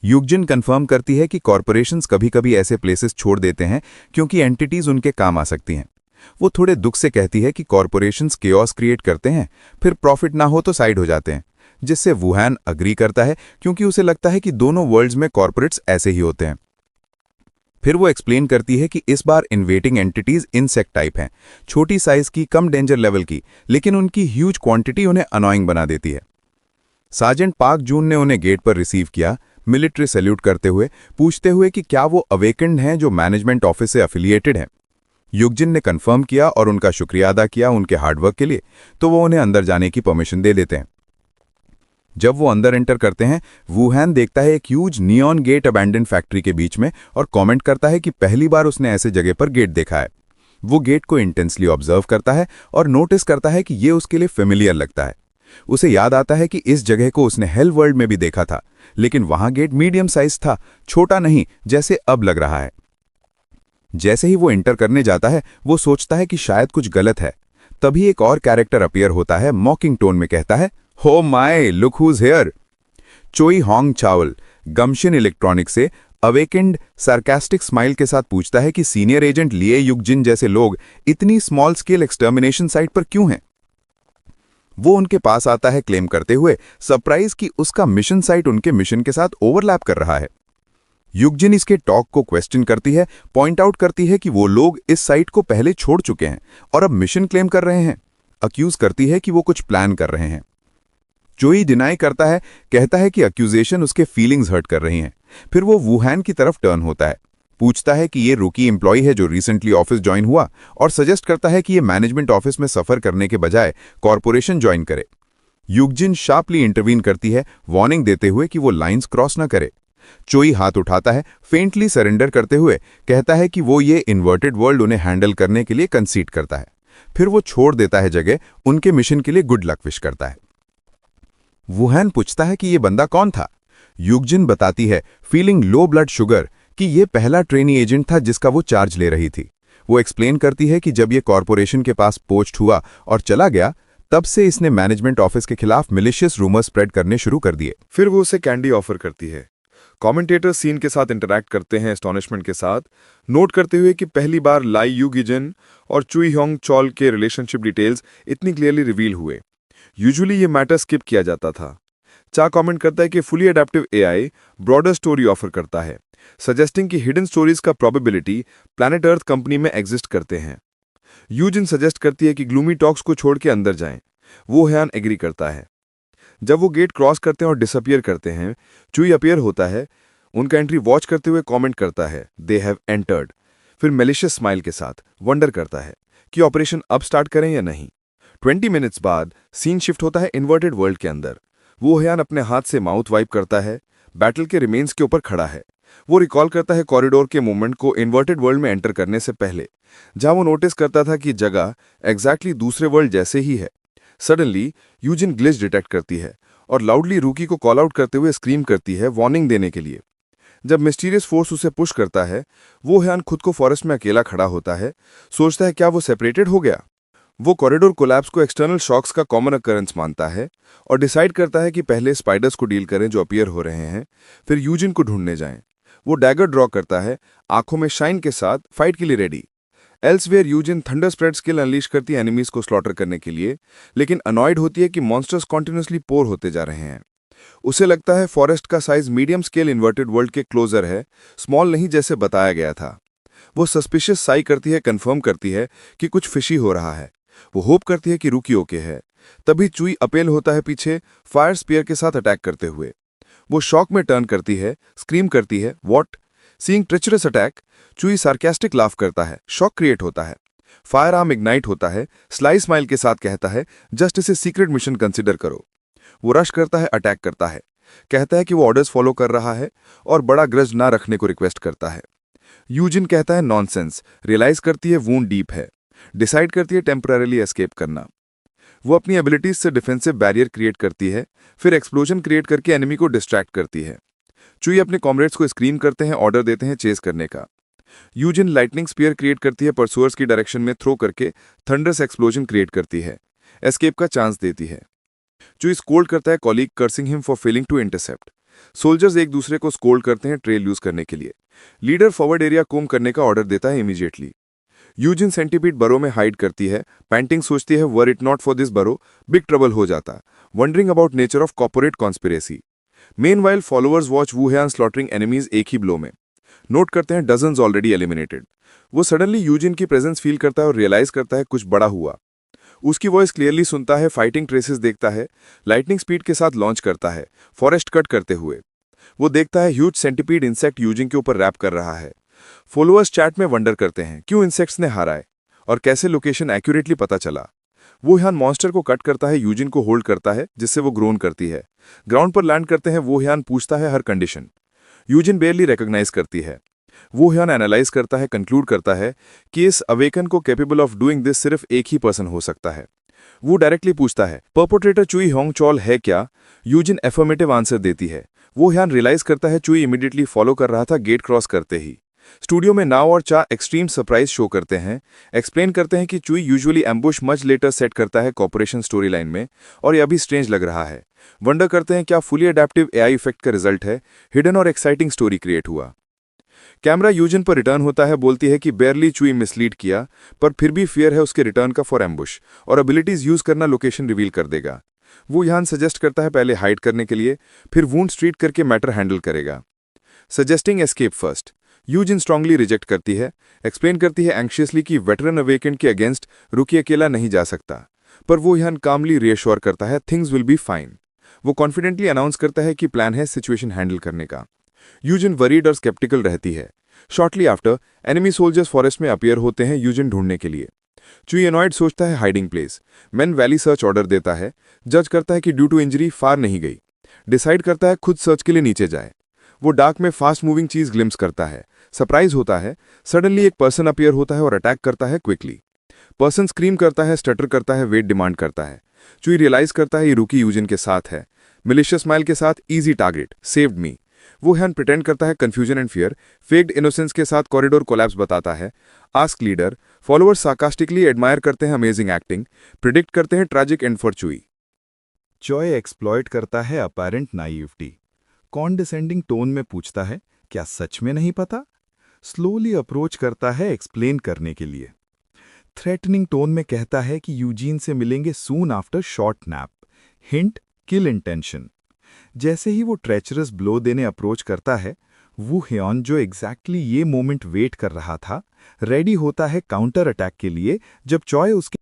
युगजिन कंफर्म करती है कि कॉरपोरेशंस कभी-कभी ऐसे प्लेसेस छोड़ देते हैं क्योंकि एंटिटीज उनके काम आ सकती हैं। वो थोड़े दुख से कहती है कि कॉरपोरेशंस केओस क्रिएट करते हैं, फिर प्रॉफिट ना हो तो साइड हो जाते हैं, जिससे वुहान अग्री करता है क्योंकि उसे लगता है कि दोनों वर्ल्ड्स में कॉरपोरेट्स ऐसे ही होते हैं। फिर वो एक्सप्लेन करती है कि इस बार इन्वेटिंग एंटिटीज इंसेक्ट टाइप हैं, छोटी साइज की, कम डेंजर लेवल की, लेकिन उनकी ह्यूज क्वांटिटी उन्हें अनॉइंग बना देती है। सार्जेंट पार्क जून ने उन्हें गेट पर रिसीव किया, मिलिट्री सैल्यूट करते हुए, पूछते हुए कि क्या वो अवेकेंड हैं जो मैनेजमेंट ऑफिस से एफिलिएटेड हैं। युगजिन ने कंफर्म किया और उनका शुक्रिया अदा किया उनके हार्डवर्क के लिए, तो वो उन्हें अंदर जाने की परमिशन दे देते हैं। जब वो अंदर एंटर करते हैं, वुहान देखता है एक huge neon gate abandon factory के बीच में और कमेंट करता है कि पहली बार उसने ऐसे जगह पर गेट देखा है। वो गेट को इंटेंसली ऑब्जर्व करता है और नोटिस करता है कि ये उसके लिए फेमिलियर लगता है। उसे याद आता है कि इस जगह को उसने हेल वर्ल्ड में भी देखा था, लेकिन वहां गेट मीडियम साइज था, छोटा नहीं जैसे अब लग रहा है। जैसे ही वो एंटर करने जाता है, वो सोचता है कि शायद कुछ गलत है। तभी एक और कैरेक्टर अपीयर होता है, मॉकिंग टोन में कहता है, oh my, look who's here. चोई होंग चावल गमशिन इलेक्ट्रॉनिक्स से अवेकेंड सार्कास्टिक स्माइल के साथ पूछता है कि सीनियर एजेंट लिए युगजिन जैसे लोग इतनी स्मॉल स्केल एक्सटर्मिनेशन साइट पर क्यों हैं। वो उनके पास आता है क्लेम करते हुए सरप्राइज कि उसका मिशन साइट उनके मिशन के साथ ओवरलैप कर रहा है। युगजिन इसके टॉक को क्वेश्चन करती है, पॉइंट आउट करती है कि वो लोग इस साइट को पहले छोड़ चुके हैं और अब मिशन क्लेम कर रहे हैं। अक्यूज करती है कि वो कुछ प्लान कर रहे हैं। जोई डिनाई करता है, कहता है कि अक्यूजेशन उसके फीलिंग्स हर्ट कर रही हैं। फिर वो वुहान की तरफ टर्न होता है, पूछता है कि ये रूकी एम्प्लॉय है जो रिसेंटली ऑफिस ज्वाइन हुआ, और सजेस्ट करता है कि ये मैनेजमेंट ऑफिस में सफर करने के बजाय कॉरपोरेशन ज्वाइन करे। युगजिन शार्पली इंटरवीन करती है, वार्निंग देते हुए कि वो लाइंस क्रॉस न करे। चोई हाथ उठाता है, फेंटली सरेंडर करते हुए कहता है कि वो ये इन्वर्टेड वर्ल्ड उन्हें हैंडल करने के लिए कंसीड करता है। फिर वो छोड़ देता है जगह, उनके मिशन के लिए गुड लक विश करता है। वुहान पूछता है कि ये बंदा कौन था। युगजिन बताती है, फीलिंग लो ब्लड शुगर, कि ये पहला ट्रेनी एजेंट था जिसका वो चार्ज ले रही थी। वो एक्सप्लेन करती है कि जब ये कॉरपोरेशन के पास पोस्ट हुआ और चला गया, तब से इसने मैनेजमेंट ऑफिस के खिलाफ मिलिशियस रूमर स्प्रेड करने शुरू कर दिए। फिर वो उसे कैंडी ऑफर करती है। कमेंटेटर सीन के साथ इंटरैक्ट करते हैं एस्टॉनिशमेंट के साथ, नोट करते हुए कि पहली बार लाई युगिजिन और चुई होंग चॉल के रिलेशनशिप डिटेल्स इतनी क्लियरली रिवील हुए। यूजुअली ये मैटर स्किप किया जाता था। चा कमेंट करता है कि fully adaptive AI broader story offer करता है, सजेस्टिंग कि हिडन स्टोरीज का प्रोबेबिलिटी प्लैनेट अर्थ कंपनी में एग्जिस्ट करते हैं। यूजिन सजेस्ट करती है कि ग्लूमी टॉक्स को छोड़ के अंदर जाएं। वो ह्यान एग्री करता है। जब वो गेट क्रॉस करते हैं और डिसअपियर करते हैं, चुई अपीयर होता है, उनका एंट्री वॉच करते हुए कमेंट करता है, दे हैव एंटर्ड। फिर मेलिशियस स्माइल के साथ वंडर करता है कि ऑपरेशन अब स्टार्ट करें या नहीं। 20 मिनट्स बाद सीन शिफ्ट होता है इन्वर्टेड वर्ल्ड के अंदर। वो हयान अपने हाथ से माउथ वाइप करता है, बैटल के रिमेन्स के ऊपर खड़ा है। वो रिकॉल करता है कॉरिडोर के मूवमेंट को इन्वर्टेड वर्ल्ड में एंटर करने से पहले, जहां वो नोटिस करता था कि जगह एग्जैक्टली दूसरे वर्ल्ड जैसे ही है। सडनली यूजिन ग्लिच डिटेक्ट करती है और लाउडली रूकी को कॉल आउट करते हुए स्क्रीम करती है वार्निंग देने के लिए। जब मिस्टीरियस फोर्स उसे पुश करता है, वो हयान खुद को फॉरेस्ट में अकेला खड़ा होता है, सोचता है क्या वो सेपरेटेड हो गया। वो कॉरिडोर कोलैप्स को एक्सटर्नल शॉक्स का कॉमन अकरेंस मानता है और डिसाइड करता है कि पहले स्पाइडर्स को डील करें जो अपीयर हो रहे हैं, फिर यूजिन को ढूंढने जाएं। वो डैगर ड्रॉ करता है, आंखों में शाइन के साथ फाइट के लिए ready. Elsewhere Eugene thunder spread skill unleash करती है एनिमीज को स्लॉटर करने के लिए, लेकिन अनॉयड होती है कि मॉन्स्टर्स कॉन्टिन्यूसली पोर होते जा रहे हैं। उसे लगता है फॉरेस्ट का size medium scale inverted world के क्लोजर है, स्मॉल नहीं जैसे बताया गया था। वो सस्पिशियस साई करती है, कंफर्म करती है कि कुछ फिशी हो रहा है। वो होप करती है कि रुकी ओके है। तभी चुई अपेल होता है पीछे, फायर स्पीयर के साथ अटैक करते हुए। वो शॉक में टर्न करती है, स्क्रीम करती है व्हाट। सीइंग ट्रेचरस अटैक, चुई सार्केस्टिक लाफ करता है, शॉक क्रिएट होता है। फायर आर्म इग्नाइट होता है, स्लाई स्माइल के साथ कहता है जस्ट इसे सीक्रेट मिशन कंसिडर करो। वो रश करता है, अटैक करता है, कहता है कि वो ऑर्डर्स फॉलो कर रहा है और बड़ा ग्रज ना रखने को रिक्वेस्ट करता है। यूजिन कहता है नॉनसेंस, रियलाइज करती है वूंड डीप है, डिसाइड करती है टेम्पररीली एस्केप करना। वो अपनी एबिलिटीज से डिफेंसिव बैरियर क्रिएट करती है, फिर एक्सप्लोजन क्रिएट करके एनिमी को डिस्ट्रैक्ट करती है। चुई अपने कॉमरेड्स को स्क्रीम करते हैं, ऑर्डर देते हैं चेस करने का। यूजिन लाइटनिंग स्पीयर क्रिएट करती है, परसुअर्स की डायरेक्शन में थ्रो करके थंडरस एक्सप्लोजन क्रिएट करती है, एस्केप का चांस देती है। चुई स्कोल्ड करता है colleague, cursing him for failing to intercept. Soldiers एक दूसरे को स्कोल्ड करते हैं ट्रेल यूज करने के लिए। लीडर फॉरवर्ड एरिया कोम करने का ऑर्डर देता है इमीडिएटली। यूजिन सेंटीपीड बरो में हाइड करती है, पैंटिंग सोचती है were it not for this burrow big trouble हो जाता, wondering about nature of corporate conspiracy. Meanwhile followers watch Woo Hyan slaughtering enemies एक ही ब्लो में। नोट करते हैं डजन्स ऑलरेडी एलिमिनेटेड। वो सडनली यूजिन की प्रेजेंस फील करता है और रियलाइज करता है कुछ बड़ा हुआ। उसकी वॉइस क्लियरली सुनता है, फाइटिंग ट्रेसेस देखता है, लाइटनिंग स्पीड के साथ लॉन्च करता है, फॉरेस्ट कट करते हुए। वो देखता है ह्यूज सेंटीपीड इंसेक्ट यूजिन के ऊपर रैप कर रहा है। फॉलोअर्स चैट में वंडर करते हैं क्यों इंसेक्ट्स ने हारा है और कैसे लोकेशन एक्यूरेटली पता चला। वो हयान मॉन्स्टर को कट करता है, यूजिन को होल्ड करता है जिससे वो ग्रोन करती है। ग्राउंड पर लैंड करते हैं, वो हयान पूछता है हर कंडीशन। यूजिन बेयरली रिकॉग्नाइज करती है। वो हयान एनालाइज करता है, कंक्लूड करता है कि इस अवेकन को कैपेबल ऑफ डूइंग दिस सिर्फ एक ही पर्सन हो सकता है। वो डायरेक्टली पूछता है परपोट्रेटर चुई होंगचॉल है क्या। यूजिन एफर्मेटिव आंसर देती है। वो हयान रियलाइज करता है चुई इमीडिएटली फॉलो कर रहा था गेट क्रॉस करते ही। स्टूडियो में नाव और चा एक्सट्रीम सरप्राइज शो करते हैं, एक्सप्लेन करते हैं कि चुई usually ambush much later set करता है कॉर्पोरेशन स्टोरी लाइन में और ये अभी स्ट्रेंज लग रहा है। वंडर करते हैं क्या फुली अडेप्टिव एआई इफेक्ट का रिजल्ट है, हिडन और एक्साइटिंग स्टोरी क्रिएट हुआ। कैमरा यूजिन पर रिटर्न होता है, बोलती है कि बेयरली चुई मिसलीड किया पर फिर भी फियर है उसके रिटर्न का फॉर एम्बुश और एबिलिटीज यूज करना लोकेशन रिवील कर देगा। वो यहां सजेस्ट करता है पहले हाइड करने के लिए, फिर वूंड स्ट्रीट करके मैटर हैंडल करेगा। Suggesting escape first, Eugene strongly reject करती है, एक्सप्लेन करती है एंक्शियसली कि वेटरन अवेकेंड के अगेंस्ट रुकी अकेला नहीं जा सकता, पर वो यहां कामली रिएश्योर करता है थिंग्स विल बी फाइन। वो कॉन्फिडेंटली अनाउंस करता है कि प्लान है सिचुएशन हैंडल करने का। यूजिन वरीड और स्केप्टिकल रहती है। Shortly after enemy soldiers forest में अपीयर होते हैं यूजिन ढूंढने के लिए। चुई एनॉयड सोचता है hiding place, man valley search order देता है, जज करता है कि ड्यू टू इंजरी फार नहीं गई, डिसाइड करता है खुद सर्च के लिए नीचे जाए। वो डार्क में फास्ट मूविंग चीज ग्लिम्स करता है, सरप्राइज होता है, सडनली एक पर्सन अपीयर होता है और अटैक करता है क्विकली। पर्सन स्क्रीम करता है, स्टटर करता है, वेट डिमांड करता है। चुई रियलाइज करता है ये रूकी यूजिन के साथ है। मिलिशियस स्माइल के साथ इजी टारगेट, सेव्ड मी। वो हैन प्रिटेंड करता है confusion and fear, faked innocence के साथ कॉरिडोर कोलैप्स बताता है। Ask leader, followers sarcastically admire करते हैं अमेजिंग एक्टिंग, प्रिडिक्ट करते हैं ट्रैजिक एंड फॉर चुई। चॉय एक्सप्लॉइट करता है अपैरेंट नाइविटी, कॉन्डिसेंडिंग टोन में पूछता है क्या सच में नहीं पता। स्लोली अप्रोच करता है एक्सप्लेन करने के लिए। थ्रेटनिंग टोन में कहता है कि यूजीन से मिलेंगे soon after short nap, hint kill intention. जैसे ही वो ट्रेचरस ब्लो देने अप्रोच करता है, वू हयान जो एग्जैक्टली ये मोमेंट वेट कर रहा था, रेडी होता है काउंटर अटैक के लिए जब चॉय उसके